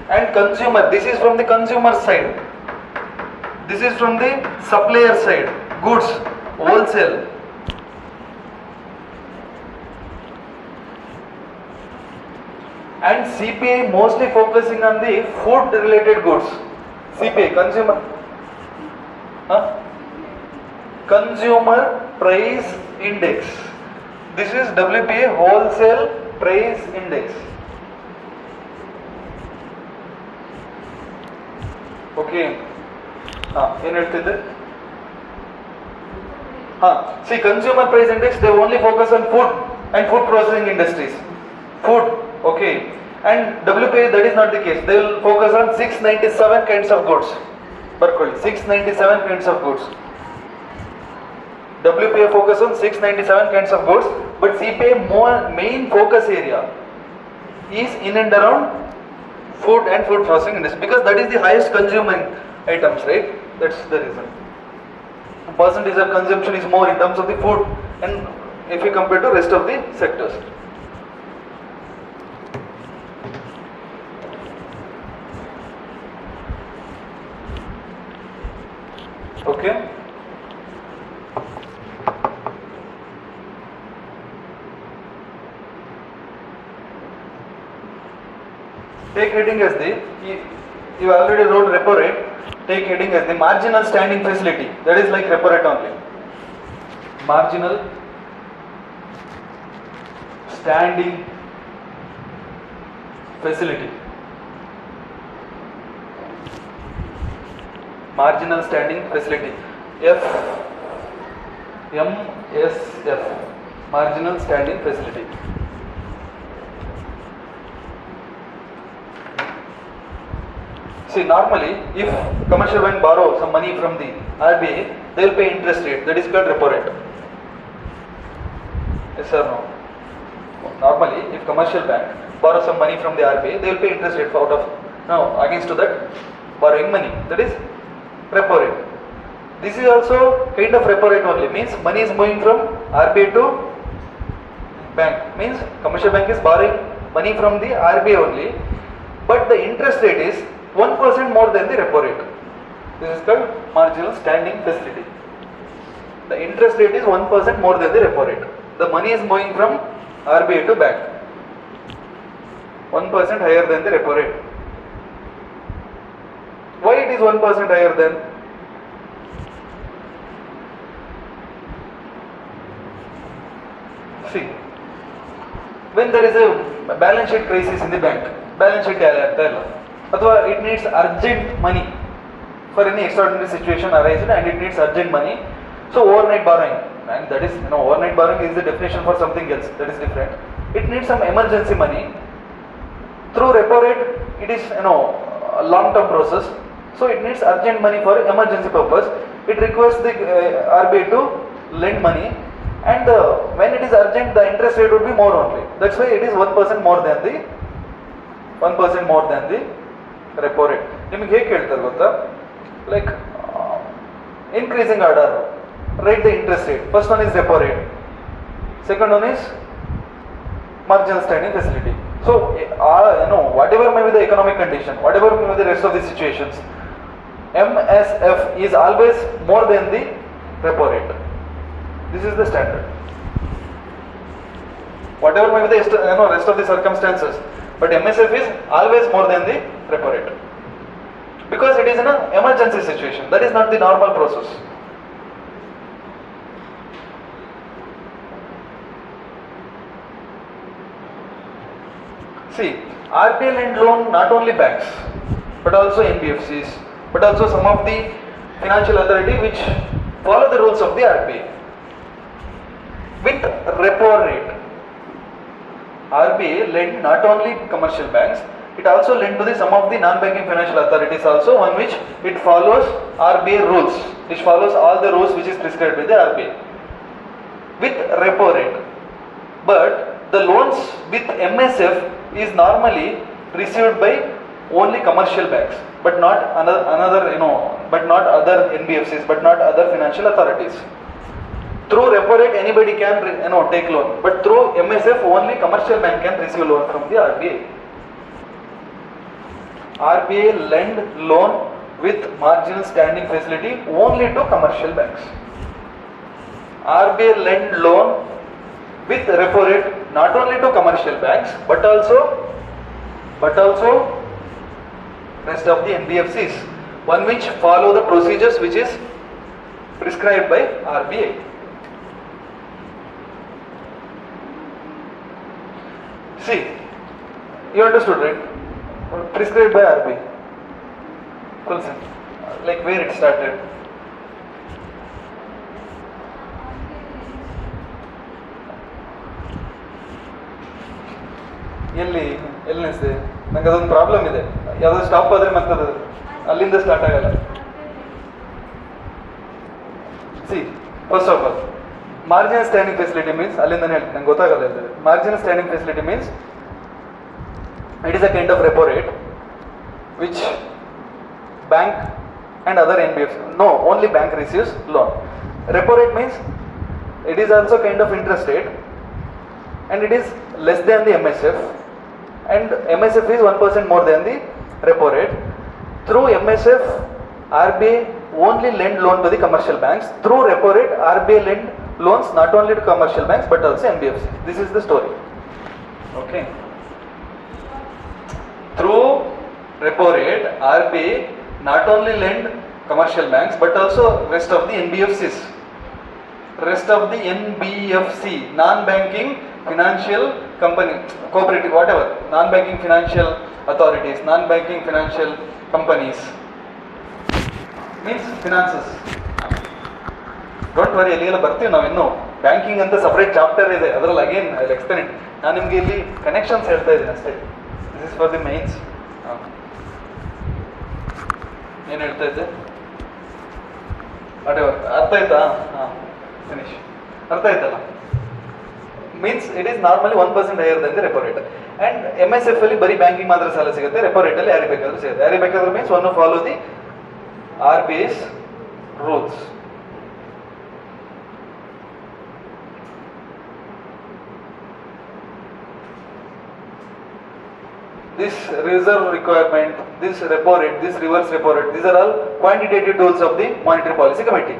And consumer, this is from the consumer side. This is from the supplier side, goods, wholesale. And CPI mostly focusing on the food related goods. CPI, consumer price index. This is WPI, wholesale price index. Okay. See, consumer price index, they only focus on food and food processing industries. Food, okay. And WPI, that is not the case. They will focus on 697 kinds of goods. 697 kinds of goods. WPI focus on 697 kinds of goods, but CPI main focus area is in and around Food and food processing industry, because that is the highest consuming items, right? That's the reason. Percentage of consumption is more in terms of the food, and if you compare to rest of the sectors. Okay. Take heading as the, you already wrote repo rate, take heading as the marginal standing facility, that is like repo rate only. Marginal standing facility. Marginal standing facility. MSF. Marginal standing facility. See, normally, if commercial bank borrow some money from the RBI, they will pay interest rate. That is called repo rate. Yes or no? Normally, if commercial bank borrow some money from the RBI, they will pay interest rate out of now against to that borrowing money. That is repo rate. This is also kind of repo rate only. Means money is moving from RBI to bank. Means commercial bank is borrowing money from the RBI only, but the interest rate is 1% more than the repo rate. This is called marginal standing facility. The interest rate is 1% more than the repo rate. The money is moving from RBI to bank. 1% higher than the repo rate. Why it is 1% higher than? See, when there is a balance sheet crisis in the bank, balance sheet it needs urgent money for any extraordinary situation arises, and it needs urgent money. So overnight borrowing, and that is, overnight borrowing is the definition for something else, that is different. It needs some emergency money. Through repo rate, it is a long-term process. So it needs urgent money for emergency purpose. It requires the RBI to lend money, and when it is urgent, the interest rate would be more only. That's why it is 1% more than the repo rate. ನಿಮಗೆ ಹೇಗೆ ಕೇಳ್ತಾರೆ ಗೊತ್ತಾ? Like increasing order, rate the interest rate. First one is repo rate. Second one is marginal standing facility. So whatever may be the economic condition, whatever may be the rest of the situations, MSF is always more than the repo rate. This is the standard. Whatever may be the rest of the circumstances, but MSF is always more than the repo rate, because it is in an emergency situation. That is not the normal process. See, RBI lend loan not only banks, but also NBFCs, but also some of the financial authority which follow the rules of the RBI. With repo rate, RBI lend not only commercial banks, it also lend to some of the non-banking financial authorities also, on which it follows RBI rules, which follows all the rules which is prescribed by the RBI. With repo rate, but the loans with MSF is normally received by only commercial banks, but not but not other NBFCs, but not other financial authorities. Through repo rate, anybody can take loan, but through MSF, only commercial bank can receive loan from the RBI. RBI lend loan with marginal standing facility only to commercial banks. RBI lend loan with repo rate not only to commercial banks, but also rest of the NBFCs, one which follow the procedures which is prescribed by RBI. See, you understood, right? Prescribed by RBI. Full sense. Like where it started. ಎಲ್ಲಿ ನಿಲ್ಲಿಸಿದೆ? ನಂಗೆ ಅದೊಂದು problem ಇದೆ. ಯಾವುದೋ stop ಆದರೆ ಮತ್ತೆ ಅದು ಅಲ್ಲಿಂದ ಸ್ಟಾರ್ಟ್ ಆಗಲ್ಲ. C, first of all, marginal standing facility means, ಅಲ್ಲಿಂದ ಹೇಳ್ತೀನಿ, ನಂಗೆ ಗೊತ್ತಾಗಲ್ಲ. Marginal standing facility means it is a kind of repo rate which bank and other NBFC. No, only bank receives loan. Repo rate means it is also kind of interest rate, and it is less than the MSF, and MSF is 1% more than the repo rate. Through MSF, RBI only lend loan to the commercial banks. Through repo rate, RBI lend loans not only to commercial banks but also NBFC. This is the story. Okay. Through repo rate, RBI not only lend commercial banks but also rest of the NBFCs. Rest of the NBFC, non-banking financial company, cooperative, whatever, non-banking financial authorities, non-banking financial companies, means finances. Don't worry, ಅಲ್ಲಿಗೆಲ್ಲ ಬರ್ತೀವಿ ನಾವು ಇನ್ನು. Banking ಅಂತ separate chapter ಇದೆ, ಅದರಲ್ಲಿ again I will explain it. ನಾನು ನಿಮಗೆ ಇಲ್ಲಿ ಕನೆಕ್ಷನ್ಸ್ ಹೇಳ್ತಾ ಇದ್ದೀನಿ ಅಷ್ಟೇ. This is for the mains. ಏನು ಹೇಳ್ತಾ ಇದ್ದೆ? ಅರ್ಥ ಆಯ್ತಾ? ಹಾಂ, ಫಿನಿಶ್. ಅರ್ಥ ಆಯ್ತಲ್ಲ? Means it is normally 1% higher than the repo rate. And MSF ಅಲ್ಲಿ ಬರೀ ಬ್ಯಾಂಕಿಂಗ್ ಮಾತ್ರ ಸಾಲ ಸಿಗುತ್ತೆ, ರೆಪೋ ರೇಟ್ ಅಲ್ಲಿ ಯಾರಿಗೆ ಬೇಕಾದ್ರೂ ಸಿಗುತ್ತೆ. ಯಾರಿಗೆ ಬೇಕಾದ್ರೂ means one follow the RBI's rules. This reserve requirement, this repo rate, this reverse repo rate, these are all quantitative tools of the Monetary Policy Committee.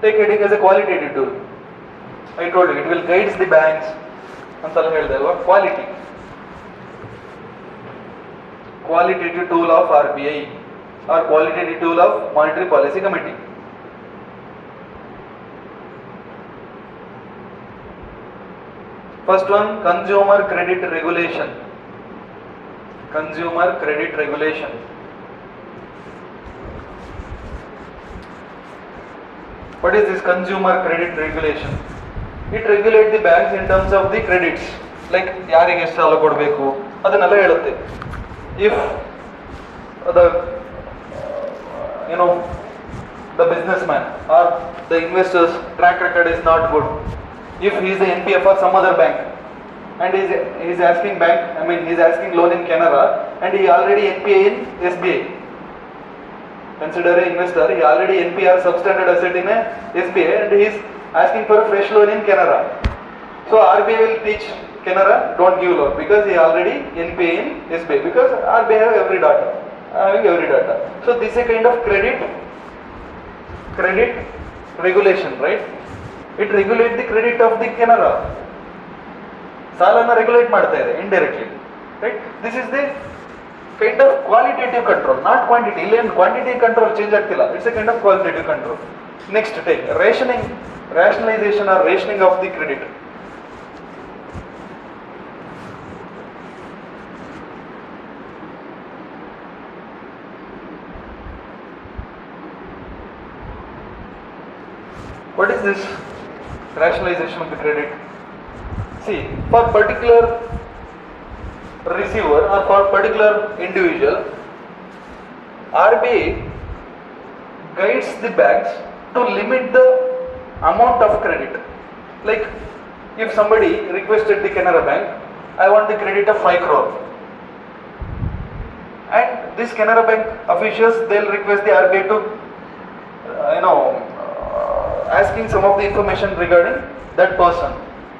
Take heading as a qualitative tool. I told you, it will guide the banks. ಅಂತಲ್ಲ ಹೇಳಿದೆ ಅಲ್ವಾ, qualitative tool of RBI or qualitative tool of Monetary Policy Committee. First one, consumer credit regulation. Consumer credit regulation. What is this consumer credit regulation? It regulates the banks in terms of the credits, like ಯಾರಿಗೆ ಎಷ್ಟು ಸಾಲ ಕೊಡಬೇಕು ಅದನ್ನೆಲ್ಲ ಹೇಳುತ್ತೆ. If the the businessman or the investor's track record is not good, if he is the NPF or some other bank and he is asking loan in Canara and he already NPA in SBI, consider an investor, he already NPA substandard asset in SBI and he is asking for a fresh loan in Canara. So RBI will teach Canara, don't give loan because he already NPA in SBI, because RBI have every data, having every data. So this is a kind of credit regulation, right? It regulates the credit of the Canara. ಸಾಲನ regulate ಮಾಡ್ತಾ ಇದೆ indirectly, right? This is the kind of qualitative control, not quantity. ಇಲ್ಲೇನು quantity control change ಆಗ್ತಿಲ್ಲ, it's A kind of qualitative control. Next take rationalization or rationing of the credit. What is this rationalization of the credit? See, for particular receiver or for particular individual, RBI guides the banks to limit the amount of credit. Like if somebody requested the Canara Bank, I want the credit of 5 crore, and this Canara Bank officials, they'll request the RBI to asking some of the information regarding that person,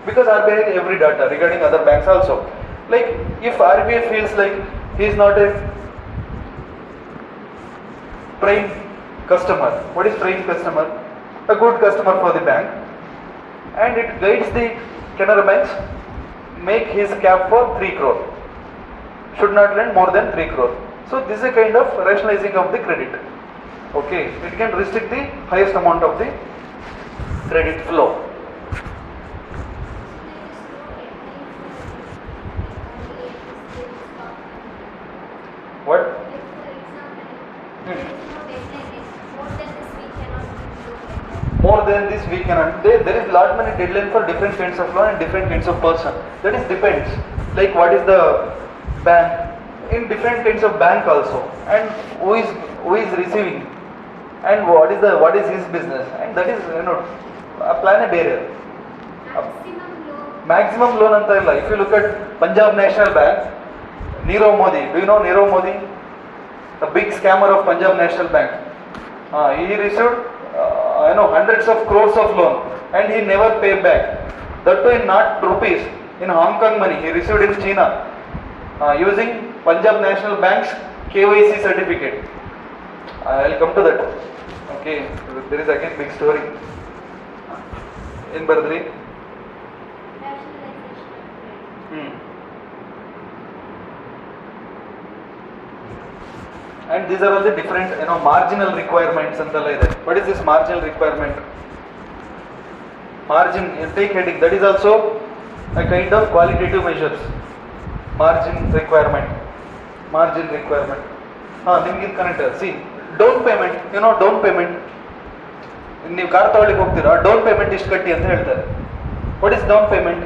because RBI has every data regarding other banks also. Like if RBI feels like he is not a prime customer, what is prime customer? A good customer for the bank, and it guides the Canara banks, make his cap for 3 crore, should not lend more than 3 crore. So this is a kind of rationalizing of the credit. Okay, it can restrict the highest amount of the credit flow. What? More than this we cannot. There is lot many deadline for different kinds of loan and different kinds of person. That is depends. Like what is the bank, in different kinds of bank also, and who is receiving, and what is his business, and that is a plan a barrier. Maximum loan anta illa. If you look at Punjab National Bank, Nirav Modi, do you know Nirav Modi? a big scammer of Punjab National Bank. He received hundreds of crores of loan and he never paid back. That too in not rupees, in Hong Kong money he received in China using Punjab National Bank's KYC certificate. I'll come to that. Okay, there is again big story. In Bardri. And these are all the different marginal requirements antalla ide. What is this marginal requirement? Margin, take heading, that is also a kind of qualitative measures. Margin requirement. ನಿಮ್ಗೆ correct. Sit down payment, down payment, ನೀವು car ತಗೊಳ್ಳಿಕ್ಕೆ ಹೋಗ್ತೀರಾ, down payment ಇಷ್ಟು ಕಟ್ಟಿ ಅಂತ ಹೇಳ್ತಾರೆ. What is down payment?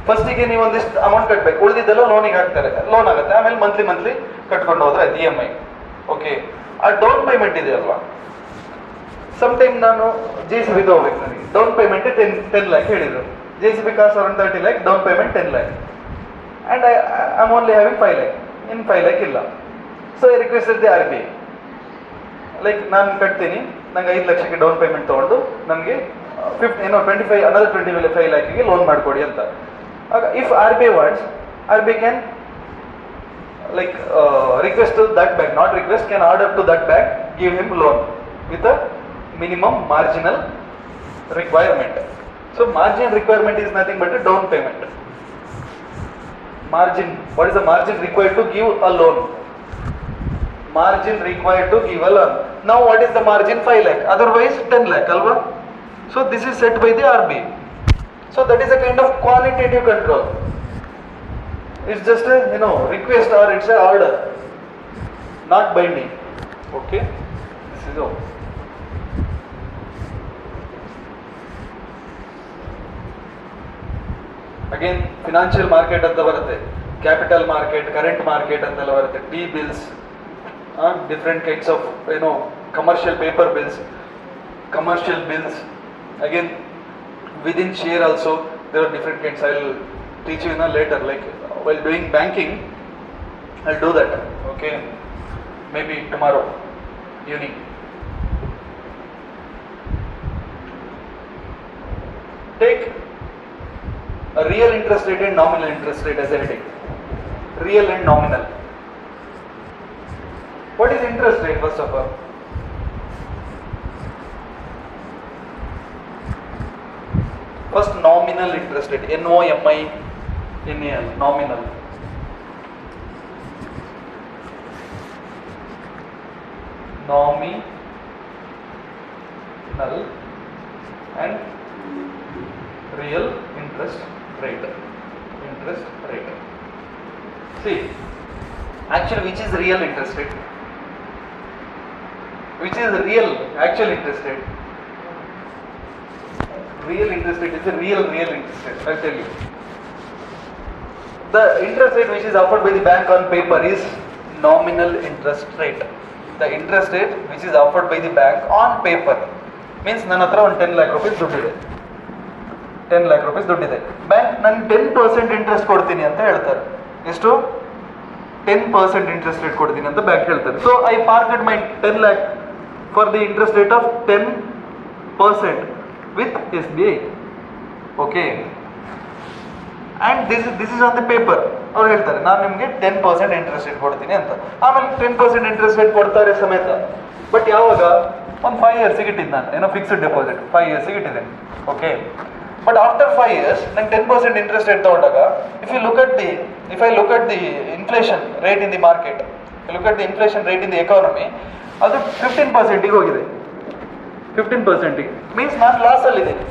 ಫಸ್ಟಿಗೆ ನೀವು ಒಂದಿಷ್ಟು ಅಮೌಂಟ್ ಕಟ್ಟಬೇಕು, ಉಳಿದಿದ್ದೆಲ್ಲ ಲೋನಿಗೆ ಹಾಕ್ತಾರೆ, ಲೋನ್ ಆಗುತ್ತೆ, ಆಮೇಲೆ ಮಂತ್ಲಿ ಕಟ್ಕೊಂಡು ಹೋದ್ರೆ ಅದು EMI. ಓಕೆ, ಆ ಡೌನ್ ಪೇಮೆಂಟ್ ಇದೆ ಅಲ್ವಾ, ಸಮ್ ಟೈಮ್ ನಾನು JCB ತಗೋಬೇಕು, ನನಗೆ ಡೌನ್ ಪೇಮೆಂಟ್ 10 lakh ಹೇಳಿದ್ರು. JCB cost around 30 lakh, down payment 10 lakh and I am only having 5 lakh. In 5 lakh ಇಲ್ಲ. So I requested the RBI, like ನಾನು ಕಟ್ತೀನಿ, ನಂಗೆ 5 ಲಕ್ಷಕ್ಕೆ ಡೌನ್ ಪೇಮೆಂಟ್ ತೊಗೊಂಡು ನನಗೆ 25 lakhಗೆ ಲೋನ್ ಮಾಡಿಕೊಡಿ ಅಂತ. If RBI wants, RBI can request to that bank, not request, can order to that bank, give him loan with a minimum marginal requirement. So marginal requirement is nothing but a down payment. Margin, what is the margin required to give a loan? Margin required to give a loan. Now what is the margin? 5 lakh, otherwise 10 lakh alva. So this is set by the RBI. So that is a kind of qualitative control. It's just a request or it's a order, not binding. Okay, this is all. Again financial market anta barutte, capital market, current market anteಲ್ಲ ಬರುತ್ತೆ, T-bills, different kinds of commercial paper bills, commercial bills. Again within share also there are different kinds. I will teach you later, like while doing banking I'll do that. Okay, maybe tomorrow evening. Take a real interest rate and nominal interest rate as a heading. Real and nominal. What is interest rate first of all? First, nominal interest rate, NOMINAL, nominal. Nominal and real interest rate. See, actually which is real interest rate? Which is real actual interest rate? Real interest rate is a real interest rate. I'll tell you. The interest rate which is offered by the bank on paper is nominal interest rate. The interest rate which is offered by the bank on paper means ನನ್ನ ಹತ್ರ ಒಂದು 10 lakh rupees ದುಡ್ಡಿದೆ, 10 lakh rupees ದುಡ್ಡಿದೆ, bank ನನಗೆ 10% interest ಕೊಡ್ತೀನಿ ಅಂತ ಹೇಳ್ತಾರೆ. ಎಷ್ಟು? 10% ಇಂಟ್ರೆಸ್ಟ್ ರೇಟ್ ಕೊಡ್ತೀನಿ ಅಂತ ಬ್ಯಾಂಕ್ ಹೇಳ್ತಾರೆ. So I parked my 10 lakh for the interest rate of 10% with SBI. Okay, and this is on the paper. ಅವ್ರು ಹೇಳ್ತಾರೆ ನಾನು ನಿಮಗೆ 10% ಇಂಟ್ರೆಸ್ಟ್ ರೇಟ್ ಕೊಡ್ತೀನಿ ಅಂತ. ಆಮೇಲೆ 10% ಇಂಟ್ರೆಸ್ಟ್ ರೇಟ್ ಕೊಡ್ತಾರೆ ಸಮೇತ. ಬಟ್ ಯಾವಾಗ? ಒಂದು 5 years ಇಟ್ಟಿದ್ದು ನಾನು, ಫಿಕ್ಸ್ಡ್ ಡೆಪಾಸಿಟ್ 5 years ಇಟ್ಟಿದ್ದೇನೆ. ಓಕೆ, ಬಟ್ ಆಫ್ಟರ್ 5 years ನಂಗೆ 10% ಇಂಟ್ರೆಸ್ಟ್ ರೇಟ್ ತಗೊಂಡಾಗ if I look at the inflation rate in the market, look at the inflation rate in the economy, ಅದು 15% ಹೋಗಿದೆ. 15% ಮೀನ್ಸ್ ನಾನು ಲಾಸ್ ಅಲ್ಲಿದ್ದೀನಿ.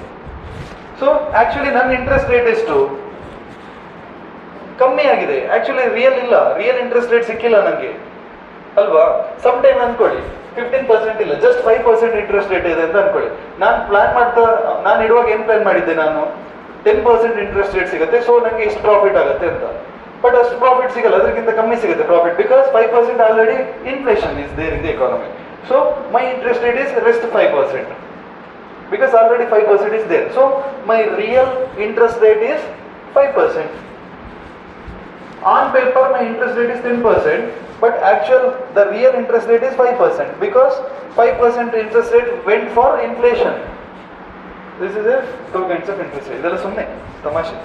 ಸೊ ಆಕ್ಚುಲಿ ನನ್ನ interest rate ಎಷ್ಟು? ಕಮ್ಮಿ ಆಗಿದೆ. ಆಕ್ಚುಲಿ ರಿಯಲ್ ಇಲ್ಲ, ರಿಯಲ್ ಇಂಟ್ರೆಸ್ಟ್ ರೇಟ್ ಸಿಕ್ಕಿಲ್ಲ ನನಗೆ ಅಲ್ವಾ? ಸಮ್ ಟೈಮ್ ಅನ್ಕೊಳ್ಳಿ 15% ಇಲ್ಲ, ಜಸ್ಟ್ 5% ಇಂಟ್ರೆಸ್ಟ್ ರೇಟ್ ಇದೆ ಅಂತ ಅನ್ಕೊಳ್ಳಿ. ನಾನು ಇಡುವಾಗ ಏನು ಪ್ಲಾನ್ ಮಾಡಿದ್ದೆ, ನಾನು 10% ಇಂಟ್ರೆಸ್ಟ್ ರೇಟ್ ಸಿಗುತ್ತೆ, ಸೊ ನನಗೆ ಇಷ್ಟು ಪ್ರಾಫಿಟ್ ಆಗುತ್ತೆ ಅಂತ. ಬಟ್ ಅಷ್ಟು ಪ್ರಾಫಿಟ್ ಸಿಗಲ್ಲ, ಅದಕ್ಕಿಂತ ಕಮ್ಮಿ ಸಿಗುತ್ತೆ profit, because 5% already inflation is there in the economy. So my interest rate is rest 5% because already 5% is there. So my real interest rate is 5%. On paper my interest rate is 10%, but the real interest rate is 5% because 5% interest rate went for inflation. This is a two kinds of interest rate. ಇದೆಲ್ಲ ಸುಮ್ಮನೆ ತಮಾಷೆ.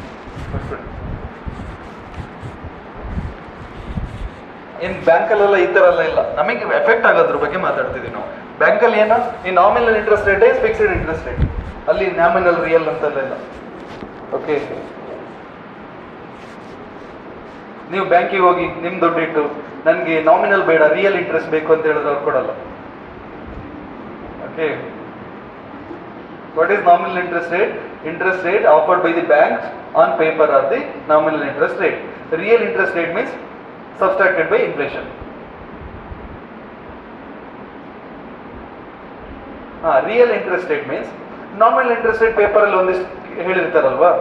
ಇನ್ ಬ್ಯಾಂಕಲ್ಲೆಲ್ಲ ಈ ತರ ಎಲ್ಲ ಇಲ್ಲ, ನಮಗೆ effect ಆಗೋದ್ರ ಬಗ್ಗೆ ಮಾತಾಡ್ತಿದ್ದೀವಿ ನಾವು. ಬ್ಯಾಂಕಲ್ಲಿ ಏನು, ಈ nominal interest rate is fixed interest rate, ಅಲ್ಲಿ ನಾಮಿನಲ್ ರಿಯಲ್ ಅಂತೆಲ್ಲ ಇಲ್ಲ. ಓಕೆ, ನೀವು ಬ್ಯಾಂಕಿಗೆ ಹೋಗಿ ನಿಮ್ ದುಡ್ಡಿಟ್ಟು ನನಗೆ ನಾಮಿನಲ್ ಬೇಡ ರಿಯಲ್ ಇಂಟ್ರೆಸ್ಟ್ ಬೇಕು ಅಂತ ಹೇಳಿದ್ರೆ ಅವ್ರು ಕೊಡಲ್ಲ. Okay, what is nominal interest rate? Interest rate offered by the banks on paper are the nominal interest rate. The real interest rate means subtracted by inflation. Real interest rate means nominal interest rate paper ಅಲ್ಲಿ ಒಂದಿಷ್ಟು ಹೇಳಿರ್ತಾರಲ್ವಾ,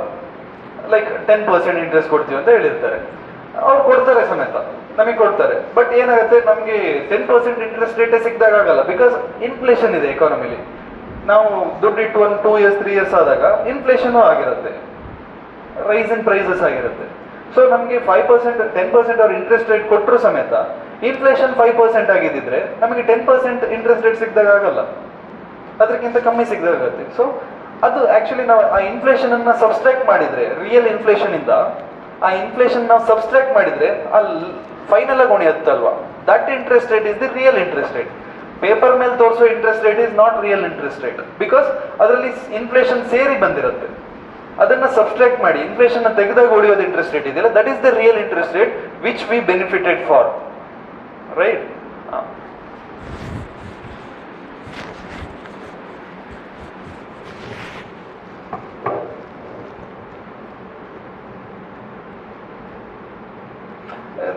like 10% interest ಕೊಡ್ತೀವಿ ಅಂತ ಹೇಳಿರ್ತಾರೆ, ಅವ್ರು ಕೊಡ್ತಾರೆ ಸಮೇತ ನಮಗೆ ಕೊಡ್ತಾರೆ. ಬಟ್ ಏನಾಗುತ್ತೆ, ನಮಗೆ 10% ಇಂಟ್ರೆಸ್ಟ್ ರೇಟೇ ಸಿಕ್ಕಿದಾಗ ಆಗಲ್ಲ, ಬಿಕಾಸ್ ಇನ್ಫ್ಲೇಷನ್ ಇದೆ ಎಕಾನಮಿಲಿ. ನಾವು ದುಡ್ಡಿಟ್ಟು ಒಂದು 2 years 3 years ಆದಾಗ ಇನ್ಫ್ಲೇಷನ್ ಆಗಿರುತ್ತೆ, ರೈಸ್ ಇನ್ ಪ್ರೈಸಸ್ ಆಗಿರುತ್ತೆ. ಸೊ ನಮಗೆ 5% 10% ಅವ್ರು ಇಂಟ್ರೆಸ್ಟ್ ರೇಟ್ ಕೊಟ್ಟರು ಸಮೇತ ಇನ್ಫ್ಲೇಷನ್ 5% ಆಗಿದ್ದಿದ್ರೆ ನಮಗೆ 10% ಇಂಟ್ರೆಸ್ಟ್ ರೇಟ್ ಸಿಕ್ಕಿದಾಗ ಆಗಲ್ಲ, ಅದಕ್ಕಿಂತ ಕಮ್ಮಿ ಸಿಕ್ಕಿದಾಗುತ್ತೆ. ಸೊ ಅದು ಆಕ್ಚುಲಿ ನಾವು ಆ ಇನ್ಫ್ಲೇಷನ್ ಅನ್ನ ಸಬ್ಸ್ಟ್ರಾಕ್ಟ್ ಮಾಡಿದ್ರೆ, ರಿಯಲ್ ಇನ್ಫ್ಲೇಷನ್ ಇಂದ ಆ ಇನ್ಫ್ಲೇಷನ್ ನಾವು ಸಬ್ಸ್ಟ್ರಾಕ್ಟ್ ಮಾಡಿದ್ರೆ ಅಲ್ಲಿ ಫೈನಲ್ ಆಗಿ ಉಳಿಯುತ್ತಲ್ವಾ, that interest rate is the real interest rate. Paper ಮೇಲೆ ತೋರಿಸೋ interest rate is not real interest rate, because ಅದರಲ್ಲಿ ಇನ್ಫ್ಲೇಷನ್ ಸೇರಿ ಬಂದಿರುತ್ತೆ. ಅದನ್ನ ಸಬ್ಸ್ಟ್ರಾಕ್ಟ್ ಮಾಡಿ ಇನ್ಫ್ಲೇಷನ್ ತೆಗೆದಾಗ ಉಳಿಯೋದು ಇಂಟ್ರೆಸ್ಟ್ ರೇಟ್ ಇದೆಯಲ್ಲ, that is the real interest rate which we benefited for, right?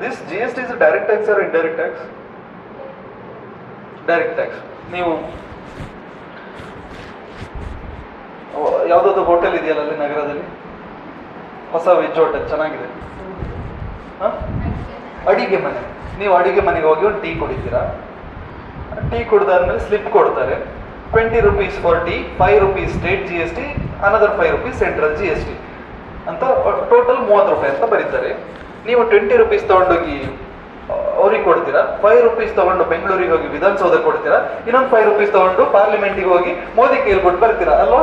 This GST is a direct tax or indirect tax? Direct tax. ನೀವು ಯಾವುದಾದ್ರು ಹೋಟೆಲ್ ಇದೆಯಲ್ಲ ಅಲ್ಲಿ ನಗರದಲ್ಲಿ, ಹೊಸ ವೆಜ್ ಹೋಟೆಲ್ ಚೆನ್ನಾಗಿದೆ, ಅಡಿಗೆ ಮನೆ, ನೀವು ಅಡಿಗೆ ಮನೆಗೆ ಹೋಗಿ ಒಂದು ಟೀ ಕುಡಿತೀರಾ, ಟೀ ಕುಡ್ದಾದ್ಮೇಲೆ ಸ್ಲಿಪ್ ಕೊಡ್ತಾರೆ, 20 rupees for tea, 5 rupees state GST, another 5 rupees central GST ಅಂತ ಟೋಟಲ್ 30 ರೂಪಾಯಿ ಅಂತ ಬರೀತಾರೆ. ನೀವು 20 rupees ತಗೊಂಡೋಗಿ ಅವ್ರಿಗೆ ಕೊಡ್ತೀರಾ, 5 rupees ತಗೊಂಡು ಬೆಂಗಳೂರಿಗೆ ಹೋಗಿ ವಿಧಾನಸೌಧ ಕೊಡ್ತೀರಾ, ಇನ್ನೊಂದು 5 rupees ತಗೊಂಡು ಪಾರ್ಲಿಮೆಂಟಿಗೆ ಹೋಗಿ ಮೋದಿ ಕೈಯಲ್ಲಿ ಕೊಟ್ಟು ಬರ್ತೀರಾ ಅಲ್ವಾ?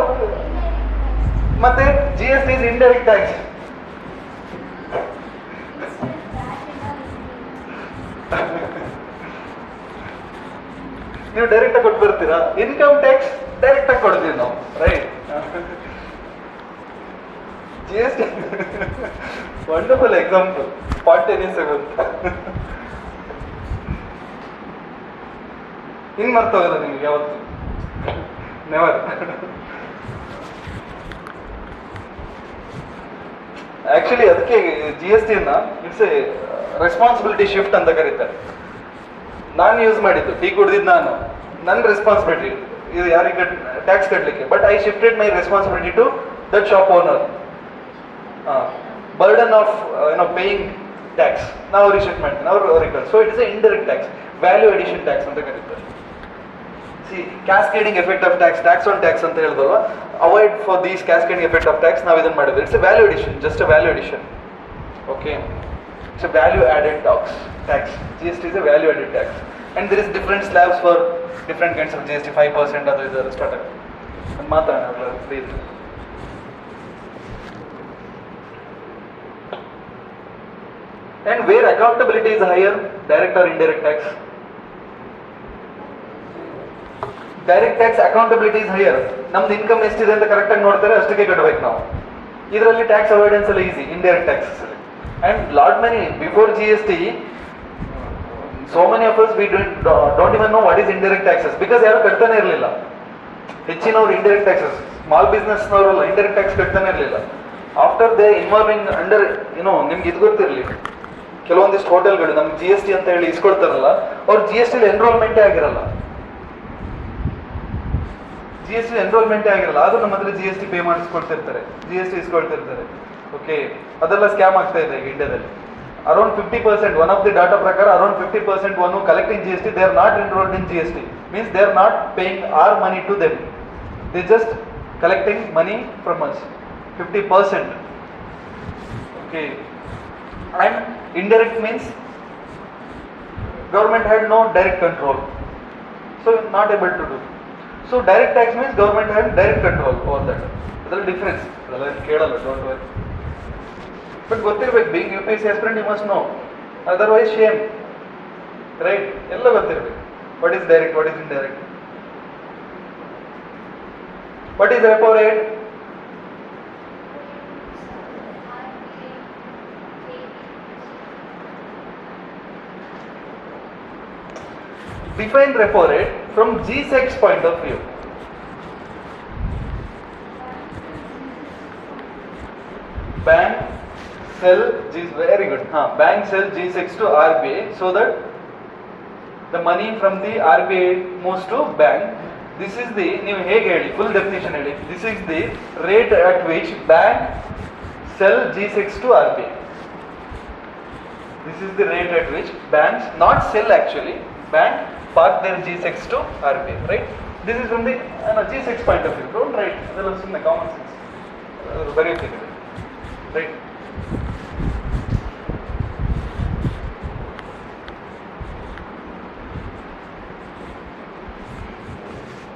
ಮತ್ತೆ GST ಇಸ್ ಇಂಡೈರೆಕ್ಟ್ ಟ್ಯಾಕ್ಸ್. ನೀವು ಡೈರೆಕ್ಟ್ ಆಗಿ ಕೊಟ್ಟು ಬರ್ತೀರಾ, ಇನ್ಕಮ್ ಟ್ಯಾಕ್ಸ್ ಡೈರೆಕ್ಟ್ ಆಗಿ ಕೊಡ್ತೀವಿ ನಾವು, right? GST wonderful example, spontaneous ಅಂತ. ಇನ್ ಮರ್ತೋಗಲ್ಲ ನಿಮ್ಗೆ ಯಾವತ್ತು, ನೆವರ್. ಆಕ್ಚುಲಿ ಅದಕ್ಕೆ GST ಅನ್ನ ಇಟ್ಸ್ ಎ ರೆಸ್ಪಾನ್ಸಿಬಿಲಿಟಿ ಶಿಫ್ಟ್ ಅಂತ ಕರೀತಾರೆ. ನಾನು ಯೂಸ್ ಮಾಡಿದ್ದು, ಟೀ ಕುಡ್ದಿದ್ದು ನಾನು, ನನ್ನ ರೆಸ್ಪಾನ್ಸಿಬಿಲಿಟಿ ಇದು ಯಾರಿಗೆ ಟ್ಯಾಕ್ಸ್ ಕಟ್ಟಲಿಕ್ಕೆ, but I shifted my responsibility to that shop owner. Burden of paying tax ನಾವು ಅವ್ರಿಗೆ ಶಿಫ್ಟ್ ಮಾಡ್ತೀನಿ, ಅವ್ರಿಗೆ. So it is a indirect tax, value addition tax ಅಂತ ಕರೀತಾರೆ. See cascading effect of tax, tax on tax ಅಂತ ಹೇಳಿದಲ್ವಾ, avoid for these cascading effect of tax ನಾವು ಇದನ್ನು ಮಾಡಿದ್ವಿ. It's a value addition, just a value addition. Okay, it's a value added tax. GST is a value added tax, and there is different slabs for different kinds of GST, 5% ಅದು ಇದು start ಆಗುತ್ತೆ. ಮಾತಾಡೋಣ please. And where accountability is higher, direct or indirect tax? Direct tax accountability is higher. ನಮ್ದು income ಎಷ್ಟಿದೆ ಅಂತ ಕರೆಕ್ಟಾಗಿ ನೋಡ್ತಾರೆ, ಅಷ್ಟಕ್ಕೆ ಕಟ್ಟಬೇಕು ನಾವು. ಇದರಲ್ಲಿ ಟ್ಯಾಕ್ಸ್ ಅವಾಯ್ಡೆನ್ಸ್ ಎಲ್ಲ ಈಸಿ, ಇಂಡೈರೆಕ್ಟ್ ಟ್ಯಾಕ್ಸಸ್ ಅಲ್ಲಿ. And lot many before GST, so many of us we don't even know what is indirect taxes, because ಯಾರು ಕಟ್ತಾನೆ ಇರಲಿಲ್ಲ. ಹೆಚ್ಚಿನವರು ಇಂಡೈರೆಕ್ಟ್ ಟ್ಯಾಕ್ಸಸ್, ಸ್ಮಾಲ್ ಬಿಸ್ನೆಸ್ ನವರೆಲ್ಲ ಇಂಡೈರೆಕ್ಟ್ ಟ್ಯಾಕ್ಸ್ ಕಟ್ತಾನೆ ಇರಲಿಲ್ಲ. ಆಫ್ಟರ್ ದೇ ಇನ್ವಾಲ್ವಿಂಗ್ ಅಂಡರ್ ನಿಮ್ಗೆ ಇದು ಗೊತ್ತಿರಲಿ, ಕೆಲವೊಂದಿಷ್ಟು ಹೋಟೆಲ್ಗಳು ನಮ್ಗೆ GST ಅಂತ ಹೇಳಿ ಇಸ್ಕೊಳ್ತಾರಲ್ಲ, ಅವ್ರು GST ಎನ್ರೋಲ್ಮೆಂಟೇ ಆಗಿರಲ್ಲ, GST ಎನ್ರೋಲ್ಮೆಂಟೇ ಆಗಿರಲ್ಲ, ಆದ್ರೂ ನಮ್ಮ ಹತ್ರ GST ಪೇ ಮಾಡಿಸ್ಕೊಳ್ತಿರ್ತಾರೆ, GST ಇಸ್ಕೊಳ್ತಿರ್ತಾರೆ. ಓಕೆ, ಅದೆಲ್ಲ ಸ್ಕ್ಯಾಮ್ ಆಗ್ತಾ ಇದೆ ಈಗ ಇಂಡಿಯಾದಲ್ಲಿ. Around 50%, one of the data ಪ್ರಕಾರ around 50% one collecting GST, they are not enrolled in GST, means they are not paying our money to them, they just collecting money from us, 50%. Okay, and indirect means government had no direct control, so not able to do. So direct tax means government had direct control over that. That's the difference. Don't worry. But ಗೊತ್ತಿರಬೇಕು, being UPSC aspirant you must know, otherwise shame, right? ಎಲ್ಲ ಗೊತ್ತಿರಬೇಕು. What is direct, what is indirect? What is repo rate? Define repo rate from G-Sec's point of view. Bank sell G, very good. Bank sell G-Secs to RBI so that the money from the RBI moves to bank. This is the, ನೀವು ಹೇಗೆ ಹೇಳಿ, full definition ಹೇಳಿ. This is the rate at which bank sell G-Secs to RBI. This is the rate at which banks, not sell actually, bank park their G-Secs to RBI, right? This is from the G-Secs point of view. Don't write, that is from the common sense. Very clear, right?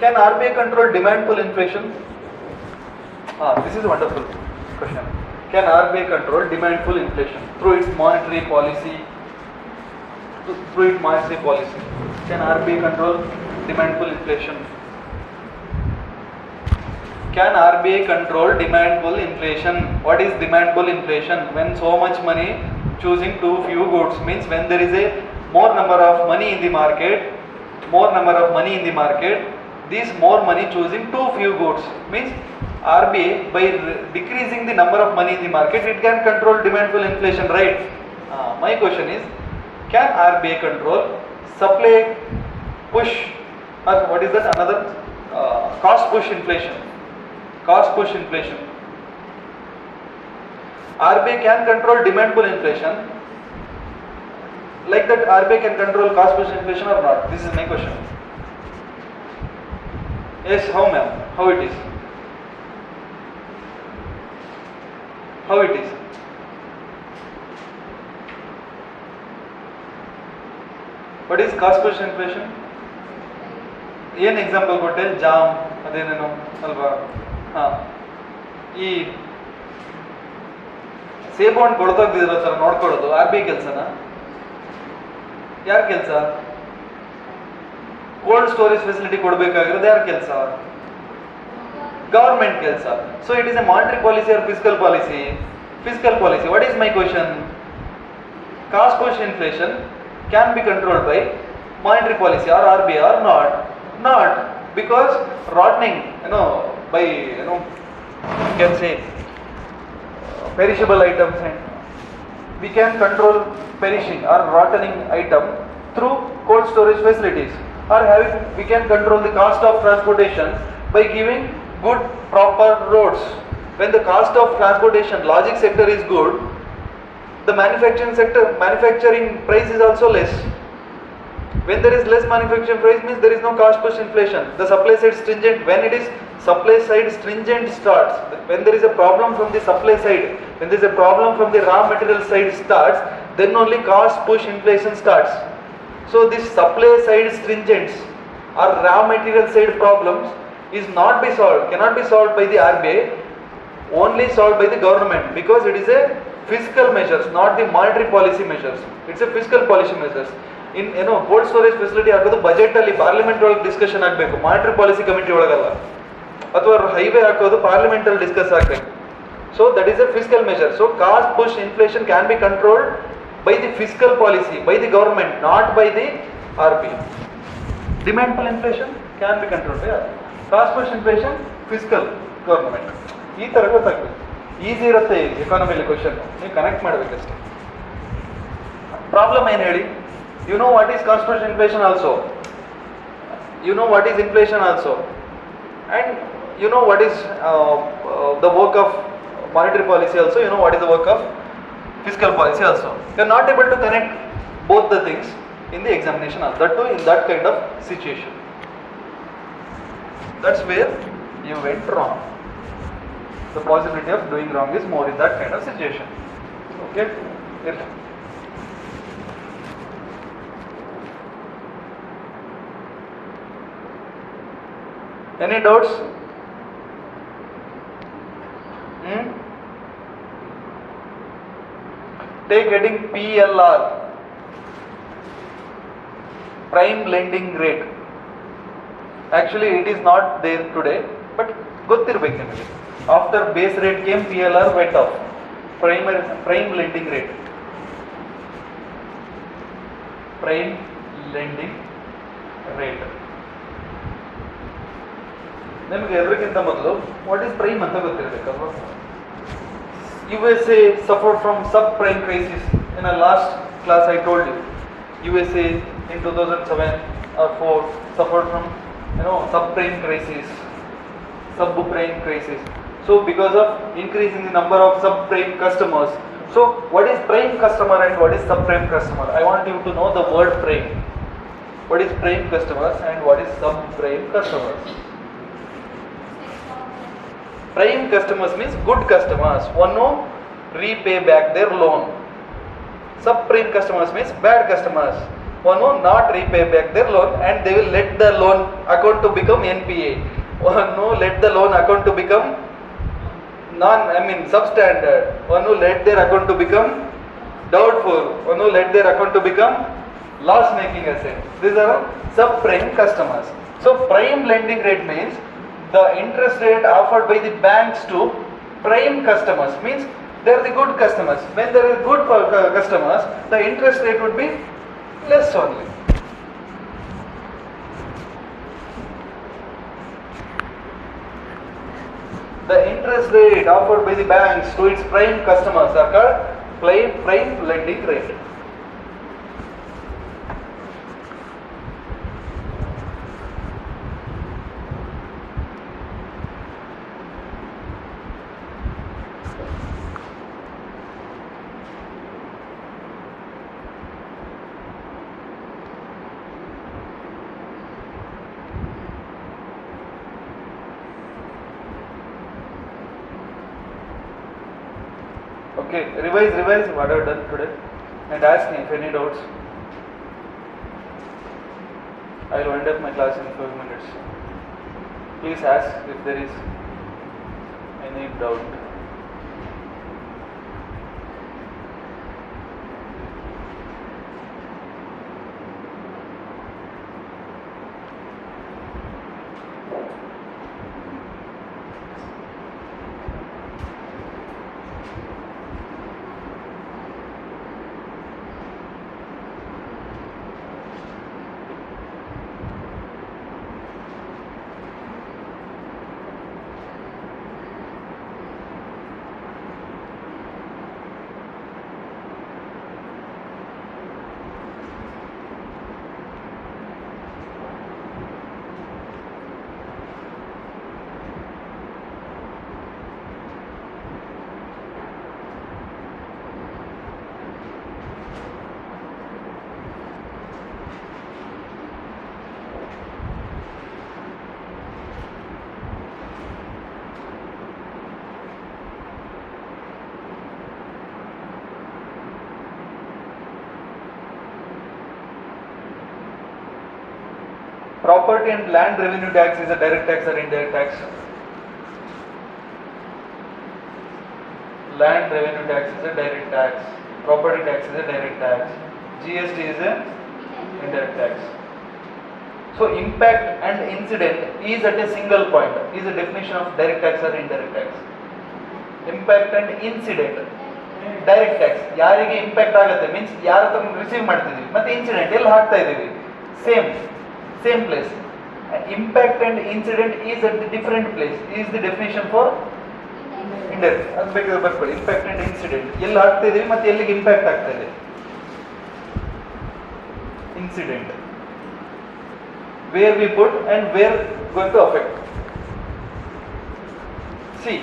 Can RBI control demand pull inflation? This is a wonderful question. Can RBI control demand pull inflation through its monetary policy? Can RBI control demand pull inflation? Can RBI control demand pull inflation? What is demand pull inflation? When so much money choosing too few goods, means when there is a more number of money in the market, this more money choosing too few goods, means RBI by decreasing the number of money in the market, it can control demand pull inflation, right? My question is, can RBI control supply push, or what is that, another cost push inflation? RBI can control demand pull inflation, like that RBI can control cost push inflation or not? This is my question. Yes, how ma'am? How it is? What is cost push inflation? ಏನು example ಕೊಟ್ಟೆ, jam ಅದೇನೇನೋ ಅಲ್ವಾ? ಈ ಸೇಬು ಹಣ್ಣು ಕೊಡ್ತೋಗ್ತಿದ್ರು sir ನೋಡ್ಕೊಳ್ಳೋದು RBI ಕೆಲಸನ? ಯಾರ ಕೆಲಸ? ಕೋಲ್ಡ್ ಸ್ಟೋರೇಜ್ ಫೆಸಿಲಿಟಿ ಕೊಡಬೇಕಾಗಿರೋದು ಯಾರ ಕೆಲಸ? ಗವರ್ಮೆಂಟ್ ಕೆಲಸ. So it is a monetary policy or fiscal policy? What is my question? Cost push inflation can be controlled by monetary policy or RBI or not, because rotting, by you can say perishable items, and we can control perishing or rotting item through cold storage facilities, or we can control the cost of transportation by giving good proper roads. When the cost of transportation, logistic sector is good, the manufacturing price is also less. When there is less manufacturing price, means there is no cost push inflation. The supply side stringent, when it is supply side stringent starts, when there is a problem from the supply side, when there is a problem from the raw material side starts, then only cost push inflation starts. So this supply side stringents or raw material side problems is cannot be solved by the RBI, only solved by the government, because it is a fiscal measures, not the monetary policy measures. It's a fiscal policy measures. In cold storage facility ಹಾಕೋದು budget ಅಲ್ಲಿ parliament ಒಳಗೆ discussion ಆಗಬೇಕು, monetary policy committee ಒಳಗಲ್ಲ. ಅಥವಾ highway ಹಾಕೋದು parliament ಅಲ್ಲಿ discuss ಆಗಬೇಕು. So that is A fiscal measure. So cost push inflation can be controlled by the fiscal policy, by the government, not by the RBI. Demand pull inflation can be controlled by RBI. Cost push inflation, fiscal, government. ಈ ತರ ಗೊತ್ತಾಗಬೇಕು. Easy ಇರುತ್ತೆ ಎಕಾನಮಿಲಿ question, ನೀವು connect ಮಾಡಬೇಕಷ್ಟೇ. Problem ಏನು ಹೇಳಿ? You know what is cost push inflation also. You know what is inflation also. And you know what is the work of monetary policy also. You know what is the work of fiscal policy also. You are not able to connect both the things in the examination also. That too in that kind of situation. That's where you went wrong. The possibility of doing wrong is more in that kind of situation. Okay? Any doubts? Take heading PLR, prime lending rate. Actually it is not there today, but ಗೊತ್ತಿರಬೇಕು ನಿಮಗೆ. After base rate came, PLR went off. Prime lending rate. Prime lending rate. ನಿಮಗೆ ಎಲ್ಲರಿಗಿಂತ ಮೊದಲು what is prime ಅಂತ ಗೊತ್ತಿರಬೇಕಲ್ವಾ? USA suffered from subprime crisis. In a last class I told you, USA in 2007 or 4 suffered from subprime crisis. So because of increasing the number of subprime customers. So what is prime customer and what is subprime customer? I want you to know the word prime. What is prime customers and what is subprime customers? Prime customers means good customers, one who repay back their loan. Subprime customers means bad customers, one who not repay back their loan and they will let the loan account to become NPA. One who let the loan account to become substandard. One who let their account to become doubtful. One who let their account to become loss making asset. These are subprime customers. So prime lending rate means the interest rate offered by the banks to prime customers, means they are the good customers. When there are good customers, the interest rate would be less only. The interest rate offered by the banks to its prime customers are called prime lending rate. Okay, revise what I have done today and ask me if any doubts. I will wind up my class in 5 minutes. Please ask if there is any doubt. Property and land revenue tax is a direct tax or indirect tax? Land revenue tax is a direct tax. Property tax is a direct tax. GST is a indirect tax. So impact and incident is at a single point. Is a definition of direct tax or indirect tax. Impact and incident. Direct tax. ಯಾರಿಗೆ impact ಆಗುತ್ತೆ means ಯಾರ ಹತ್ರ receive ಮಾಡ್ತಿದ್ದೀವಿ ಮತ್ತೆ incident ಎಲ್ಲಿ ಹಾಕ್ತಾ ಇದ್ದೀವಿ same place. Impact and incident is at the different place. Is the definition for indirect. ಅದು ಬೇಕಾದ್ರೆ ಬರ್ಕೊಳ್ಳಿ. Impact and incident ಎಲ್ಲಿ ಹಾಕ್ತಾ ಇದ್ದೀವಿ ಮತ್ತೆ ಎಲ್ಲಿಗೆ ಇಂಪ್ಯಾಕ್ಟ್ ಆಗ್ತಾ ಇದೆ. Incident where we put and where going to affect. See,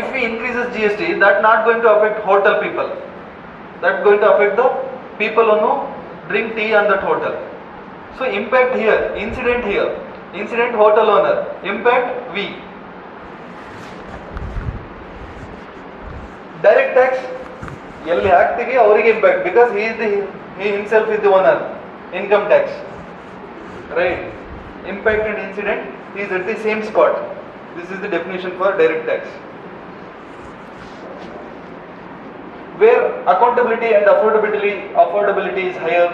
if we increases GST, that not going to affect hotel people. That going to affect the people who drink tea on that hotel. So impact here, incident here. Incident hotel owner, impact we. Direct tax ಎಲ್ಲಿ ಹಾಕ್ತೀವಿ ಅವರಿಗೆ impact because he himself is the owner. Income tax, right? impact and incident is at the same spot. This is the definition for direct tax. Where accountability and affordability is higher.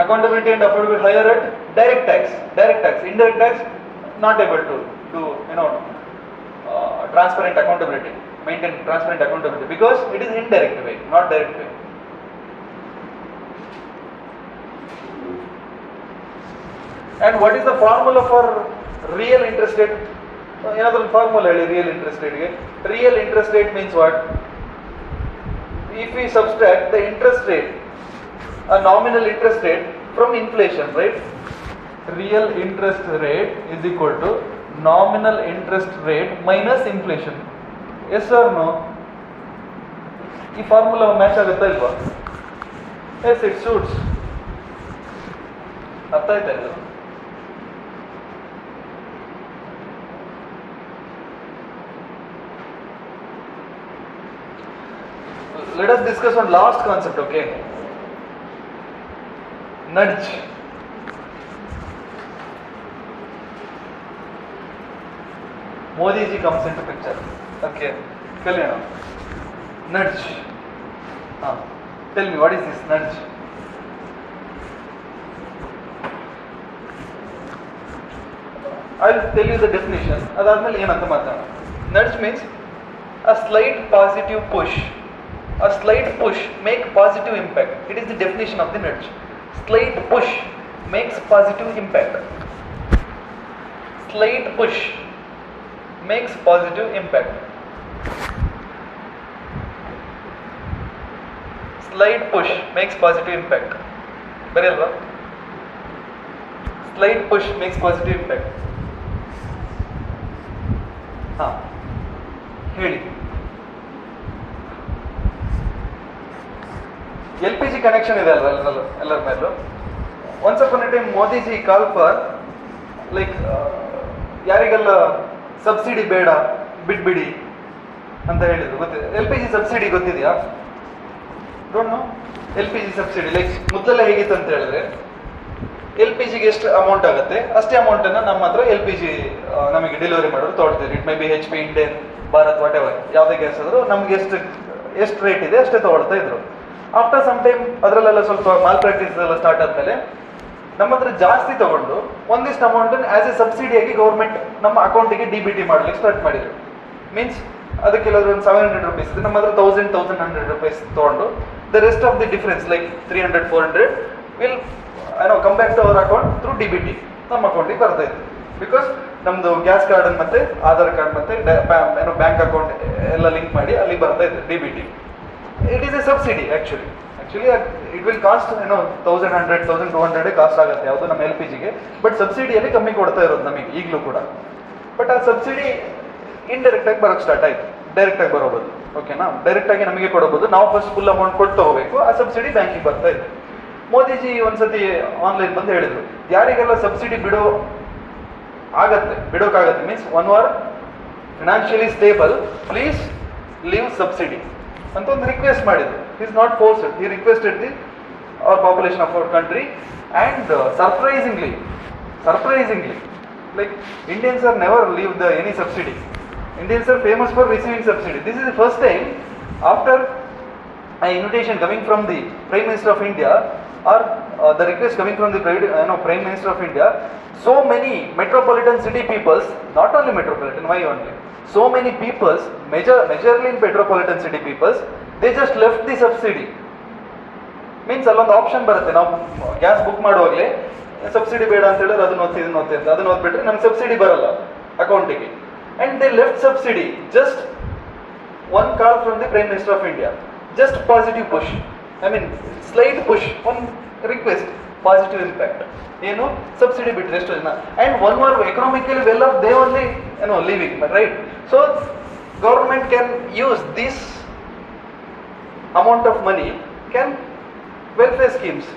Accountability and affordability higher at direct tax. Direct tax. Indirect tax, not able to do transparent accountability, maintain transparent accountability, because it is indirect way, not direct way. And what is the formula for real interest rate? Another formula, real interest rate. Real interest rate means what? If we subtract the interest rate, a nominal interest rate from inflation, right? Real interest rate is equal to nominal interest rate minus inflation. Yes or no? This formula match agutta ilva? Yes, it suits. Artha aita idu? Let us discuss one last concept, okay? Nudge. Modi ji comes into picture. Okay. Kalyana. Nudge. Tell me, what is this nudge? I'll tell you the definition. Nudge means a slight positive push. A slight push makes positive impact. It is the definition of the nudge. Slight push makes positive impact. Slight push makes positive impact. Slight push makes positive impact. Very well. Slight push makes positive impact. ಹೇಳಿ. LPG connection ಇದೆ ಅಲ್ವಾ ಎಲ್ಲರ ಮೇಲೂ. Once upon A time Modiji call for like ಯಾರಿಗೆಲ್ಲ subsidy ಬೇಡ ಬಿಟ್ಬಿಡಿ ಅಂತ ಹೇಳಿದ್ರು. ಗೊತ್ತಿದೆ LPG ಸಬ್ಸಿಡಿ ಗೊತ್ತಿದೆಯಾ? Don't know. LPG subsidy like ಮೊದಲೆಲ್ಲ ಹೇಗಿತ್ತು ಅಂತ ಹೇಳಿದ್ರೆ LPGಗೆ ಎಷ್ಟು ಅಮೌಂಟ್ ಆಗುತ್ತೆ ಅಷ್ಟೇ ಅಮೌಂಟನ್ನು ನಮ್ಮ ಹತ್ರ LPG ನಮಗೆ ಡೆಲಿವರಿ ಮಾಡೋರು ತೊಗೊಳ್ತೀರಿ. It may be HP, Indian, Bharat, whatever ಯಾವುದೇ ಗ್ಯಾಸ್ ಆದರೂ ನಮ್ಗೆ ಎಷ್ಟು ರೇಟ್ ಇದೆ ಅಷ್ಟೇ ತೊಗೊಳ್ತಾ ಇದ್ರು. ಆಫ್ಟರ್ ಸಮ್ ಟೈಮ್ ಅದರಲ್ಲೆಲ್ಲ ಸ್ವಲ್ಪ ಮಾಲ್ ಪ್ರಾಕ್ಟೀಸ್ ಎಲ್ಲ ಸ್ಟಾರ್ಟ್ ಆದಮೇಲೆ ನಮ್ಮ ಹತ್ರ ಜಾಸ್ತಿ ತಗೊಂಡು ಒಂದಿಷ್ಟು ಅಮೌಂಟನ್ನು ಆಸ್ ಎ ಸಬ್ಸಿಡಿಯಾಗಿ ಗೌರ್ಮೆಂಟ್ ನಮ್ಮ ಅಕೌಂಟಿಗೆ DBT ಮಾಡಲಿಕ್ಕೆ ಸ್ಟಾರ್ಟ್ ಮಾಡಿದ್ರು. ಮೀನ್ಸ್ ಅದಕ್ಕೆಲ್ಲಾದ್ರೂ ಒಂದು 700 rupees ಇದೆ, ನಮ್ಮ ಹತ್ರ 1100 rupees ತೊಗೊಂಡು the rest of the difference like 300-400 will come back to our account through DBT ನಮ್ಮ ಅಕೌಂಟಿಗೆ ಬರ್ತಾ ಇತ್ತು. ಬಿಕಾಸ್ ನಮ್ಮದು ಗ್ಯಾಸ್ ಕಾರ್ಡ್ ಮತ್ತೆ ಆಧಾರ್ ಕಾರ್ಡ್ ಮತ್ತೆ ಬ್ಯಾಂಕ್ ಅಕೌಂಟ್ ಎಲ್ಲ ಲಿಂಕ್ ಮಾಡಿ ಅಲ್ಲಿ ಬರ್ತಾ ಇತ್ತು DBT. It is a subsidy actually it will cost 1100-1200 cost ಆಗುತ್ತೆ ಯಾವುದು ನಮ್ಮ LPGಗೆ. ಬಟ್ ಸಬ್ಸಿಡಿಯಲ್ಲಿ ಕಮ್ಮಿ ಕೊಡ್ತಾ ಇರೋದು ನಮಗೆ ಈಗಲೂ ಕೂಡ. ಬಟ್ ಆ ಸಬ್ಸಿಡಿ ಇಂಡೈರೆಕ್ಟ್ ಆಗಿ ಬರೋಕ್ಕೆ ಸ್ಟಾರ್ಟ್ ಆಯಿತು. ಡೈರೆಕ್ಟ್ ಆಗಿ ಬರೋಬೋದು, ಓಕೆನಾ? ಡೈರೆಕ್ಟ್ ಆಗಿ ನಮಗೆ ಕೊಡಬಹುದು. ನಾವು ಫಸ್ಟ್ ಫುಲ್ ಅಮೌಂಟ್ ಕೊಟ್ಟು ತಗೋಬೇಕು, ಆ ಸಬ್ಸಿಡಿ ಬ್ಯಾಂಕಿಗೆ ಬರ್ತಾ ಇತ್ತು. ಮೋದಿಜಿ ಒಂದ್ಸತಿ ಆನ್ಲೈನ್ ಬಂದು ಹೇಳಿದ್ರು, ಯಾರಿಗೆಲ್ಲ ಸಬ್ಸಿಡಿ ಬಿಡೋಕ್ಕಾಗತ್ತೆ means 1 year financially stable, please leave subsidy ಅಂತ ಒಂದು ರಿಕ್ವೆಸ್ಟ್ ಮಾಡಿದ್ರು. Is not forced, he requested the our population of our country. And surprisingly like Indians are never leave any subsidy. Indians are famous for receiving subsidy. This is the first time after an invitation coming from the Prime Minister of India or the request coming from the Prime Minister of India, so many metropolitan city peoples, not only metropolitan, why only? So many peoples, majorly in metropolitan city peoples, they just left the subsidy. Means allondu option barutte, ನಾವು gas book ಮಾಡುವಾಗಲೇ subsidy ಬೇಡ ಅಂತ ಹೇಳಿದ್ರೆ ಅದನ್ನ ಓದ್ತಿ ಅಂತ ಅದನ್ನ ಓದ್ಬಿಟ್ರೆ ನಮ್ಗೆ subsidy ಬರಲ್ಲ ಅಕೌಂಟಿಗೆ. And they left subsidy. Just one call from the prime minister of India, just positive push, slight push, one request, positive impact. ಏನು ಸಬ್ಸಿಡಿ ಬಿಟ್ಟರೆ ಎಷ್ಟು ಜನ. And 1 year economically well off they only living, right? So government can use this amount of money, can welfare schemes,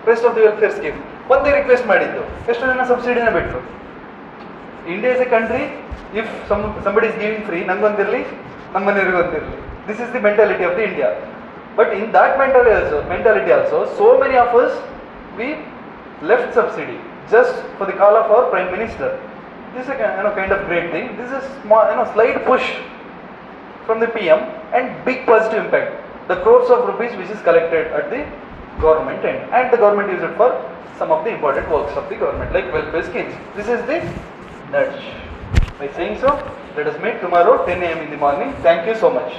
rest of the welfare scheme. ಒಂದೇ request ಮಾಡಿದ್ದು, ಎಷ್ಟು ಜನ ಸಬ್ಸಿಡಿನ ಬಿಟ್ಟರು. India is a country, if somebody is giving free, ನಂಗೊಂದಿರಲಿ ನಮ್ಮ ಮನೆಯವ್ರಿಗೆ ಒಂದಿರಲಿ. This is the mentality of the India. But in that mentality also, so many of us we left subsidy just for the call of our Prime Minister. This is a kind of great thing. This is a small, slight push from the PM and big positive impact. The crores of rupees which is collected at the government end, and the government use it for some of the important works of the government like welfare schemes. This is the nudge. By saying so, let us meet tomorrow 10 a.m. in the morning. Thank you so much.